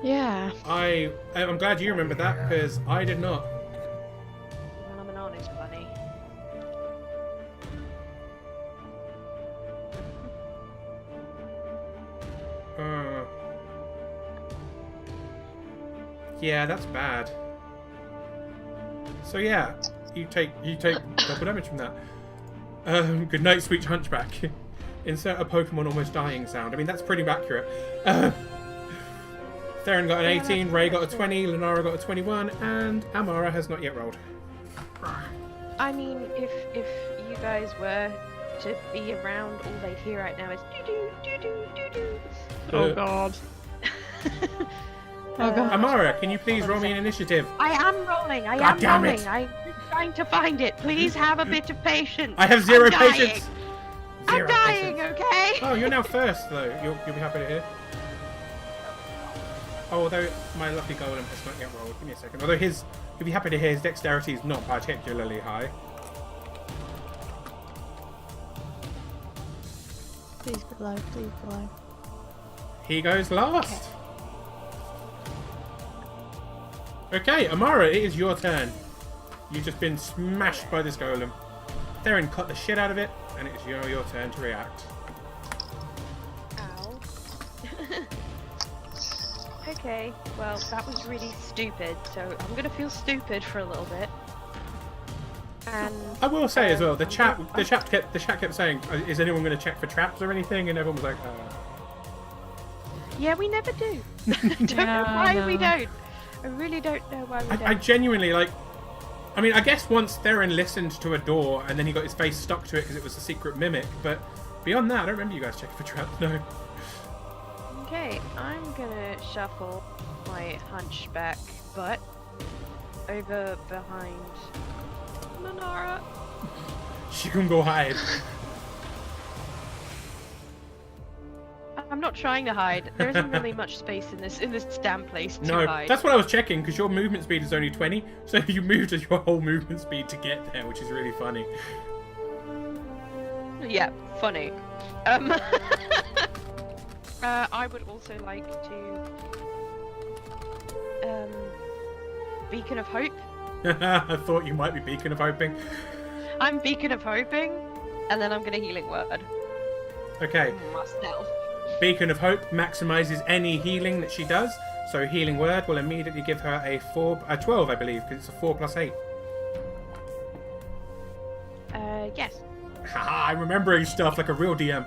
Yeah.
I'm glad you remembered that, because I did not.
Well, I'm an honest bunny.
Yeah, that's bad. So yeah, you take double damage from that. Good night, sweet hunchback. Insert a Pokemon almost dying sound. I mean, that's pretty accurate. Theron got an 18, Ray got a 20, Lenara got a 21, and Amara has not yet rolled.
I mean, if you guys were to be around, all they'd hear right now is doo doo doo doo doo.
Oh god. Oh god.
Amara, can you please roll me an initiative?
I am rolling. I
God
am
damn
rolling.
it.
I'm trying to find it. Please have a bit of patience.
I have 0
I'm dying.
patience.
I'm
Zero
dying.
patience.
Okay.
Oh, you're now first though. You'll be happy to hear. Oh, although my lucky golem has not yet rolled. Give me a second. Although you'll be happy to hear his dexterity is not particularly high.
Please be low, please be low.
He goes last. Okay, Amara, it is your turn. You've just been smashed by this golem. Theron cut the shit out of it, and it's your turn to react.
Ow. Okay, well, that was really stupid, so I'm gonna feel stupid for a little bit. And
I will say as well, the
I'm
chat
gonna-
kept saying, "Is anyone going to check for traps or anything?" And everyone was like,
Yeah, we never do. Don't know
Yeah,
why
no.
we don't. I really don't know why we
I
don't.
genuinely like. I mean, I guess once Theron listened to a door and then he got his face stuck to it because it was a secret mimic. But beyond that, I don't remember you guys checking for traps. No.
Okay, I'm gonna shuffle my hunchback butt over behind Lenara.
She can go hide.
I'm not trying to hide. There isn't really much space in this damn place to
No,
hide.
that's what I was checking because your movement speed is only 20, so you moved at your whole movement speed to get there, which is really funny.
Yeah, funny. I would also like to Beacon of Hope.
I thought you might be Beacon of Hoping.
I'm Beacon of Hoping, and then I'm gonna Healing Word
Okay.
myself.
Beacon of Hope maximizes any healing that she does, so Healing Word will immediately give her a 12, I believe, because it's a 4 plus 8.
Yes.
Haha, I'm remembering stuff like a real DM.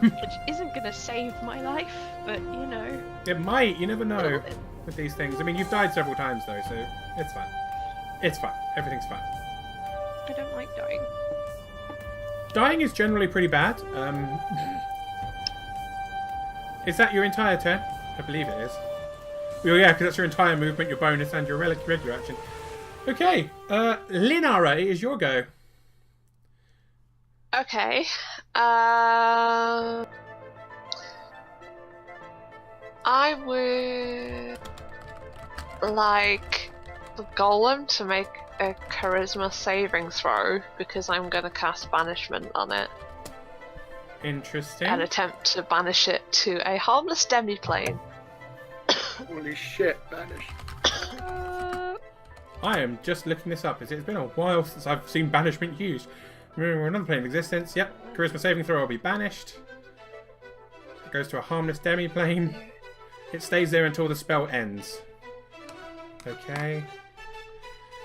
Which isn't gonna save my life, but you know.
It might, you never
a little
know
bit.
with these things. I mean, you've died several times though, so it's fine. It's fine. Everything's fine.
I don't like dying.
Dying is generally pretty bad. Is that your entire turn? I believe it is. Well, yeah, because that's your entire movement, your bonus, and your regular action. Okay, Linara, it is your go.
Okay. I would like the golem to make a charisma saving throw because I'm going to cast banishment on it
Interesting.
and attempt to banish it to a harmless demiplane.
Holy shit, banish.
I am just looking this up. It's been a while since I've seen banishment used. Remember another plane of existence. Yep. Charisma saving throw will be banished. It goes to a harmless demi-plane. It stays there until the spell ends. Okay.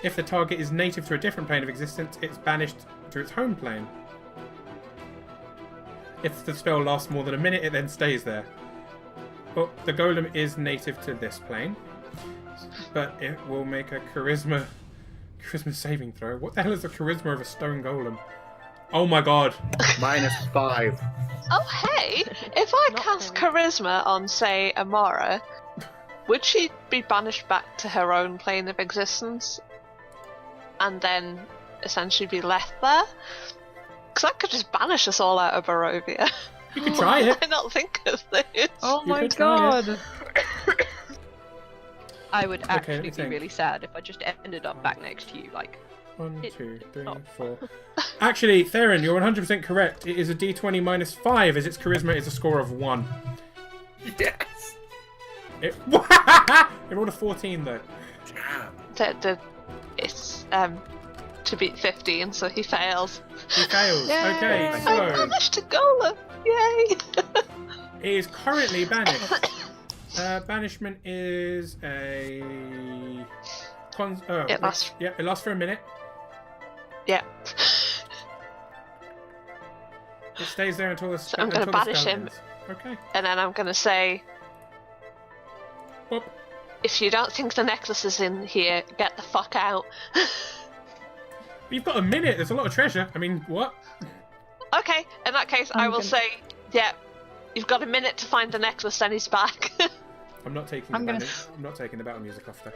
If the target is native to a different plane of existence, it's banished to its home plane. If the spell lasts more than a minute, it then stays there. Well, the golem is native to this plane, but it will make a charisma saving throw. What the hell is the charisma of a stone golem? Oh my god.
-5.
Oh, hey! If I
Not
cast
very.
charisma on, say, Amara, would she be banished back to her own plane of existence and then essentially be left there? Because I could just banish us all out of Barovia.
You could try
Why
it.
did I not think of this?
Oh
You
my
could try it.
god!
I would
Okay,
actually
let me
be
think.
really sad if I just ended up back next to you, like.
1,
It-
2, 3,
not
4. Actually, Theron, you're 100% correct. It is a d20 -5 as its charisma is a score of 1.
Yes.
It rolled a 14 though.
Damn.
It's to beat 15, so he fails.
He fails.
Yay.
Okay,
I
so
managed to golem! Yay!
it is currently banished. Banishment is a.
It lasts-
Yeah, it lasts for a minute.
Yeah.
It stays there until the,
I'm gonna
until the
banish
spell
him.
ends. Okay.
And then I'm gonna say,
Whoop.
if you don't think the necklace is in here, get the fuck out.
You've got a minute. There's a lot of treasure. I mean, what?
Okay, in that case, I
I'm
will
gonna-
say, yeah, you've got a minute to find the necklace, then he's back.
I'm not taking.
I'm
the
gonna-
I'm not taking the battle music off though.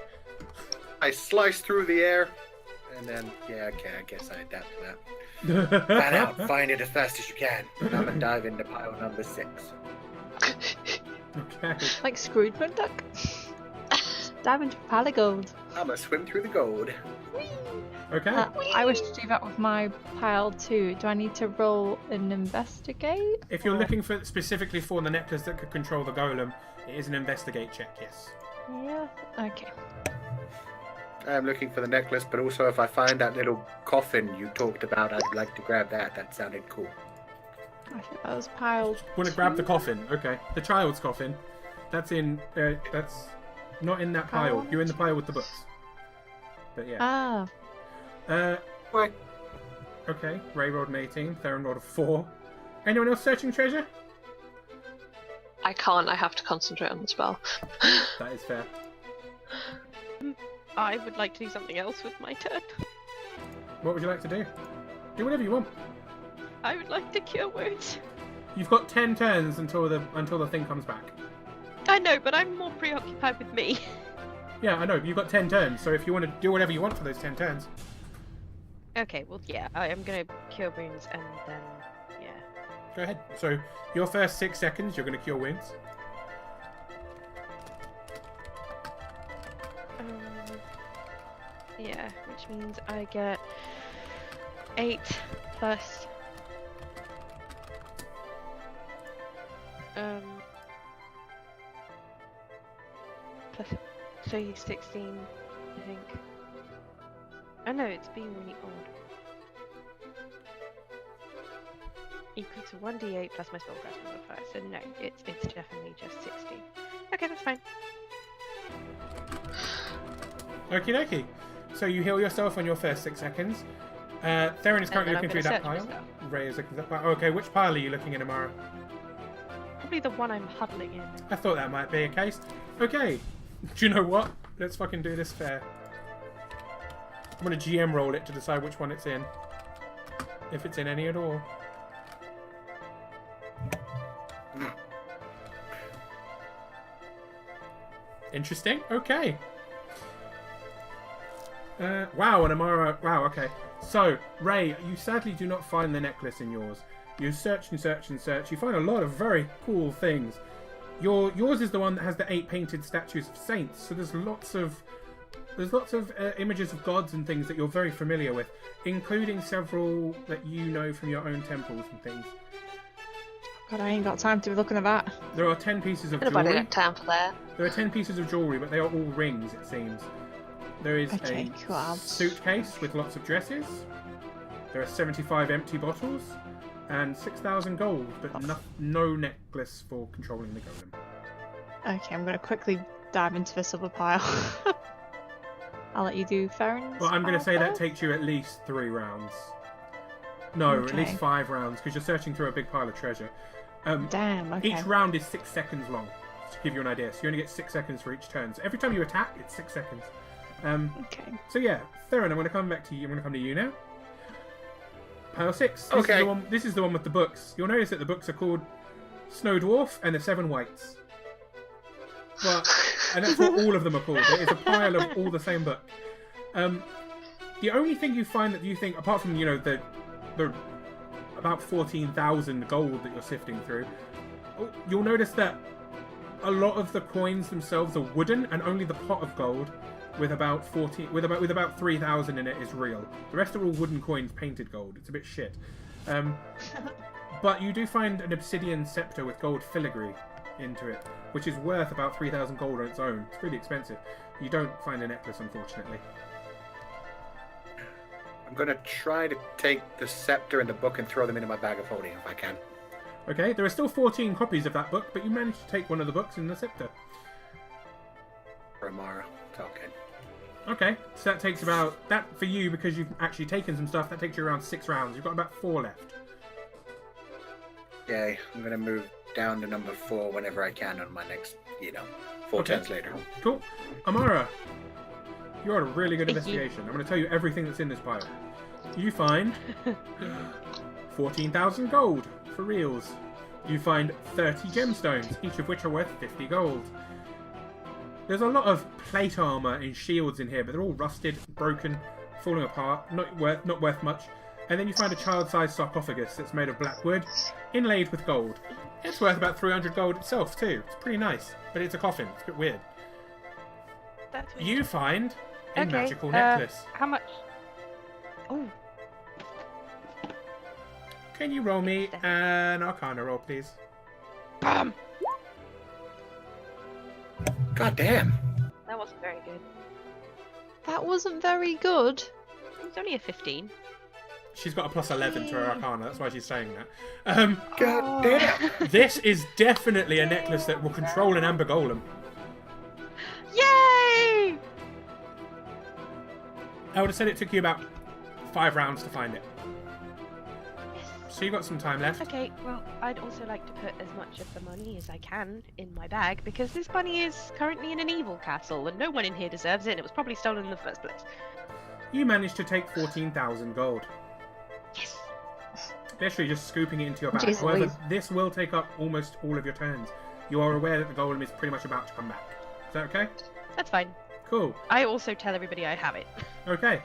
I slice through the air, and then, yeah, okay, I guess I adapt to that. Fan out, find it as fast as you can. And I'm gonna dive into pile number 6.
Okay.
Like Scrooge McDuck. Dive into pile of gold.
I'm gonna swim through the gold.
Okay.
I wish to do that with my pile too. Do I need to roll an investigate?
If you're looking for specifically for the necklace that could control the golem, it is an investigate check. Yes.
Yeah. Okay.
I'm looking for the necklace, but also if I find that little coffin you talked about, I'd like to grab that. That sounded cool.
I think that was pile.
Want to grab the coffin? Okay. The child's coffin. That's in. That's not in that pile. You're in the pile with the books. But yeah.
Ah.
What?
Okay. Ray rolled an 18. Theron rolled a 4. Anyone else searching treasure?
I can't, I have to concentrate on the spell.
That is fair.
I would like to do something else with my turn.
What would you like to do? Do whatever you want.
I would like to cure wounds.
You've got 10 turns until the thing comes back.
I know, but I'm more preoccupied with me.
Yeah, I know. You've got 10 turns, so if you want to do whatever you want for those 10 turns.
Okay, well, yeah, I am gonna cure wounds and then, yeah.
Go ahead. So, your first 6 seconds, you're going to cure wounds.
Yeah, which means I get 8 plus plus 3, 16, I think. Oh no, it's being really odd. Equal to 1d8 plus my spellcraft modifier. So no, it's definitely just 16. Okay, that's fine.
Okie dokie. So you heal yourself on your first 6 seconds. Theron is
And
currently
then I'm
looking through that
gonna
pile.
search for
Ray is looking at that pile. Okay, which pile are you looking in, Amara?
Probably the one I'm huddling in.
I thought that might be a case. Okay. Do you know what? Let's fucking do this fair. I'm going to GM roll it to decide which one it's in. If it's in any at all. Interesting. Okay. Wow, and Amara. Wow, okay. So, Ray, you sadly do not find the necklace in yours. You search and search and search. You find a lot of very cool things. Yours is the one that has the 8 painted statues of saints. So there's lots of images of gods and things that you're very familiar with, including several that you know from your own temples and things.
God, I ain't got time to be looking at that.
There are 10 pieces of
Nobody
jewelry.
got time for that.
There are 10 pieces of jewelry, but they are all rings, it seems. There is
Okay,
a
cool.
suitcase with lots of dresses. There are 75 empty bottles and 6,000 gold, but no necklace for controlling the golem.
Okay, I'm gonna quickly dive into this other pile. I'll let you do Theron's.
Well, I'm going to
pile
say that
first.
takes you at least 3 rounds. No, at least
Okay.
5 rounds, because you're searching through a big pile of treasure.
Damn, okay.
Each round is 6 seconds long, to give you an idea. So you only get 6 seconds for each turn. So every time you attack, it's 6 seconds.
Okay.
So yeah, Theron, I'm going to come back to you. I'm going to come to you now. Pile 6.
Okay.
This is the one with the books. You'll notice that the books are called Snow Dwarf and the 7 Whites. Well, and that's what all of them are called. It is a pile of all the same book. The only thing you find that you think, apart from the about 14,000 gold that you're sifting through, you'll notice that a lot of the coins themselves are wooden, and only the pot of gold with about 3,000 in it is real. The rest are all wooden coins painted gold. It's a bit shit. But you do find an obsidian scepter with gold filigree into it, which is worth about 3,000 gold on its own. It's really expensive. You don't find a necklace, unfortunately.
I'm gonna try to take the scepter and the book and throw them into my bag of holding if I can.
Okay, there are still 14 copies of that book, but you managed to take one of the books and the scepter.
For Amara. Okay.
Okay, so that takes about... That, for you, because you've actually taken some stuff, that takes you around 6 rounds. You've got about 4 left.
Yay. I'm gonna move down to number 4 whenever I can on my next, 4
Okay.
turns later.
Cool. Amara, you're on a really good
Thank you.
investigation. I'm going to tell you everything that's in this pile. You find 14,000 gold for reals. You find 30 gemstones, each of which are worth 50 gold. There's a lot of plate armor and shields in here, but they're all rusted, broken, falling apart, not worth much. And then you find a child-sized sarcophagus that's made of black wood, inlaid with gold. It's worth about 300 gold itself too. It's pretty nice, but it's a coffin. It's a bit weird.
That's weird.
You find a
Okay,
magical necklace.
How much? Oh,
Can you roll me an Arcana roll, please?
bam!
God damn.
That wasn't very good.
That wasn't very good.
It was only a 15.
She's got a plus 11 to her Arcana, that's why she's saying that.
God damn.
This is definitely a necklace that will control an Amber Golem.
Yay!
I would have said it took you about 5 rounds to find it. So you got some time left.
Okay, well, I'd also like to put as much of the money as I can in my bag because this money is currently in an evil castle and no one in here deserves it and it was probably stolen in the first place.
You managed to take 14,000 gold.
Yes!
Literally just scooping it into your bag.
Jeez
However,
Louise.
this will take up almost all of your turns. You are aware that the golem is pretty much about to come back. Is that okay?
That's fine.
Cool.
I also tell everybody I have it.
Okay.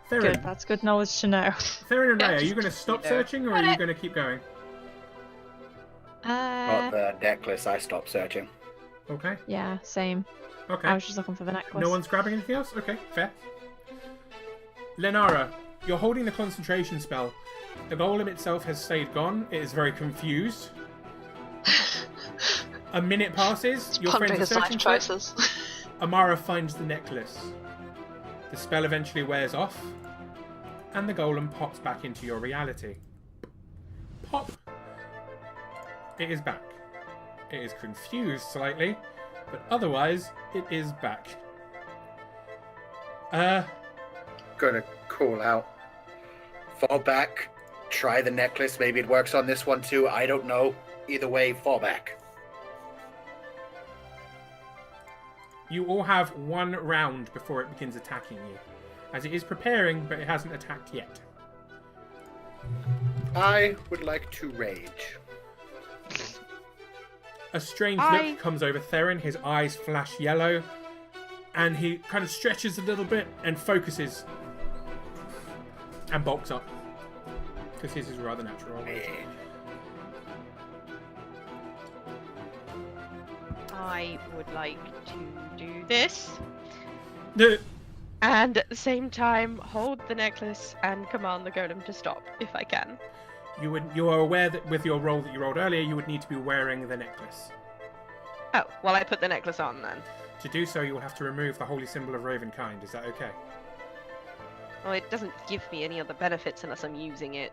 Theron.
Good, that's good knowledge to know.
Theron and Ray,
Yeah,
are you
just
going to stop
keep going.
searching or are you going to keep going?
Not the necklace, I stopped searching.
Okay.
Yeah, same.
Okay.
I was just looking for the necklace.
No one's grabbing anything else? Okay, fair. Lenara, you're holding the concentration spell. The golem itself has stayed gone. It is very confused. A minute passes. Your
Pondering
friends are
his life
searching for it.
choices.
Amara finds the necklace. The spell eventually wears off, and the golem pops back into your reality. Pop! It is back. It is confused slightly, but otherwise, it is back.
Gonna call out. Fall back. Try the necklace. Maybe it works on this one too. I don't know. Either way, fall back.
You all have 1 round before it begins attacking you, as it is preparing, but it hasn't attacked yet.
I would like to rage.
A strange
I-
look comes over Theron. His eyes flash yellow, and he kind of stretches a little bit and focuses. And bulks up. Because his is rather natural.
I would like to do this.
The
And at the same time, hold the necklace and command the golem to stop, if I can.
You are aware that with your roll that you rolled earlier, you would need to be wearing the necklace.
Oh, well, I put the necklace on then.
To do so, you will have to remove the holy symbol of Ravenkind. Is that okay?
Well, it doesn't give me any other benefits unless I'm using it.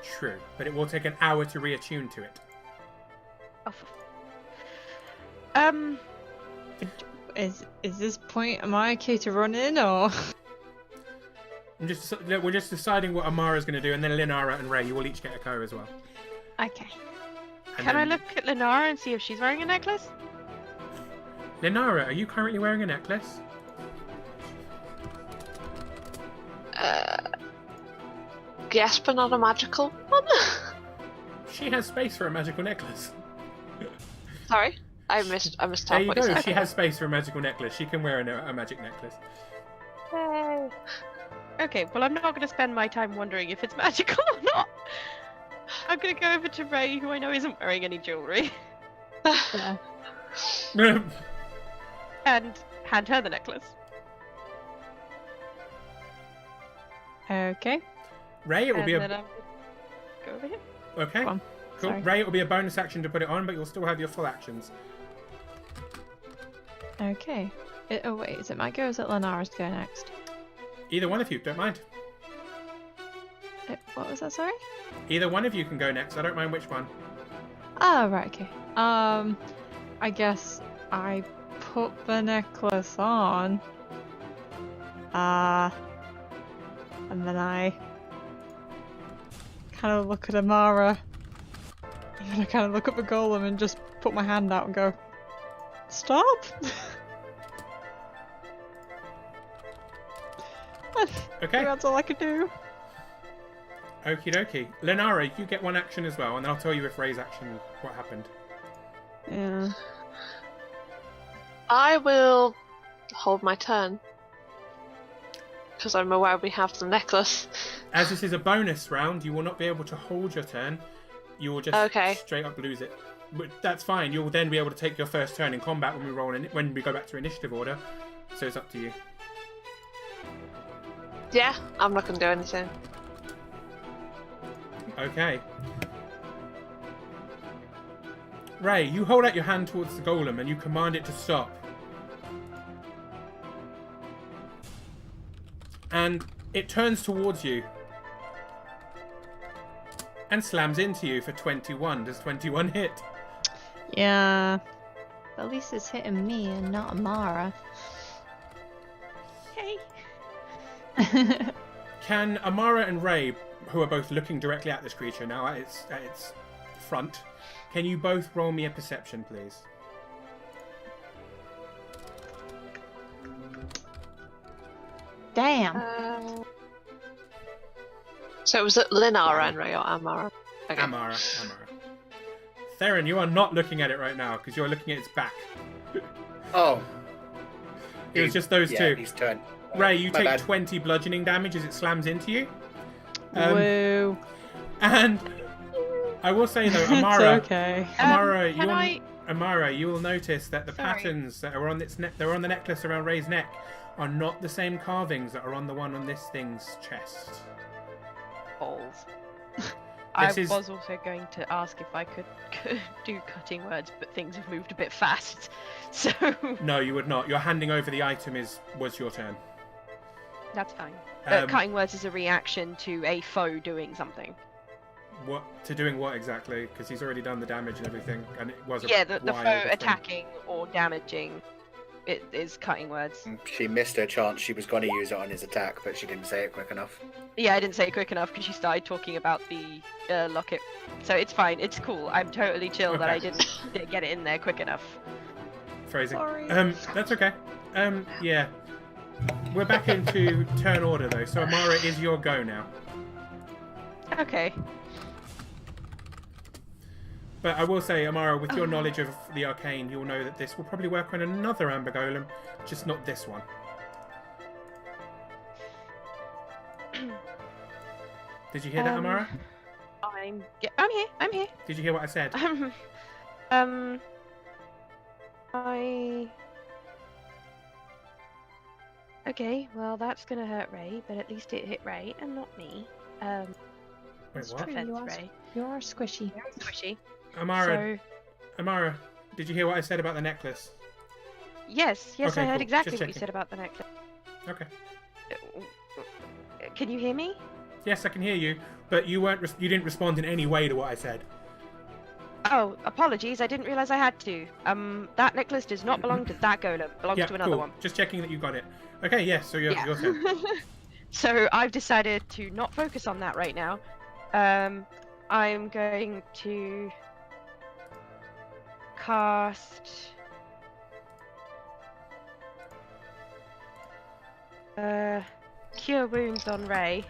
True, but it will take an hour to reattune to it.
Oh,
Is this point? Am I okay to run in or?
We're just deciding what Amara's going to do, and then Linara and Ray, you will each get a co as well.
Okay.
And
can I
then-
look at Lenara and see if she's wearing a necklace?
Linara, are you currently wearing a necklace?
Yes, but not a magical one.
She has space for a magical necklace.
Sorry, I missed
There
half
you
what
go.
you said.
She has space for a magical necklace. She can wear a magic necklace.
Yay.
Okay, well, I'm not going to spend my time wondering if it's magical or not. I'm going to go over to Ray, who I know isn't wearing any jewellery,
Yeah.
and hand her the necklace.
Okay.
Ray, it will
And
be
then
a
I'm go over here.
okay.
Go on.
Cool.
Sorry.
Ray, it will be a bonus action to put it on, but you'll still have your full actions.
Okay. Oh wait, is it my go or is it Lenara's go next?
Either one of you, don't mind.
What was that, sorry?
Either one of you can go next. I don't mind which one.
Oh, right, okay. I guess I put the necklace on. And then I kind of look at Amara. And then I kind of look at the golem and just put my hand out and go, stop!
Okay.
That's all I could do.
Okie dokie. Lenara, you get one action as well, and then I'll tell you if Ray's action what happened.
Yeah.
I will hold my turn because I'm aware we have the necklace.
As this is a bonus round, you will not be able to hold your turn. You will just
Okay.
straight up lose it. But that's fine. You'll then be able to take your first turn in combat when we go back to initiative order. So it's up to you.
Yeah, I'm not going to do anything.
Okay. Ray, you hold out your hand towards the golem and you command it to stop. And it turns towards you and slams into you for 21. Does 21 hit?
Yeah. At least it's hitting me and not Amara.
Yay!
Can Amara and Ray, who are both looking directly at this creature now at its front, can you both roll me a perception, please?
Damn.
So was it Linara and Ray or Amara? Okay.
Amara. Theron, you are not looking at it right now because you're looking at its back.
Oh.
It was just those two.
He's turned.
Ray, you
My
take
bad.
20 bludgeoning damage as it slams into you.
Woo.
And I will say though,
It's
Amara,
okay.
Amara, you will notice that the
Sorry.
patterns that are on its neck, that are on the necklace around Ray's neck, are not the same carvings that are on the one on this thing's chest.
Balls. I
This is-
was also going to ask if I could do cutting words, but things have moved a bit fast. So
No, you would not. You're handing over the item was your turn.
that's fine.
Um,
Cutting words is a reaction to a foe doing something.
What to doing what exactly? Because he's already done the damage and everything, and it was a
Yeah, the
wild
foe
thing.
attacking or damaging. It is cutting words.
She missed her chance. She was going to use it on his attack, but she didn't say it quick enough.
Yeah, I didn't say it quick enough because she started talking about the locket. So it's fine. It's cool. I'm totally chill that I
Okay.
didn't get it in there quick enough.
Phrasing.
Sorry.
That's okay. Yeah. We're back into turn order though, so Amara is your go now.
Okay.
But I will say, Amara, with your knowledge of the arcane, you'll know that this will probably work on another Amber Golem, just not this one. Did you hear that, Amara?
I'm here. I'm here.
Did you hear what I said?
Okay, well that's gonna hurt Ray, but at least it hit Ray and not me.
Wait,
It's
what?
defense,
You are,
Ray.
you are squishy.
Very squishy.
Amara,
So
Amara, did you hear what I said about the necklace?
yes,
Okay,
I heard
cool.
exactly
Just
what you
checking.
said about the necklace.
Okay.
Can you hear me?
Yes, I can hear you, but you you didn't respond in any way to what I said.
Oh, apologies. I didn't realize I had to. That necklace does not belong to that golem. It belongs
Yeah,
to another
cool.
one.
Just checking that you got it. Okay, yes. So your turn.
So I've decided to not focus on that right now. I'm going to cast Cure Wounds on Ray.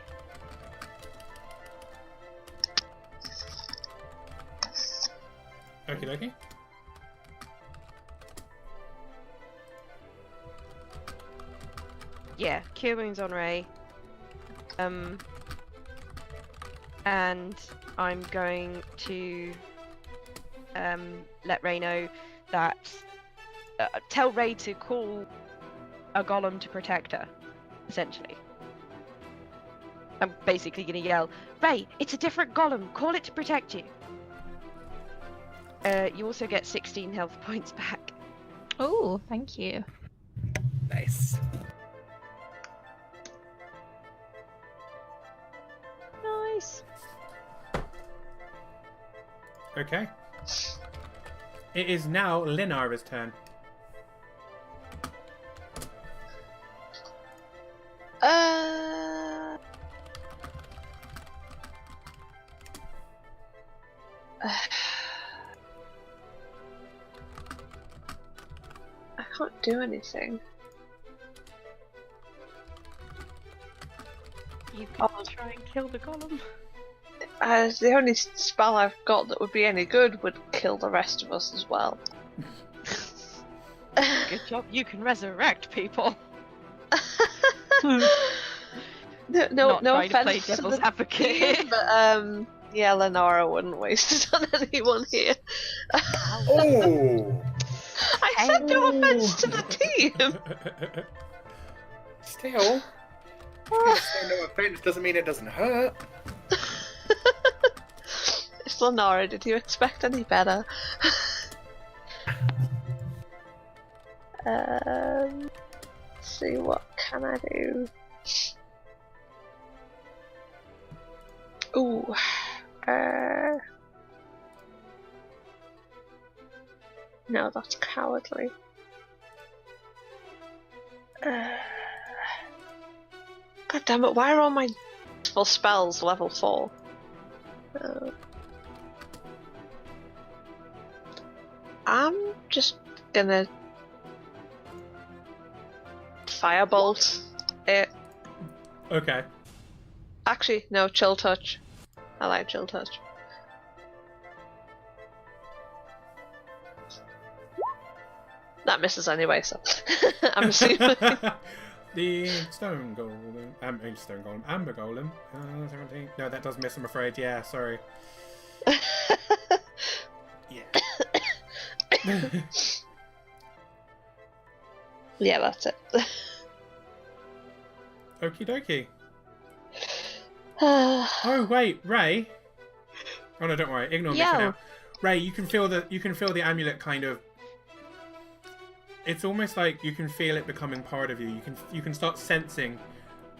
Okie dokie.
Yeah, Cure Wounds on Ray. And I'm going to let Ray know that tell Ray to call a golem to protect her, essentially. I'm basically gonna yell, Ray, it's a different golem, call it to protect you. You also get 16 health points back.
Oh, thank you.
Nice.
Nice.
Okay. It is now Linara's turn.
I can't do anything.
You can try and kill the golem.
The only spell I've got that would be any good would kill the rest of us as well.
Good job, you can resurrect people.
No
Not trying to
offense
play
to
devil's
the
advocate.
team, but yeah, Lenora wouldn't waste it on anyone here.
Oh!
I said no offense to the team.
Still, say no offense doesn't mean it doesn't hurt.
It's Lenora. Did you expect any better? Let's see, what can I do? Ooh. No, that's cowardly. God damn it, why are all my full spells level 4? I'm just gonna firebolt it.
Okay.
Actually, no, chill touch. I like chill touch. That misses anyway, so I'm assuming.
The stone golem, amber golem, 17. No, that does miss. I'm afraid. Yeah, sorry. Yeah.
Yeah, that's it.
Okie dokie. Oh wait, Ray. Oh no, don't worry. Ignore me for
Yo.
now. Ray, you can feel the amulet kind of. It's almost like you can feel it becoming part of you. You can start sensing,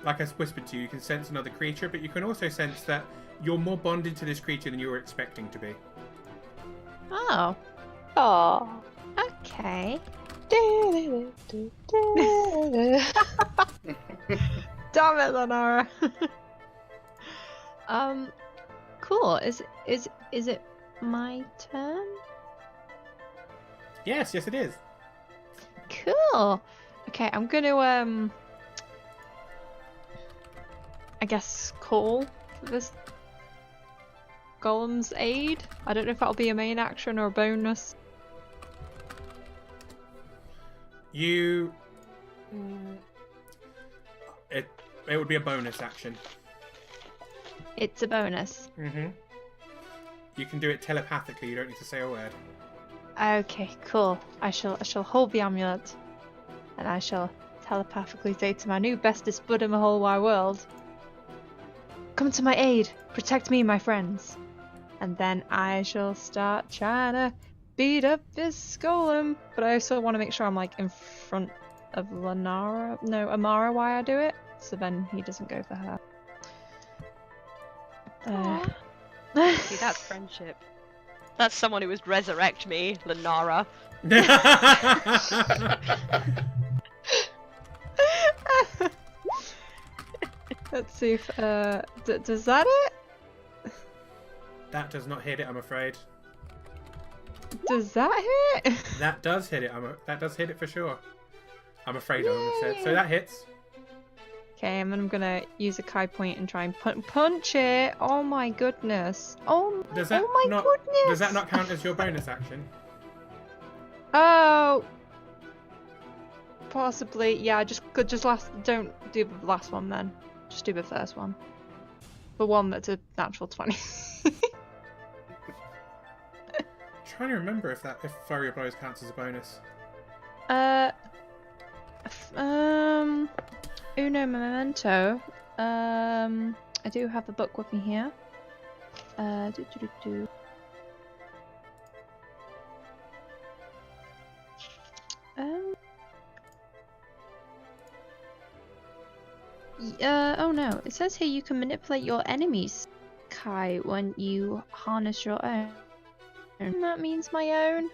like I whispered to you, you can sense another creature, but you can also sense that you're more bonded to this creature than you were expecting to be.
Oh,
Aww.
okay.
Damn
Damn it, Lenora. Cool. Is it my turn?
Yes, it is.
Cool. Okay, I'm gonna I guess call for this Golem's aid. I don't know if that'll be a main action or a bonus.
You. It would be a bonus action.
It's a bonus.
Mm-hmm. You can do it telepathically. You don't need to say a word.
Okay, cool. I shall hold the amulet, and I shall telepathically say to my new bestest bud in the whole wide world, "Come to my aid, protect me and my friends." And then I shall start trying to beat up this golem. But I also want to make sure I'm like in front of Amara while I do it, so then he doesn't go for her.
See, that's friendship. That's someone who would resurrect me, Lenara.
Let's see if does that it?
That does not hit it, I'm afraid.
Does that hit?
That does hit it. That does hit it for sure. I'm afraid I almost said. So that hits.
Okay, and then I'm gonna use a Kai point and try and punch it. Oh my goodness! Oh my goodness!
Does that not count as your bonus action?
Oh, possibly. Yeah, just don't do the last one then. Just do the first one. The one that's a natural 20.
Trying to remember if flurry of blows counts as a bonus.
Uno momento. I do have the book with me here. Oh no, it says here you can manipulate your enemies, Kai, when you harness your own. And that means my own.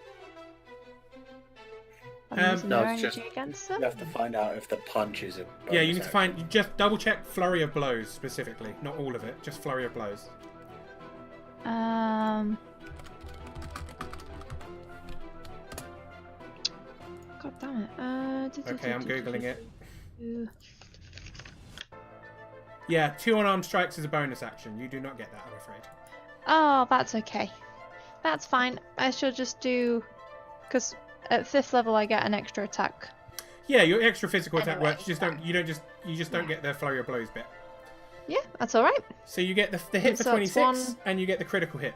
I'm using
no,
their
it's
energy
just-
against
You
them.
have to find out if the punch is a bonus
Yeah, you need to
action.
find. You just double check flurry of blows specifically, not all of it. Just flurry of blows.
God damn it.
Okay, I'm googling it. Yeah, 2 unarmed strikes is a bonus action. You do not get that, I'm afraid.
Oh, that's okay. That's fine. I shall just do, because at 5th level I get an extra attack.
Yeah, your extra physical attack
Anyway,
works. You just don't get the flurry of blows bit.
Yeah, that's all right.
So you get the hit for
So it's
26,
one-
and you get the critical hit.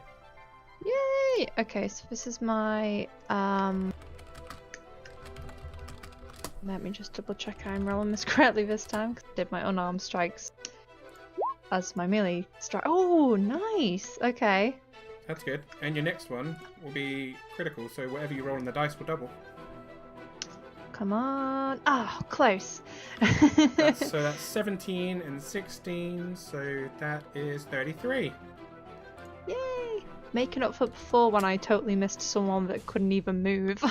Yay! Okay, so this is my Let me just double check I'm rolling this correctly this time, because I did my unarmed strikes as my melee strike. Oh, nice! Okay.
That's good. And your next one will be critical, so whatever you roll on the dice will double.
Come on. Ah, close.
So that's 17 and 16, so that is 33.
Yay! Making up for before when I totally missed someone that couldn't even move.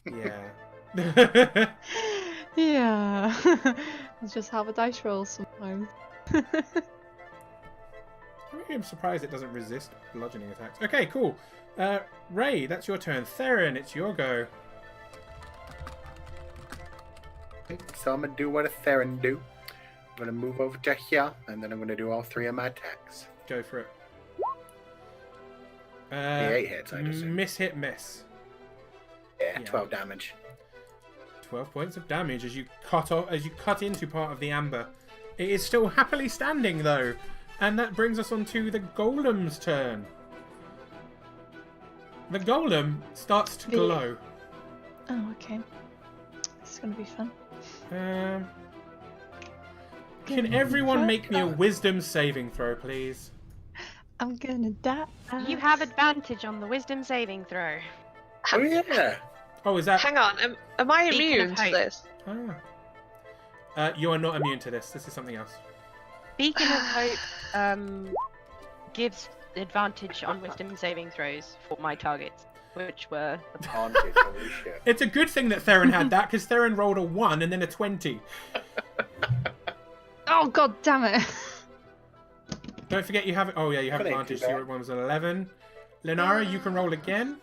Yeah.
Yeah. That's just how the dice rolls sometimes.
I'm surprised it doesn't resist bludgeoning attacks. Okay, cool. Ray, that's your turn. Theron, it's your go.
So I'm going to do what a Theron do. I'm going to move over to here, and then I'm going to do all 3 of my attacks.
Go for it.
The 8 hits, I assume.
Miss, hit, miss.
Yeah,
yeah.
12 damage.
12 points of damage as you cut into part of the amber. It is still happily standing though, and that brings us on to the golem's turn. The golem starts to glow.
Oh, okay. This is gonna be fun.
Can everyone make me a wisdom saving throw, please?
I'm gonna die.
You have advantage on the wisdom saving throw.
Oh, yeah.
Oh, is that?
Hang on, am I
Beacon of
immune to
hope.
this?
You are not immune to this. This is something else.
Beacon of Hope gives advantage on wisdom saving throws for my targets, which were
Haunted, holy shit.
It's a good thing that Theron had that, because Theron rolled a 1 and then a 20.
Oh god damn it!
Don't forget you have it. Oh yeah, you have
Couldn't
advantage.
do
So
that.
your one was an 11. Lenara, you can roll again.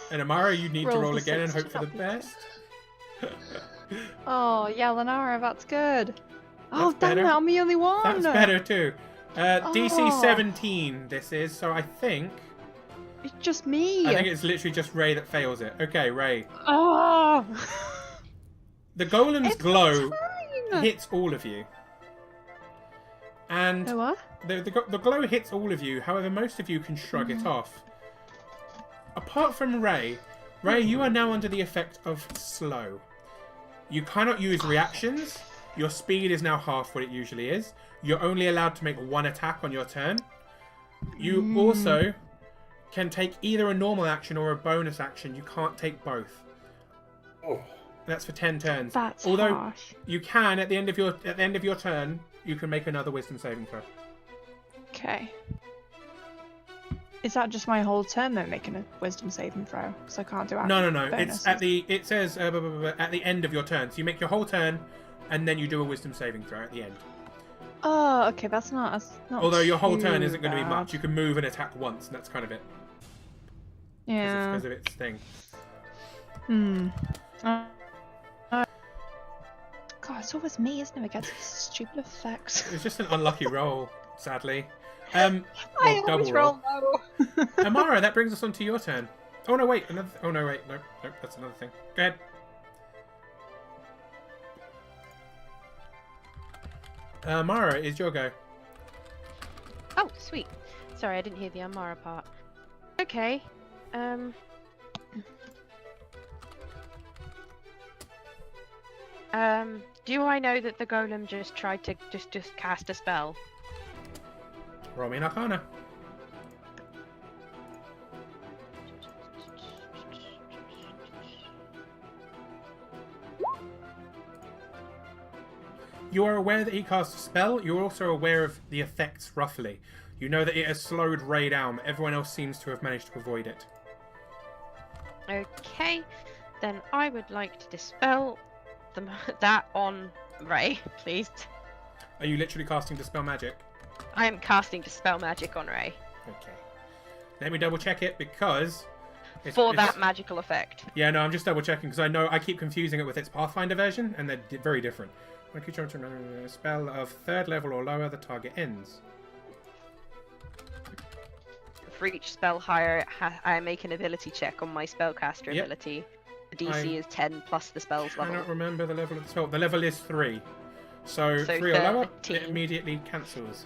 And Amara, you need to
Roll
roll
the
again and
six
hope for the best.
Oh yeah, Lenara, that's good. Oh
That's
damn
better.
it, I'm the only one.
That's better too. DC
Oh.
17 this is, so I think
It's just me.
it's literally just Ray that fails it. Okay, Ray.
Oh.
The golem's
It's
glow
fine.
hits all of you. And
Oh, what?
the glow hits all of you. However, most of you can shrug it off. Apart from Ray, you are now under the effect of slow. You cannot use reactions. Your speed is now half what it usually is. You're only allowed to make one attack on your turn. You also can take either a normal action or a bonus action. You can't take both.
Oh.
That's for 10 turns.
That's
Although
harsh.
you can at the end of your turn, you can make another wisdom saving throw.
Okay. Is that just my whole turn though, making a wisdom saving throw? Because I can't do
No.
bonuses.
It's it says at the end of your turn. So you make your whole turn, and then you do a wisdom saving throw at the end.
Oh, okay, that's not
Although your whole turn
too
isn't going to be
bad.
much. You can move and attack once, and that's kind of it.
Yeah.
Because of its thing.
God, it's always me, isn't it? I get these stupid effects.
It was just an unlucky roll, sadly.
I always roll low.
Amara, that brings us on to your turn. Oh no, wait, another. Oh no, wait, no, that's another thing. Go ahead. Mara, it's your go.
Oh, sweet. Sorry, I didn't hear the Amara part. Okay. Do I know that the golem just tried to just cast a spell?
Roll me an Arcana. You are aware that he cast a spell. You're also aware of the effects roughly. You know that it has slowed Ray down. Everyone else seems to have managed to avoid it.
Okay, then I would like to dispel that on Ray, please.
Are you literally casting Dispel Magic?
I am casting Dispel Magic on Ray.
Okay. Let me double check it because...
For that magical effect.
Yeah, no, I'm just double checking because I know I keep confusing it with its Pathfinder version and they're very different. When a creature enters a spell of 3rd level or lower, the target ends.
For each spell higher, I make an ability check on my spellcaster ability. The DC is 10 plus the spell's
I
level.
cannot remember the level of the spell. The level is 3. So 3 or lower,
13.
it immediately cancels.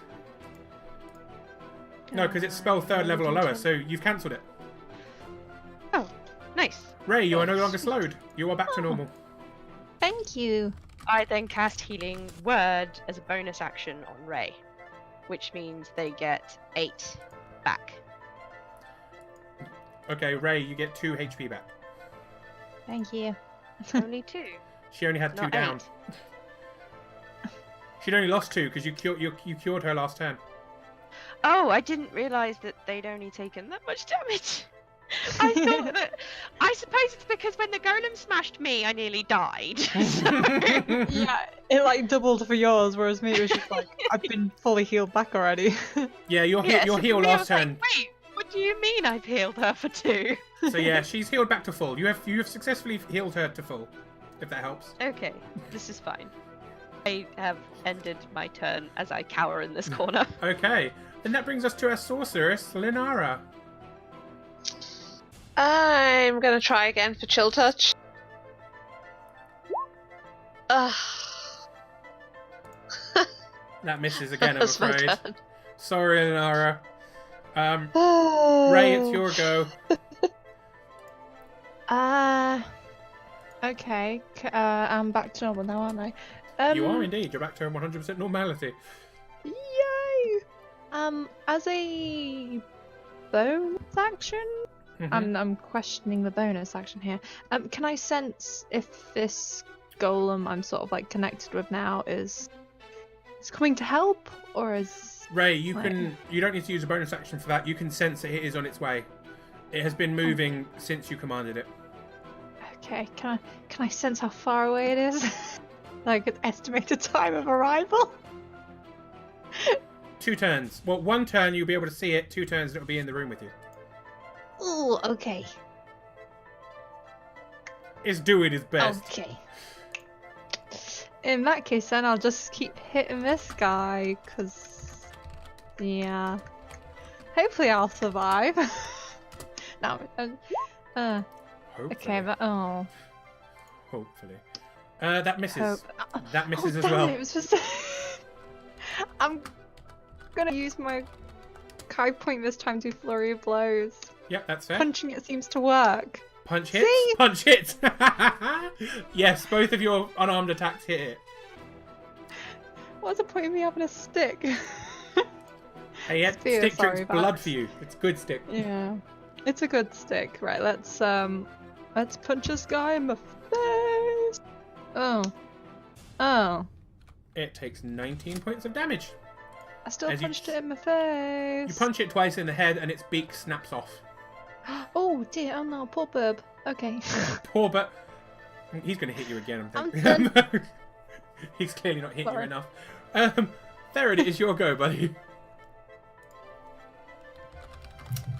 No, because it's spell 3rd level or lower, so you've cancelled it.
Oh, nice.
Ray, you are no longer slowed. You are back to normal.
Thank you.
I then cast Healing Word as a bonus action on Ray, which means they get 8 back.
Okay, Ray, you get 2 HP back.
Thank you.
Only 2.
She only had 2
Not
down.
8.
She'd only lost 2 because you cured her last turn.
Oh, I didn't realise that they'd only taken that much damage. I thought that. I suppose it's because when the golem smashed me, I nearly died.
Yeah, it like doubled for yours, whereas me it was just like I've been fully healed back already.
Yeah, your
Yeah,
your
so
heal
for me, I
last
was like,
turn.
wait, what do you mean I've healed her for 2?
So yeah, she's healed back to full. You have successfully healed her to full, if that helps.
Okay, this is fine. I have ended my turn as I cower in this corner.
Okay, then that brings us to our sorceress, Linara.
I'm gonna try again for Chill Touch. Ugh.
That misses again, I'm
That's my
afraid.
turn.
Sorry, Linara. Ray, it's your go.
Okay. I'm back to normal now, aren't I?
You are indeed. You're back to 100% normality.
Yay! As a bonus action,
Mhm.
I'm questioning the bonus action here. Can I sense if this golem I'm sort of like connected with now is coming to help, or is
Ray, you
Right.
can. You don't need to use a bonus action for that. You can sense that it is on its way. It has been moving since you commanded it.
okay? Can I sense how far away it is? Like an estimated time of arrival?
2 turns. Well, 1 turn you'll be able to see it. 2 turns it'll be in the room with you.
Ooh, okay.
It's doing its best.
Okay. In that case, then I'll just keep hitting this guy, because, yeah. Hopefully I'll survive. No,
Hopefully.
okay, but, oh.
Hopefully. That misses.
Hope.
That misses as
damn
well.
It was just... gonna use my Kai point this time to flurry of blows.
Yep, that's fair.
Punching it seems to work.
Punch hits.
See?
Punch hits. Yes, both of your unarmed attacks hit it.
What's the point of me having a stick?
Hey, yeah,
Spear,
stick
sorry,
drinks blood
Bax.
for you. It's good stick.
Yeah, it's a good stick. Right, let's punch this guy in the face. Oh,
It takes 19 points of damage.
I still
As you-
punched it in the face.
You punch it twice in the head and its beak snaps off.
Oh dear, oh no, poor bub. Okay.
Poor but he's going to hit you again.
I'm
thinking. He's clearly not hitting
Sorry.
you enough. Theron, it is your go, buddy.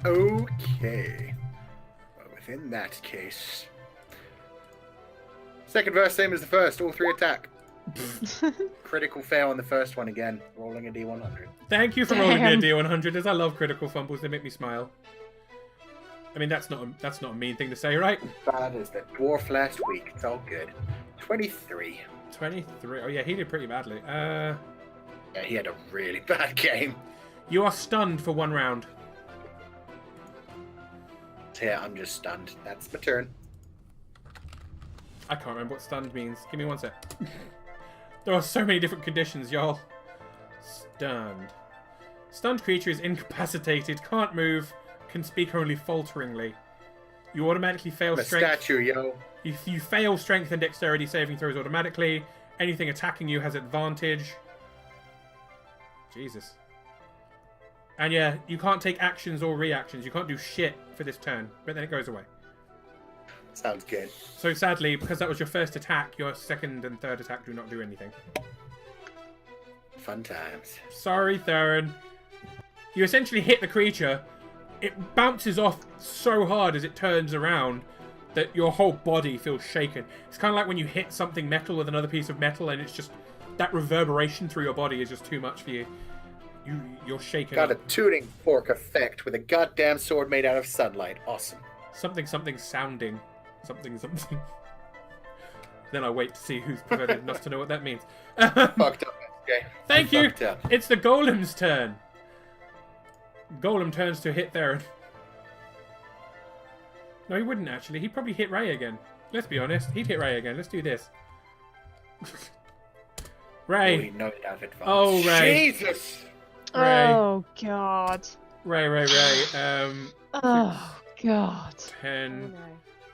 Okay. Well, within that case. Second verse, same as the first. All 3 attack. Critical fail on the first one again. Rolling a D100.
Thank you for rolling me a
Damn.
D100, as I love critical fumbles. They make me smile. I mean, that's not a mean thing to say, right?
Bad as the dwarf last week. It's all good. 23.
23. Oh yeah, he did pretty badly.
Yeah, he had a really bad game.
You are stunned for 1 round.
So yeah, I'm just stunned. That's my turn.
I can't remember what stunned means. Give me 1 sec. There are so many different conditions, y'all. Stunned. Stunned creature is incapacitated, can't move, can speak only falteringly. You automatically fail
I'm a
strength.
statue, yo.
You fail strength and dexterity saving throws automatically. Anything attacking you has advantage. Jesus. And yeah, you can't take actions or reactions. You can't do shit for this turn, but then it goes away.
Sounds good.
So sadly, because that was your first attack, your second and third attack do not do anything.
Fun times.
Sorry, Theron. You essentially hit the creature. It bounces off so hard as it turns around that your whole body feels shaken. It's kind of like when you hit something metal with another piece of metal and it's just... that reverberation through your body is just too much for you. You're shaken
Got a
up.
tuning fork effect with a goddamn sword made out of sunlight. Awesome.
Something sounding. Something. Then I wait to see who's perverted enough to know what that means.
Fucked up, okay.
Thank you!
Fucked up.
It's the Golem's turn. Golem turns to hit Theron. No, he wouldn't actually. He'd probably hit Ray again. Let's be honest. He'd hit Ray again. Let's do this. Ray.
We know that advance.
Oh, Ray.
Jesus!
Ray.
Oh god.
Ray.
Oh god.
10,
Oh, no.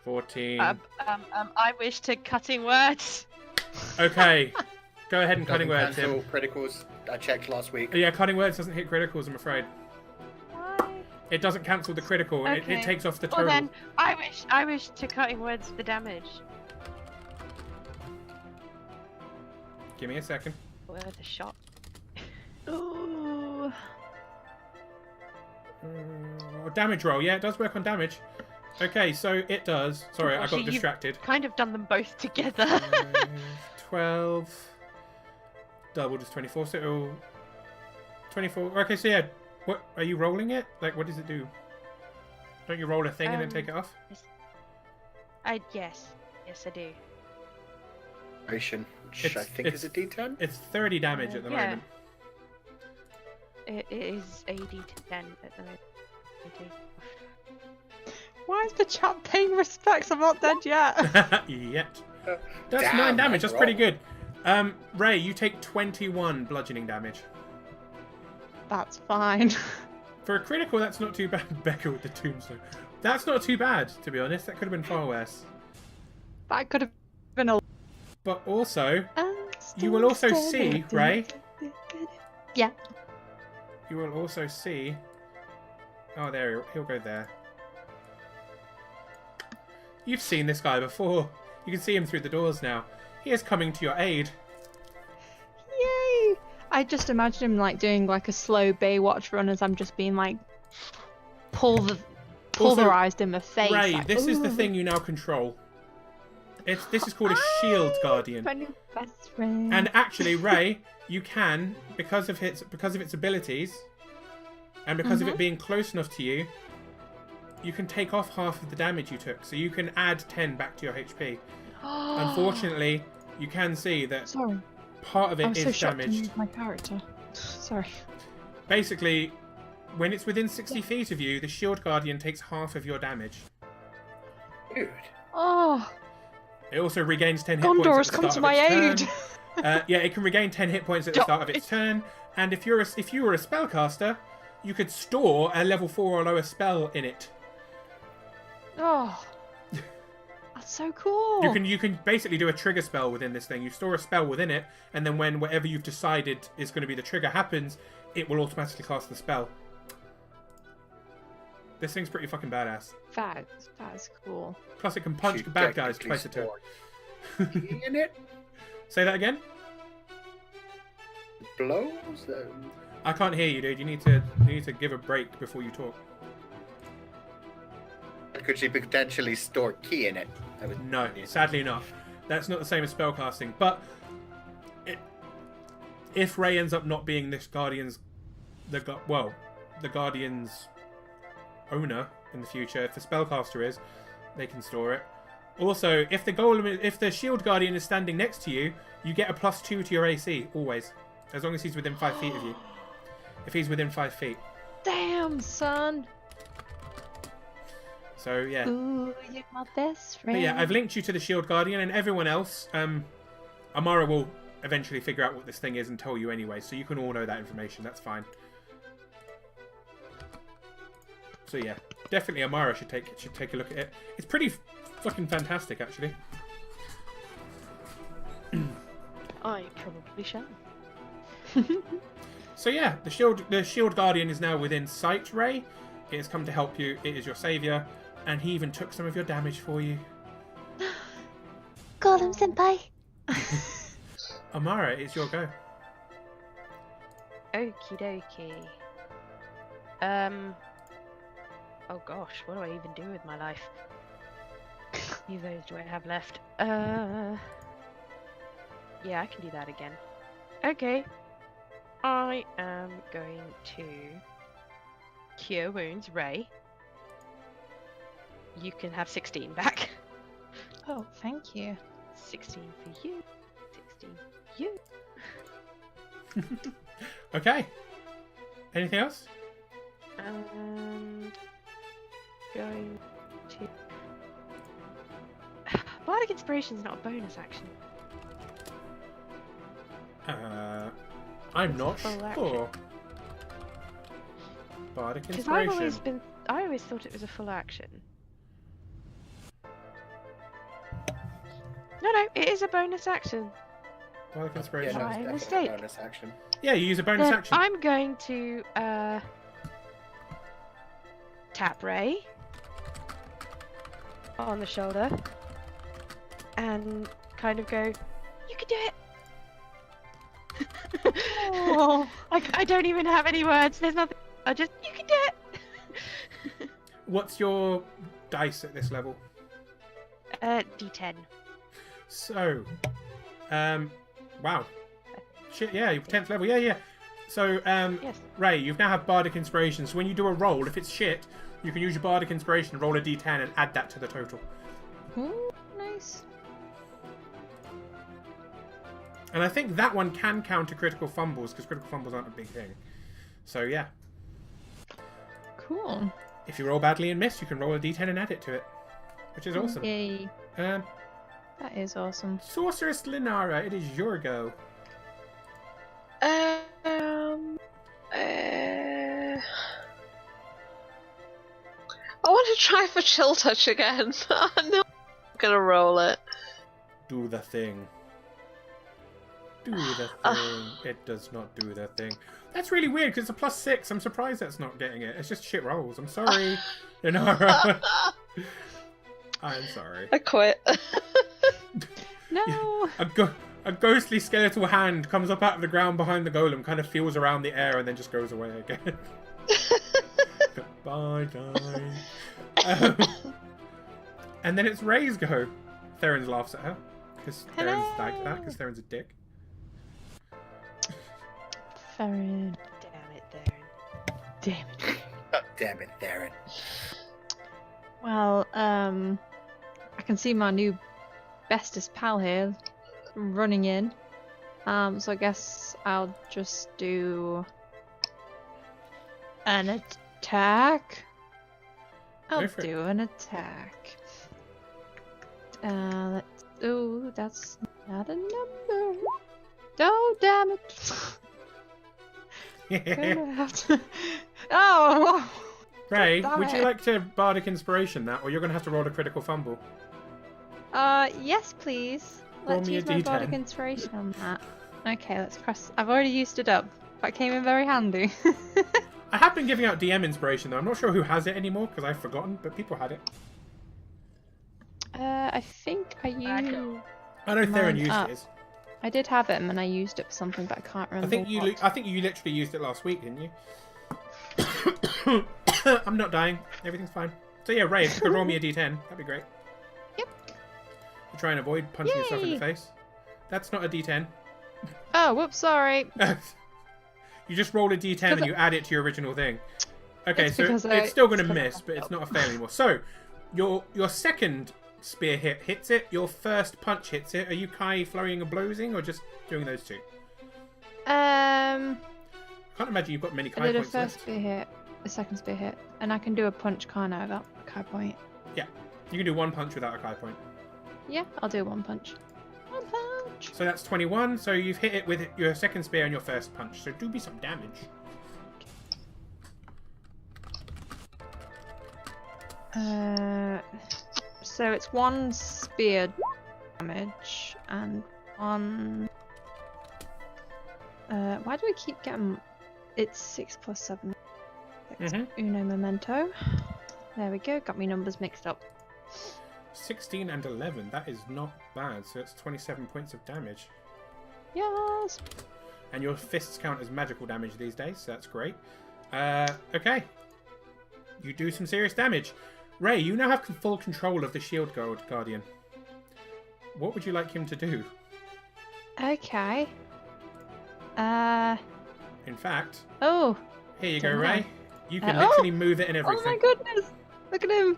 14.
I wish to cutting words.
Okay. Go ahead and cutting words,
Cancel
Tim.
criticals. I checked last week.
Yeah, cutting words doesn't hit criticals, I'm afraid.
Why?
It doesn't cancel the critical. It
Okay.
takes off the
Well
total.
then, I wish to cutting words the damage.
Give me a second.
Worth a shot.
Ooh.
Damage roll. Yeah, it does work on damage. Okay, so it does. Sorry, I
Actually,
got
you've
distracted.
Kind of done them both together.
12. Double is 24, so 24. Okay, so yeah. What are you rolling it? Like, what does it do? Don't you roll a thing and then take it off?
Yes, I do.
Which
It's-
I think is a
it's-
D10.
It's 30 damage at the
Yeah.
moment.
It is a D10 at the moment. Okay.
Why is the chat paying respects? I'm not dead yet.
Yet. That's
Damn,
9 damage. That's
roll.
pretty good. Ray, you take 21 bludgeoning damage.
That's fine.
For a critical, that's not too bad. Becca with the tombstone. That's not too bad, to be honest. That could have been far worse.
That could have been a.
But also, you will also see, Ray.
Yeah.
You will also see. Oh, there. He'll go there. You've seen this guy before. You can see him through the doors now. He is coming to your aid.
Yay! I just imagine him like doing like a slow Baywatch run as I'm just being like pulverized in the face.
Ray,
like,
this is the
"Ooh,
thing you now control. This is called a shield guardian.
My new best friend.
And actually, Ray, you can, because of its abilities, and because of it being close enough to you, you can take off half of the damage you took. So you can add 10 back to your HP. Unfortunately, you can see that
Sorry,
part of
I
it
was so
is
shocked to
damaged.
move my character. Sorry.
basically, when it's within 60 feet of you, the Shield Guardian takes half of your damage.
Dude.
Oh,
It also regains 10 hit
Gondor's
points at the
come
start
to
of
my
its
aid.
turn. Yeah, it can regain 10 hit points at the start of its turn. And if you were a spellcaster, you could store a level 4 or lower spell in it.
Oh, that's so cool.
You can basically do a trigger spell within this thing. You store a spell within it, and then when whatever you've decided is going to be the trigger happens, it will automatically cast the spell. This thing's pretty fucking badass.
That is cool.
Plus, it can punch the bad guys twice a turn.
In it
Say that again.
blows.
I can't hear you, dude. You need to give a break before you talk.
Could she potentially store key in it?
No, sadly not. That's not the same as spellcasting. But if Ray ends up not being this Guardian's, the Guardian's owner in the future, if the spellcaster is, they can store it. Also, if the Shield Guardian is standing next to you, you get a +2 to your AC always, as long as he's within 5 feet of you. If he's within 5 feet.
Damn, son.
So yeah.
Ooh, you're my best friend.
But yeah, I've linked you to the Shield Guardian, and everyone else. Amara will eventually figure out what this thing is and tell you anyway, so you can all know that information. That's fine. So yeah, definitely Amara should take a look at it. It's pretty fucking fantastic, actually.
I probably shall.
So yeah, the Shield Guardian is now within sight, Ray. It has come to help you. It is your savior, and he even took some of your damage for you.
Golem senpai.
Amara, it's your go.
Okie dokie. Oh gosh, what do I even do with my life? How many of those do I have left? Yeah, I can do that again. Okay. I am going to Cure Wounds Ray. You can have 16 back.
Oh, thank you.
16 for you. 16 for you.
Okay. Anything else?
And going to Bardic Inspiration is not a bonus action.
I'm
It's
not
full
sure. Bardic
Because
Inspiration.
I always thought it was a full action. No, it is a bonus action.
Bardic
Yeah,
Inspiration.
no,
My
it's definitely a
mistake.
bonus action.
Yeah, you use a bonus
Then
action.
I'm going to tap Ray on the shoulder and kind of go, "You can do it."
Oh.
I don't even have any words. There's nothing. I just, "You can do it."
What's your dice at this level?
D10.
So, wow. Shit, yeah, your 10th level. Yeah. So,
Yes.
Ray, you've now have Bardic Inspiration. So when you do a roll, if it's shit, you can use your Bardic Inspiration, roll a d10, and add that to the total.
Ooh, nice.
And I think that one can counter critical fumbles, because critical fumbles aren't a big thing. So yeah,
Cool.
if you roll badly and miss, you can roll a d10 and add it to it, which is awesome.
Yay.
Um,
That is awesome.
Sorceress Linara, it is your go.
I want to try for Chill Touch again. No, I'm gonna roll it.
Do the thing. Do the thing. It does not do the thing. That's really weird, because it's a +6. I'm surprised that's not getting it. It's just shit rolls. I'm sorry, Linara. I'm sorry.
I quit.
No.
A ghostly skeletal hand comes up out of the ground behind the golem, kind of feels around the air, and then just goes away again. Goodbye, guys. And then it's Ray's go. Theron laughs at her, because Theron's like that, because Theron's a dick.
Theron.
Damn it, Darren.
Damn it.
Oh, damn it, Theron.
Well, I can see my new bestest pal here running in. So I guess I'll just do An attack? I'll
Go for it.
do an attack. Let's. Oh, that's not a number. Oh, damn it. Gonna have to... Oh!
Ray,
Damn
would you
it.
like to Bardic Inspiration that, or you're going to have to roll a critical fumble?
Yes, please.
Roll
Let's
me a
use my Bardic
D10.
Inspiration on that. Okay, let's press. I've already used it up. That came in very handy.
I have been giving out DM Inspiration, though. I'm not sure who has it anymore, because I've forgotten, but people had it.
I think I used.
I know Theron
Mine
used
up.
his.
I did have it, and then I used it for something, but I can't remember. what.
I think you literally used it last week, didn't you? I'm not dying. Everything's fine. So yeah, Ray, if you could roll me a D10, that'd be great.
Yep.
You try and avoid punching yourself in the
Yay.
face. That's not a D10.
Oh, whoops, sorry.
You just roll a D10 and you add it to your original thing. Okay,
It's
so
because
it's still going to
it's
miss,
because
but it's not a fail anymore. So, your second spear hit hits it. Your first punch hits it. Are you Kai flurrying and blowsing, or just doing those two?
Um,
Can't imagine you've got many
I
Kai
did a
points
first
left.
spear hit, a second spear hit, and I can do a punch, can't I? Without a Kai point.
Yeah, you can do one punch without a Kai point.
Yeah, I'll do one punch. One punch.
So that's 21. So you've hit it with your second spear and your first punch. So do me some damage.
So it's one spear damage and one. Why do I keep getting? It's 6 plus 7. Uno memento. There we go. Got me numbers mixed up.
16 and 11. That is not bad. So it's 27 points of damage.
Yes.
And your fists count as magical damage these days, so that's great. Okay. You do some serious damage. Ray, you now have full control of the Shield Guardian. What would you like him to do?
Okay.
In fact,
Oh.
here you go,
Don't
Ray.
know.
You can
Oh!
literally move it and
Oh
everything.
my goodness! Look at him.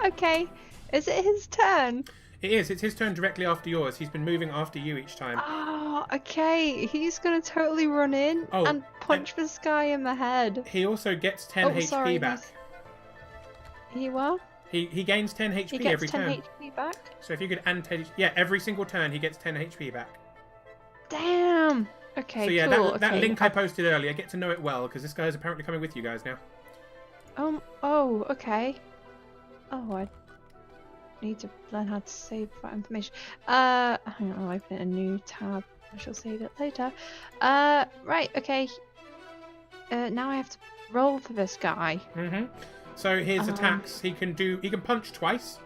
Okay. Is it his turn?
It is. It's his turn directly after yours. He's been moving after you each time.
Oh, okay. He's gonna totally run in
Oh,
and punch this guy in the head.
He also gets 10
Oh,
HP
sorry,
back.
He what?
He gains 10 HP
He gets
every
10
turn.
HP back?
So if you could yeah, every single turn he gets 10 HP back.
Damn! Okay,
So yeah,
cool.
that
okay.
link I posted earlier, get to know it well, because this guy is apparently coming with you guys now.
Oh, okay. Oh, I need to learn how to save that information. Hang on, I'll open a new tab. I shall save it later. Right, okay. Now I have to roll for this guy.
So his attacks, he can punch twice.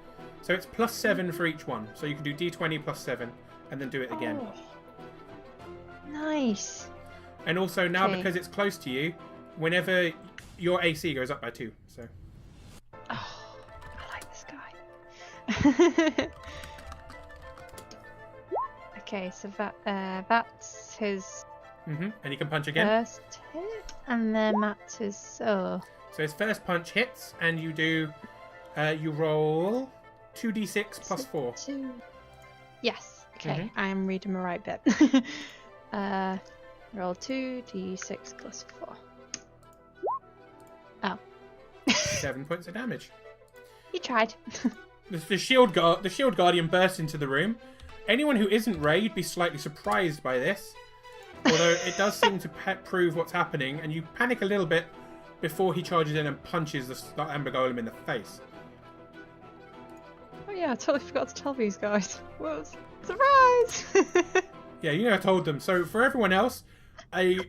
So it's +7 for each one. So you can do D20 +7 and then do it again.
Oh, nice.
And also now
Okay.
because it's close to you, whenever your AC goes up by 2. So
Oh, I like this guy. Okay, so that's his
and he can punch again.
first hit, and then that's his.
So his first punch hits, and you do you roll 2d6 + 4.
Two. Yes. Okay,
Mhm.
I am reading the right bit. Roll 2d6 + 4. Oh,
7 points of damage.
he tried.
The shield guardian bursts into the room. Anyone who isn't Ray, you'd be slightly surprised by this. Although it does seem to prove what's happening, and you panic a little bit before he charges in and punches the Amber Golem in the face.
Oh yeah, I totally forgot to tell these guys. Whoops. Surprise!
Yeah, you know I told them. So for everyone else, a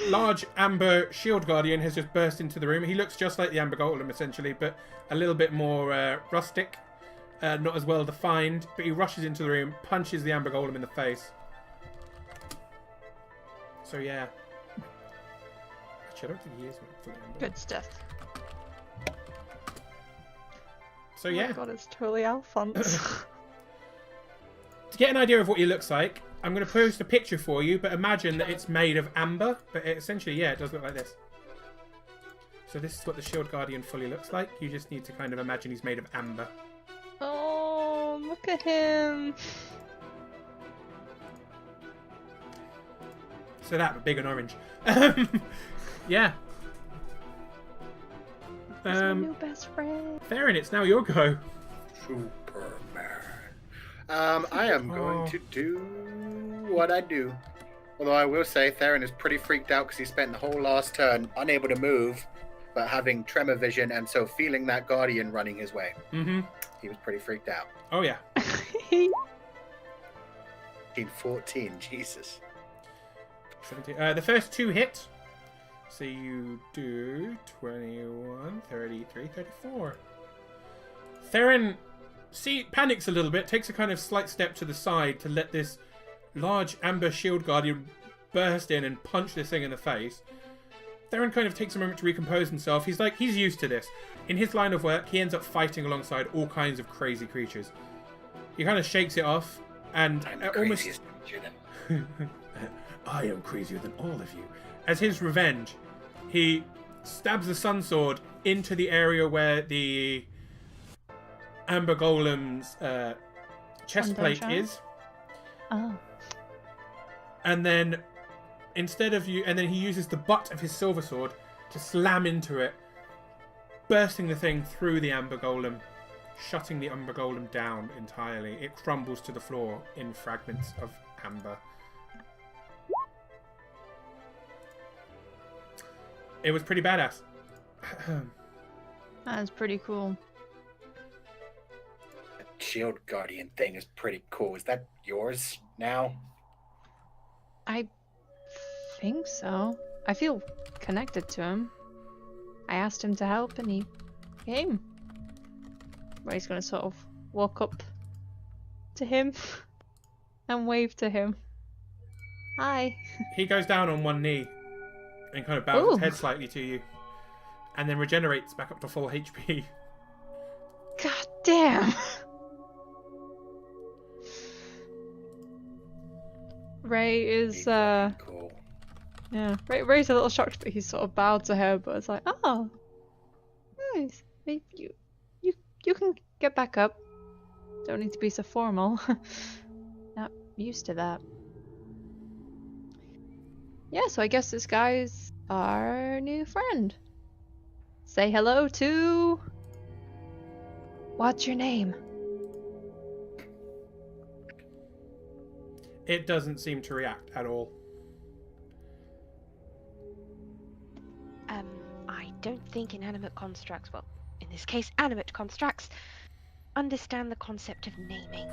large Amber Shield Guardian has just burst into the room. He looks just like the Amber Golem, essentially, but a little bit more rustic. Not as well defined, but he rushes into the room, punches the Amber Golem in the face. So yeah. Actually, I don't think he is fully Amber.
Good stuff.
So
Oh
yeah,
my god, it's totally Alphonse.
to get an idea of what he looks like, I'm going to post a picture for you, but imagine that it's made of amber, but essentially, yeah, it does look like this. So this is what the Shield Guardian fully looks like. You just need to kind of imagine he's made of amber.
Oh, look at him.
So that, but big and orange. Yeah.
He's my new best friend.
Theron, it's now your go.
Superman. I am going
Oh.
to do what I do. Although I will say Theron is pretty freaked out because he spent the whole last turn unable to move, but having tremor vision and so feeling that Guardian running his way.
Mm-hmm.
He was pretty freaked out.
Oh, yeah.
14, Jesus.
17. The first 2 hit. So you do 21, 33, 34. Theron panics a little bit, takes a kind of slight step to the side to let this large amber shield guardian burst in and punch this thing in the face. Theron kind of takes a moment to recompose himself. He's used to this. In his line of work, he ends up fighting alongside all kinds of crazy creatures. He kind of shakes it off and
I'm the
almost...
craziest creature that-
I am crazier than all of you. As his revenge, he stabs the sun sword into the area where the Amber Golem's chest plate
Sunshine?
is,
Oh.
and then he uses the butt of his silver sword to slam into it, bursting the thing through the Amber Golem, shutting the Amber Golem down entirely. It crumbles to the floor in fragments of amber. It was pretty badass.
That is pretty cool.
That shield guardian thing is pretty cool. Is that yours now?
I think so. I feel connected to him. I asked him to help and he came. Where he's gonna sort of walk up to him and wave to him. Hi.
He goes down on one knee and kind of bows his
Ooh.
head slightly to you, and then regenerates back up to full HP.
God damn. Ray is
Cool.
yeah. Ray's a little shocked, but he's sort of bowed to her. But it's like, oh, nice. You can get back up. Don't need to be so formal. Not used to that. Yeah, so I guess this guy's our new friend. Say hello to. What's your name?
It doesn't seem to react at all.
I don't think inanimate constructs, well, in this case, animate constructs, understand the concept of naming.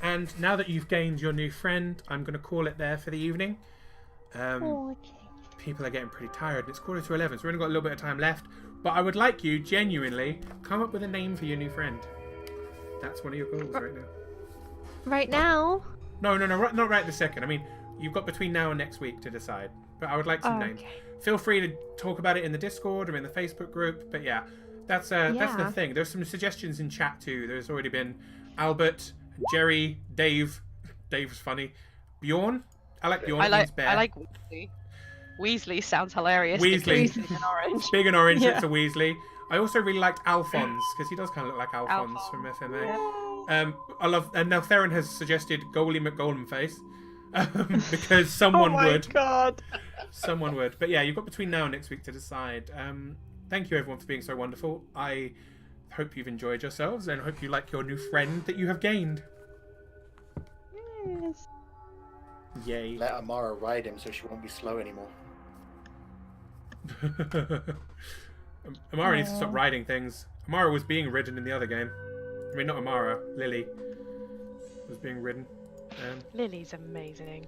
And now that you've gained your new friend, I'm going to call it there for the evening.
Oh, okay.
People are getting pretty tired. It's 11:15, so we've only got a little bit of time left. But I would like you, genuinely, come up with a name for your new friend. That's one of your goals right now.
Right now.
No, not right this second. I mean, you've got between now and next week to decide. But I would like some names.
Okay.
Feel free to talk about it in the Discord or in the Facebook group. But yeah, that's the
Yeah.
thing. There's some suggestions in chat too. There's already been Albert, Jerry, Dave. Dave's funny. Bjorn. I like Bjorn.
I
Means bear.
like Weasley. Weasley sounds hilarious.
Weasley.
because he's in orange.
Big and orange.
Yeah.
It's a Weasley. I also really liked Alphonse because he does kind of look like Alphonse
Alphonse.
from FMA. I love, and now Theron has suggested Goalie McGolemface because someone would.
God.
Someone would. But yeah, you've got between now and next week to decide. Thank you everyone for being so wonderful. I hope you've enjoyed yourselves and hope you like your new friend that you have gained.
Yes.
Yay.
Let Amara ride him so she won't be slow anymore.
Amara needs to stop riding things. Amara was being ridden in the other game. I mean, not Amara. Lily was being ridden.
Lily's amazing.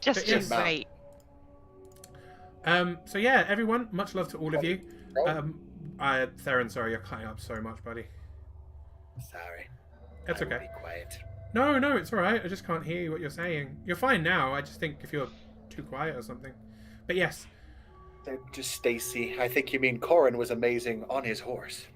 Just
But yes.
you wait.
So yeah, everyone, much love to all of you. Theron, sorry, you're cutting up so much, buddy.
Sorry.
That's
I will
okay.
Be quiet.
No, it's alright. I just can't hear you what you're saying. You're fine now. I just think if you're too quiet or something. But yes.
Just Stacy. I think you mean Corin was amazing on his horse.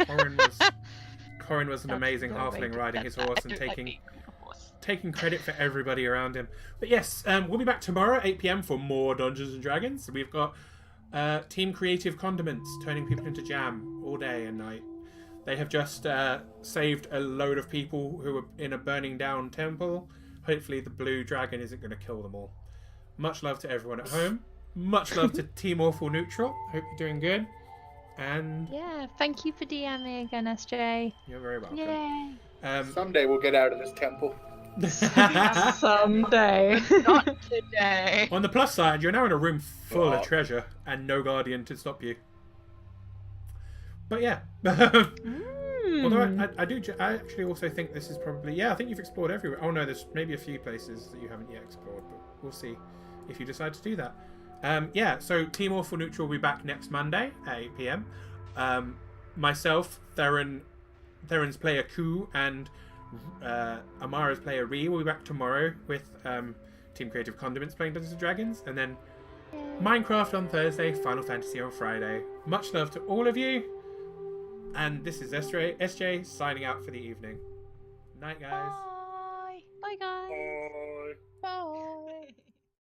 Corin was an
That's
amazing
the way
halfling
to
riding
put
his
that.
horse
I
and
don't like
taking
being on a horse.
taking credit for everybody around him. But yes, we'll be back tomorrow at 8 PM for more Dungeons and Dragons. We've got Team Creative Condiments turning people into jam all day and night. They have just saved a load of people who were in a burning down temple. hopefully the blue dragon isn't going to kill them all. Much love to everyone at home. Much love to Team Awful Neutral. Hope you're doing good. And
Yeah, thank you for DMing again, SJ.
you're very welcome.
Yay.
Someday we'll get out of this temple.
Someday.
Not today.
On the plus side, you're now in a room full
Oh.
of treasure and no guardian to stop you. But yeah. Although I actually also think this is probably, I think you've explored everywhere. Oh no, there's maybe a few places that you haven't yet explored, but we'll see if you decide to do that. So Team Awful Neutral will be back next Monday at 8 PM. Myself, Theron's player Ku, and Amara's player Ree will be back tomorrow with Team Creative Condiments playing Dungeons & Dragons, and then Minecraft on Thursday, Final Fantasy on Friday. Much love to all of you, and this is SJ signing out for the evening. Night, guys.
Bye. Bye, guys.
Bye.
Bye.